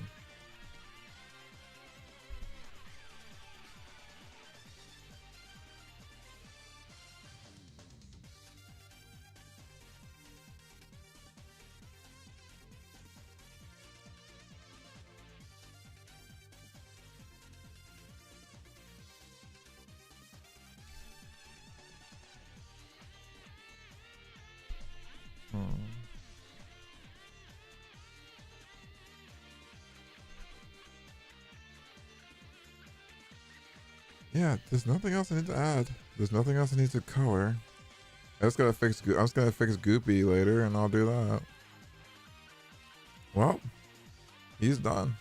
Yeah, there's nothing else I need to add. There's nothing else I need to color. I just gotta fix. I was gonna fix Goopy later, and I'll do that. Well, he's done.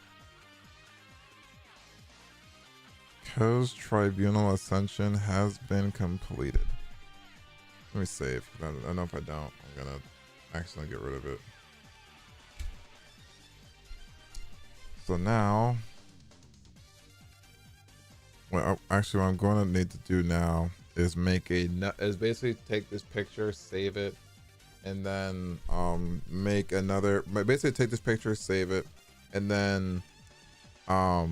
Co's Tribunal Ascension has been completed. Let me save. I know if I don't, I'm gonna accidentally get rid of it. So now, well, actually, what I'm going to need to do now is basically take this picture, save it, and then make another. Basically, take this picture, save it, and then or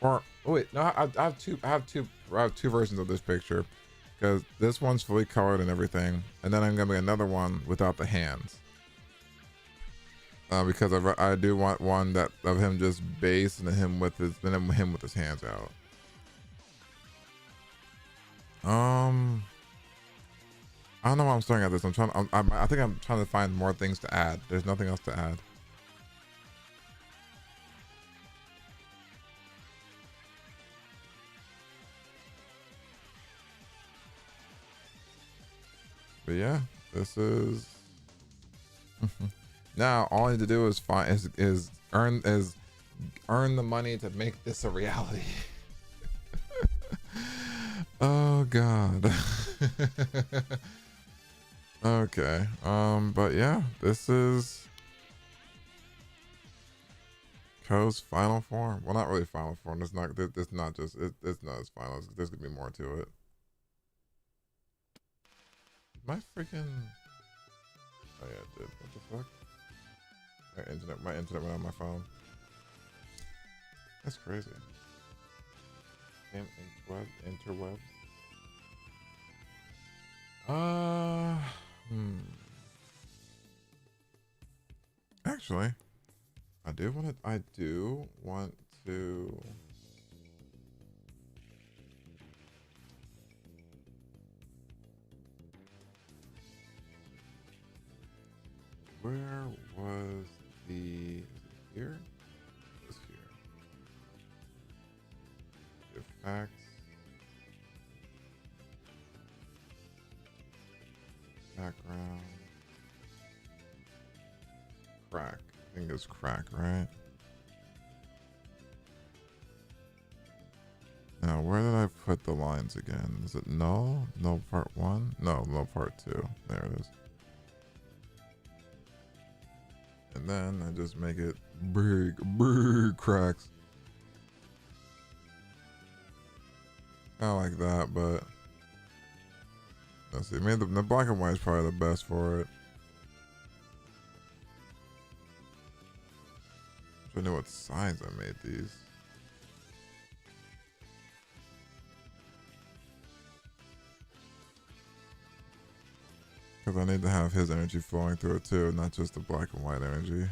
oh wait, no, I have two versions of this picture, because this one's fully colored and everything, and then I'm gonna make another one without the hands. Because I do want one that of him just base, and then him with his hands out. I don't know why I'm staring at this. I think I'm trying to find more things to add. There's nothing else to add. But yeah, this is now all I need to do is earn the money to make this a reality. Oh god. Okay. But yeah, this is Co's final form. Well, not really final form. It's not just it's not as final. There's gonna be more to it. My freaking oh yeah, it did. What the fuck? My internet went on my phone. That's crazy. Damn interwebs. Actually, I do want to. Where was the? Is it here? It's here. Give facts. Background. Crack. I think it's crack, right? Now, where did I put the lines again? Is it null? Null part 1? No, null part 2. There it is. And then I just make it big cracks. Kind of like that, but let's see. Maybe the black and white is probably the best for it. I know what size I made these. Because I need to have his energy flowing through it too, not just the black and white energy.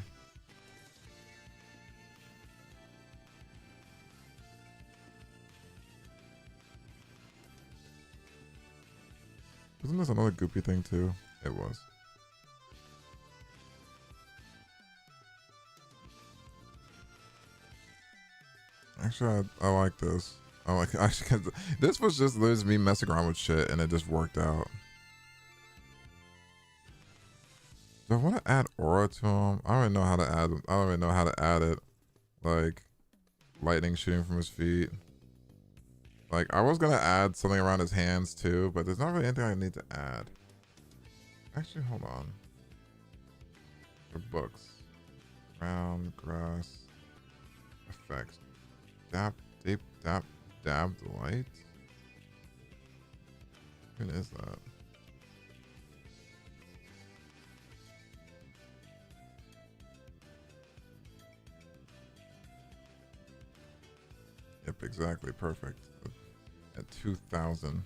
Wasn't this another goopy thing too? It was. Actually, I like this. I like actually. This was just me messing around with shit, and it just worked out. Do I want to add aura to him? I don't even know how to add. I don't even know how to add it. Like lightning shooting from his feet. Like I was gonna add something around his hands too, but there's not really anything I need to add. Actually, hold on. The books. Ground, grass, effects. Dab, deep, dab, dabbed light. What is that? Yep, exactly, perfect. At 2,000.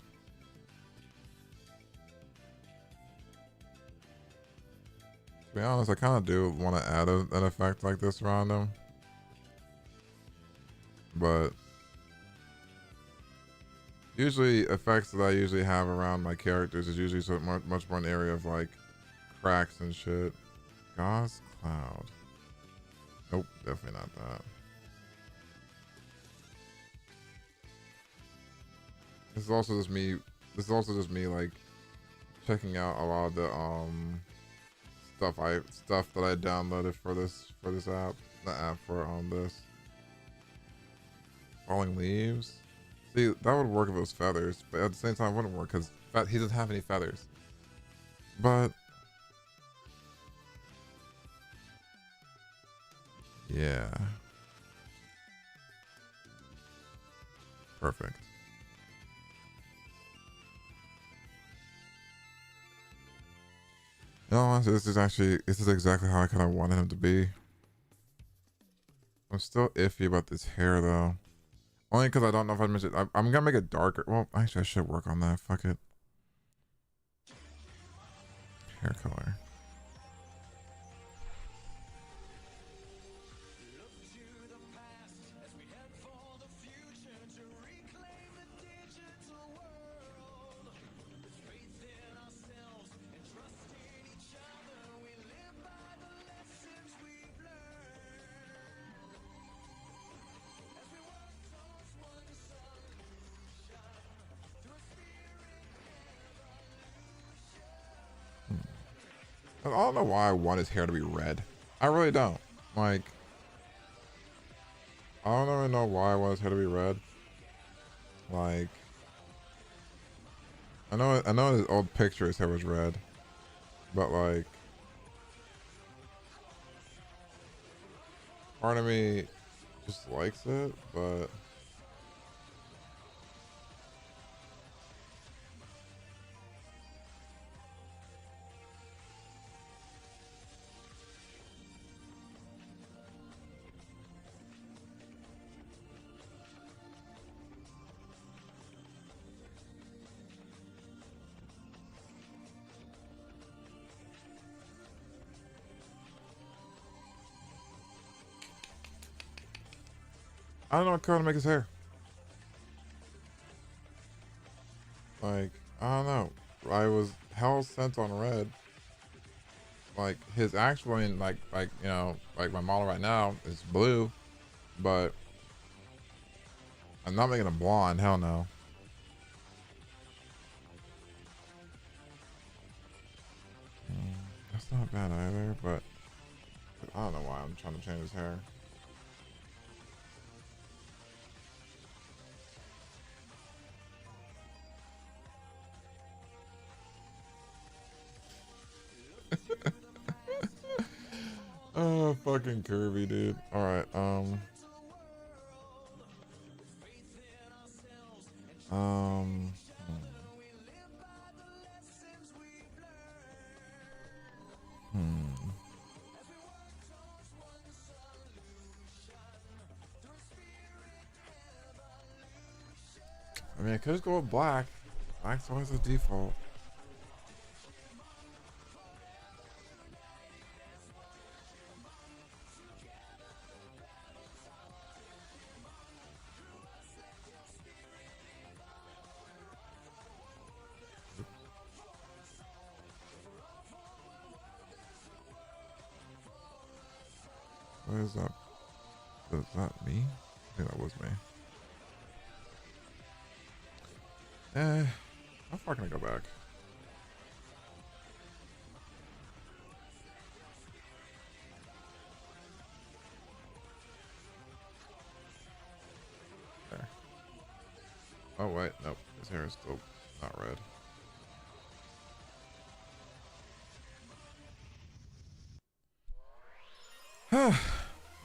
To be honest, I kind of do want to add an effect like this around him. But usually effects that I usually have around my characters is usually so much more an area of like cracks and shit. Gauze cloud. Nope, definitely not that. This is also just me. This is also just me like checking out a lot of the stuff that I downloaded for this app. The app for this. Falling leaves. See, that would work if it was feathers, but at the same time, it wouldn't work because he doesn't have any feathers. But yeah, perfect. No, this is exactly how I kind of wanted him to be. I'm still iffy about this hair though. Only because I don't know if I mentioned. I'm gonna make it darker. Well, actually, I should work on that. Fuck it. Hair color. I don't know why I want his hair to be red. I really don't. Like, I don't even know why I want his hair to be red. Like, I know in his old picture his hair was red, but like, part of me just likes it, but. I don't know what color to make his hair. Like, I don't know. I was hell sent on red. Like his actual, like you know, like my model right now is blue, but I'm not making a blonde. Hell no. That's not bad either, but I don't know why I'm trying to change his hair. Oh, fucking Kirby, dude. All right. Um. Hmm. I mean, I could just go with black. Black's always the default. What is that? Is that me? I think that was me. How far can I go back? There. Oh wait, nope. His hair is still not red.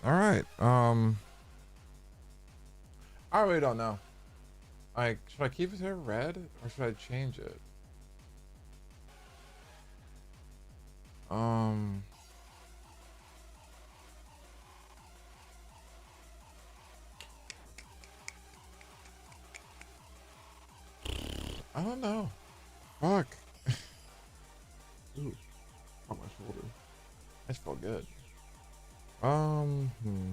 All right. I really don't know. Like, should I keep his hair red or should I change it? Um. I don't know. Fuck. Ooh, on my shoulder. That felt good. Hmm. Um. Hmm.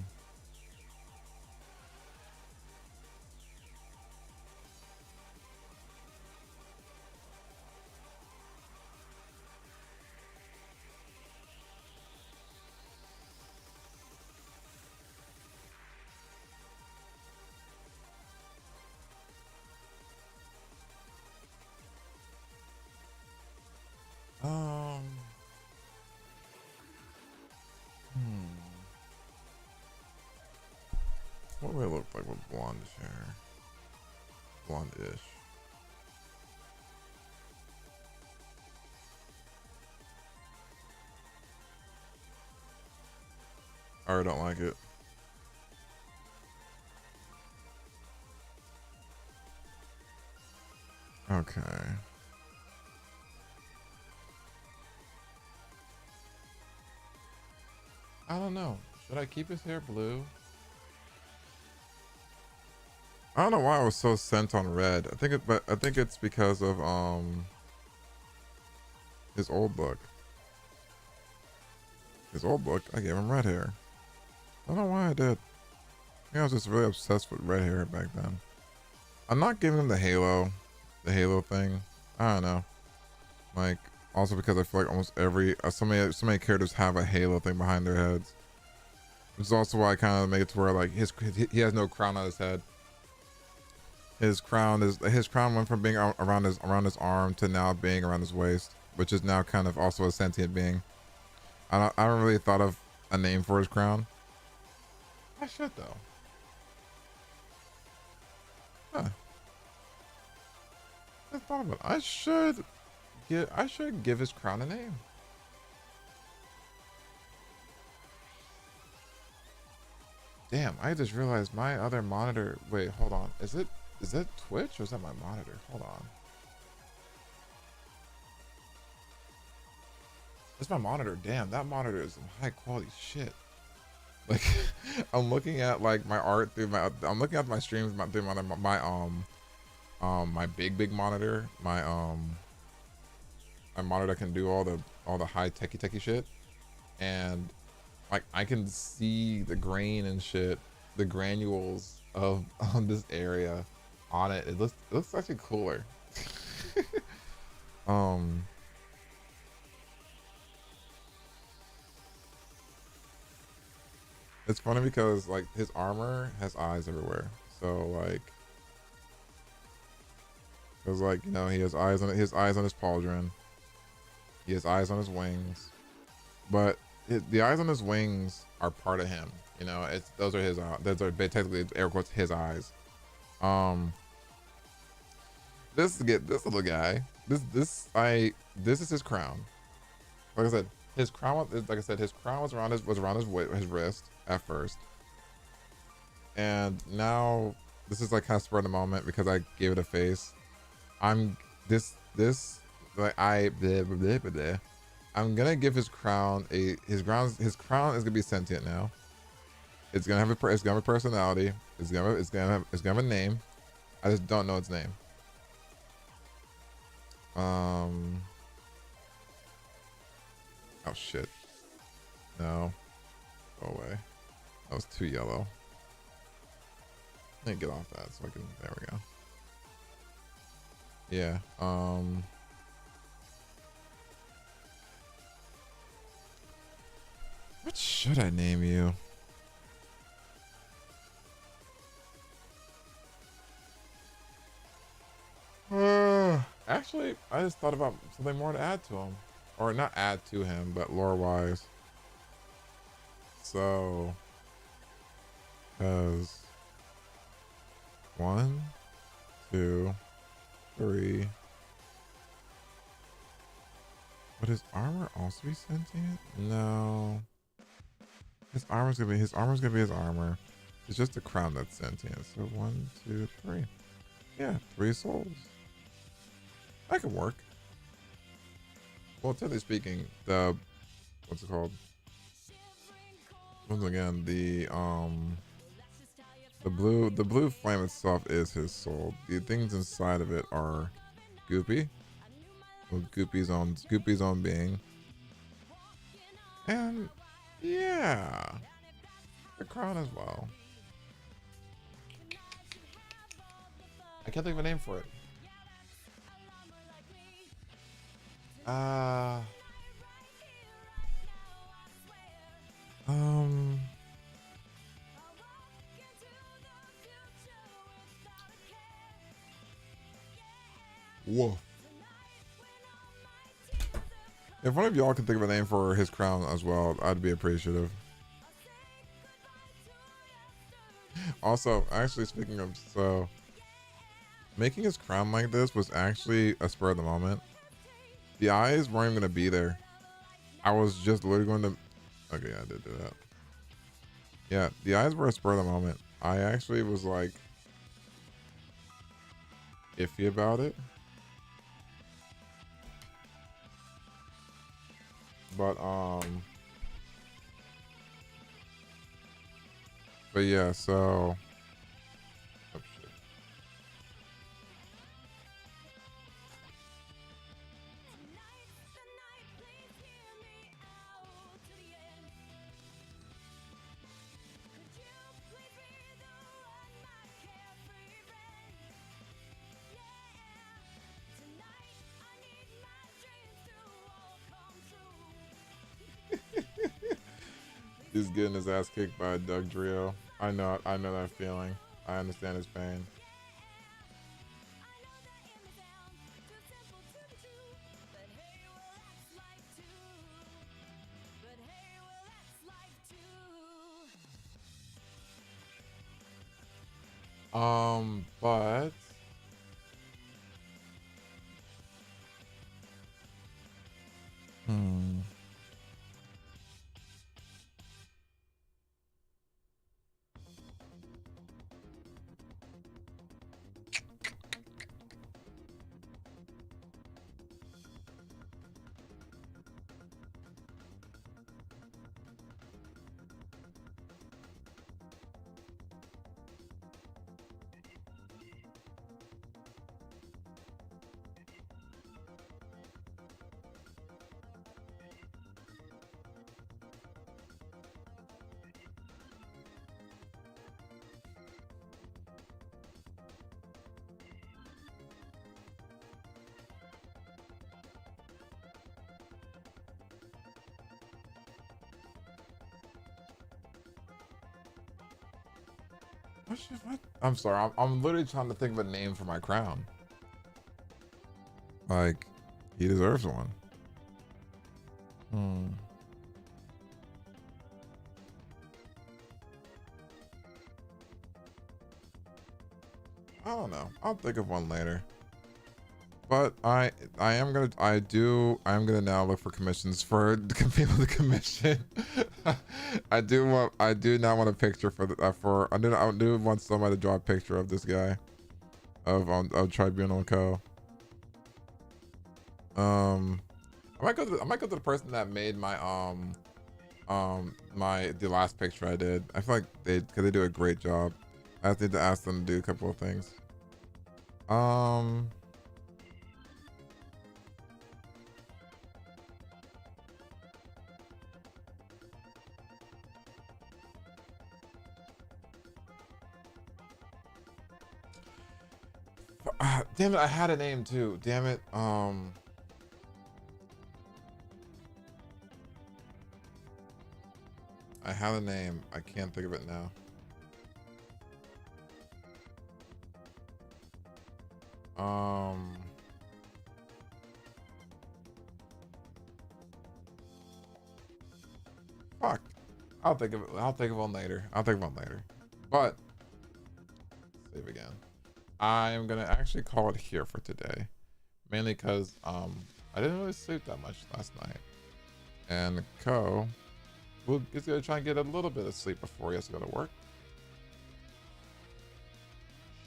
What would it look like with blonde hair? Blonde-ish. I already don't like it. Okay. I don't know. Should I keep his hair blue? I don't know why I was so sent on red. But I think it's because of his old look. His old look, I gave him red hair. I don't know why I did. I think I was just really obsessed with red hair back then. I'm not giving him the halo thing. I don't know. Like, also because I feel like almost so many characters have a halo thing behind their heads. Which is also why I kind of make it to where like he has no crown on his head. His crown went from being around his arm to now being around his waist, which is now kind of also a sentient being. I haven't really thought of a name for his crown. I should though. Huh. I thought about it. I should give his crown a name. Damn, I just realized my other monitor. Wait, hold on. Is that Twitch or is that my monitor? Hold on. That's my monitor. Damn, that monitor is some high quality shit. Like, I'm looking at like my art through I'm looking at my streams through my big monitor, my monitor that can do all the high techie shit, and like I can see the grain and shit, the granules of on this area on it. It looks actually cooler. um it's funny because like his armor has eyes everywhere, so like because like he has eyes on his pauldron, he has eyes on his wings, but the eyes on his wings are part of him. Those are technically air quotes his eyes. This little guy. This is his crown. Like I said, His crown was, like I said, his crown was around his wrist at first, and now this is like kind of spur of the moment because I gave it a face. I'm this like I blah, blah, blah, blah, blah. I'm gonna give his crown his crown is gonna be sentient now. It's gonna have it's gonna have a personality. It's gonna have a name. I just don't know its name. Oh shit. No. Go away. That was too yellow. Let me get off that so I can, there we go. Yeah. What should I name you? Actually, I just thought about something more to add to him. Or not add to him, but lore-wise. So, because 1, 2, 3. Would his armor also be sentient? No. His armor's gonna be his armor. It's just the crown that's sentient. So 1, 2, 3. Yeah, 3 souls. That could work. Well, technically speaking, what's it called? Once again, the blue flame itself is his soul. The things inside of it are Goopy. Well, Goopy's own being. And yeah, the crown as well. I can't think of a name for it. Whoa. If one of y'all can think of a name for his crown as well, I'd be appreciative. Also, actually, speaking of, so making his crown like this was actually a spur of the moment. The eyes weren't even gonna be there. I was just literally going to. Okay, yeah, I did do that. Yeah, the eyes were a spur of the moment. I actually was like iffy about it. But yeah, so oh, shit. He's getting his ass kicked by Doug Drio. I know that feeling. I understand his pain. But what? I'm sorry. I'm literally trying to think of a name for my crown. Like, he deserves one. I don't know. I'll think of one later. But I'm gonna now look for commissions for people to commission. I do now want a picture for the I do want somebody to draw a picture of this guy of Tribunal Co. I might go to the person that made my the last picture I did. I feel like they do a great job. I need to ask them to do a couple of things. Damn it, I had a name too. Damn it. I had a name. I can't think of it now. Fuck. I'll think of it. I'll think of one later. But save again. I'm gonna actually call it here for today, mainly because I didn't really sleep that much last night, and Co is gonna try and get a little bit of sleep before he has to go to work.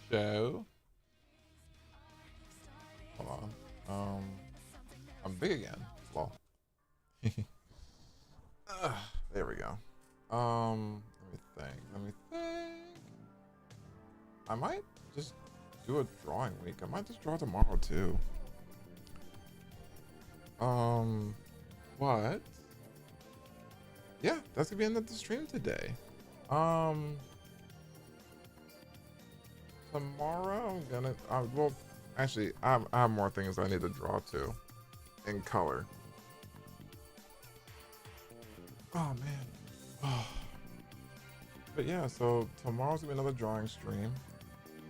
So hold on. I'm big again. Well, there we go. Let me think. I might just do a drawing week. I might just draw tomorrow too. What? Yeah, that's gonna be the end of the stream today. Tomorrow I'm gonna well, actually I have more things I need to draw too in color. Oh man. Oh. But yeah, so tomorrow's gonna be another drawing stream.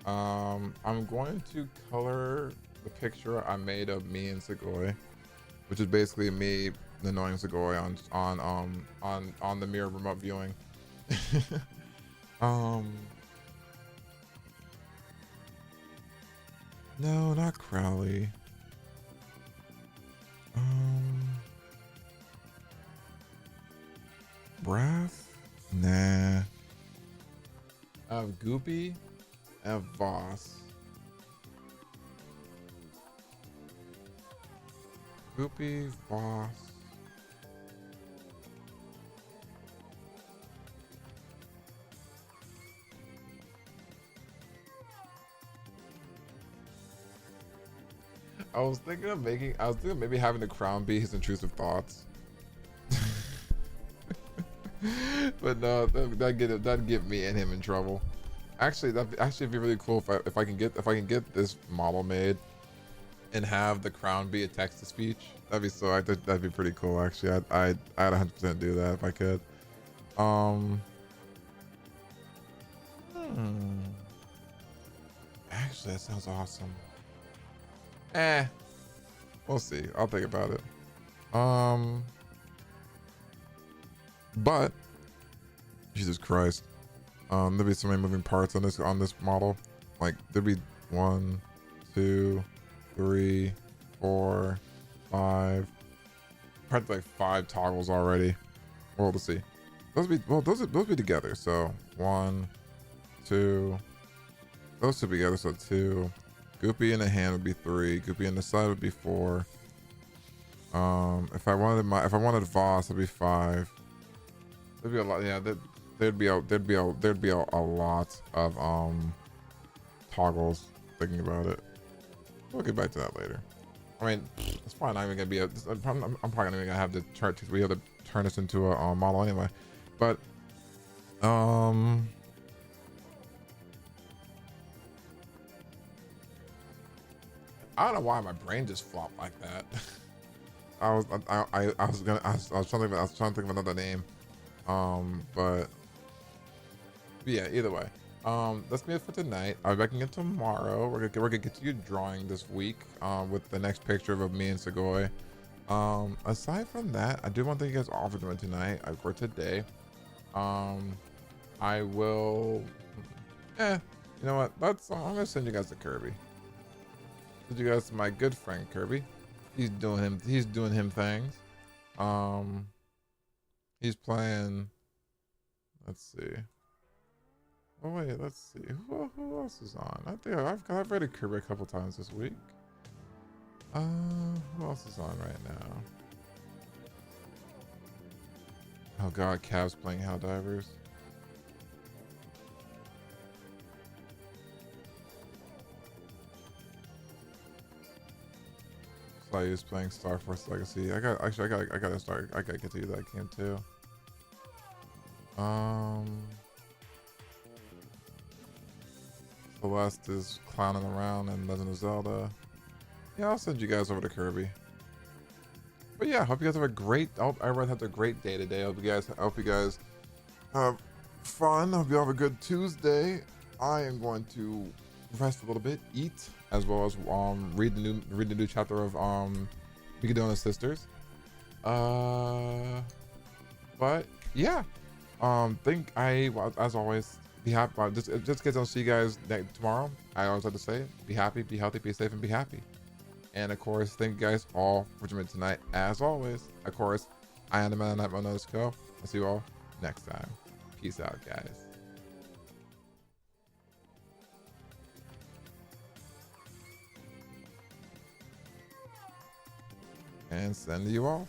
I'm going to color the picture I made of me and Segoy, which is basically me annoying Segoy on the mirror remote viewing. No, not Crowley. Brass? Nah. I have Goopy. I have Voss. Goopy, Voss. I was thinking of maybe having the crown be his intrusive thoughts. But no, that'd get me and him in trouble. Actually, that'd be really cool if I can get this model made and have the crown be a text to speech. That'd be pretty cool. Actually, I'd 100% do that if I could. Actually, that sounds awesome. We'll see. I'll think about it. But Jesus Christ, there'll be so many moving parts on this model. Like there'll be 1, 2, 3, 4, 5, probably like 5 toggles already. Well, we'll see. Those be together. So 1, 2, those two together. So 2. Goopy in the hand would be 3. Goopy in the side would be 4. If I wanted Voss, it'd be 5. There'd be a lot. Yeah, there'd be a lot of toggles. Thinking about it, we'll get back to that later. I mean, it's probably not even gonna be I'm probably not even gonna have to turn this into a model anyway. But I don't know why my brain just flopped like that. I was trying to think of another name. But yeah, either way. That's me for tonight. I'll be back again tomorrow. We're gonna continue drawing this week. With the next picture of me and Segoy. Aside from that, I do want to thank you guys all for doing tonight. For today. I will. You know what? I'm gonna send you guys to Kirby. Did you guys to my good friend Kirby? He's doing him. He's doing him things. He's playing. Let's see. Oh wait, let's see. Who else is on? I think I've rated Kirby a couple times this week. Who else is on right now? Oh god, Cavs playing Helldivers. Slayer's playing Star Force Legacy. I gotta get to that game too. Celeste is clowning around in Legend of Zelda. Yeah, I'll send you guys over to Kirby. But yeah, hope you guys have a great. I hope everyone has a great day today. I hope you guys have fun. I hope you have a good Tuesday. I am going to rest a little bit, eat, as well as read the new chapter of Picadona Sisters. But yeah, as always, be happy. Just because I'll see you guys tomorrow. I always like to say, be happy, be healthy, be safe, and be happy. And of course, thank you guys all for joining me tonight. As always, of course, I am the man of night. I'll see you all next time. Peace out, guys. And send you off.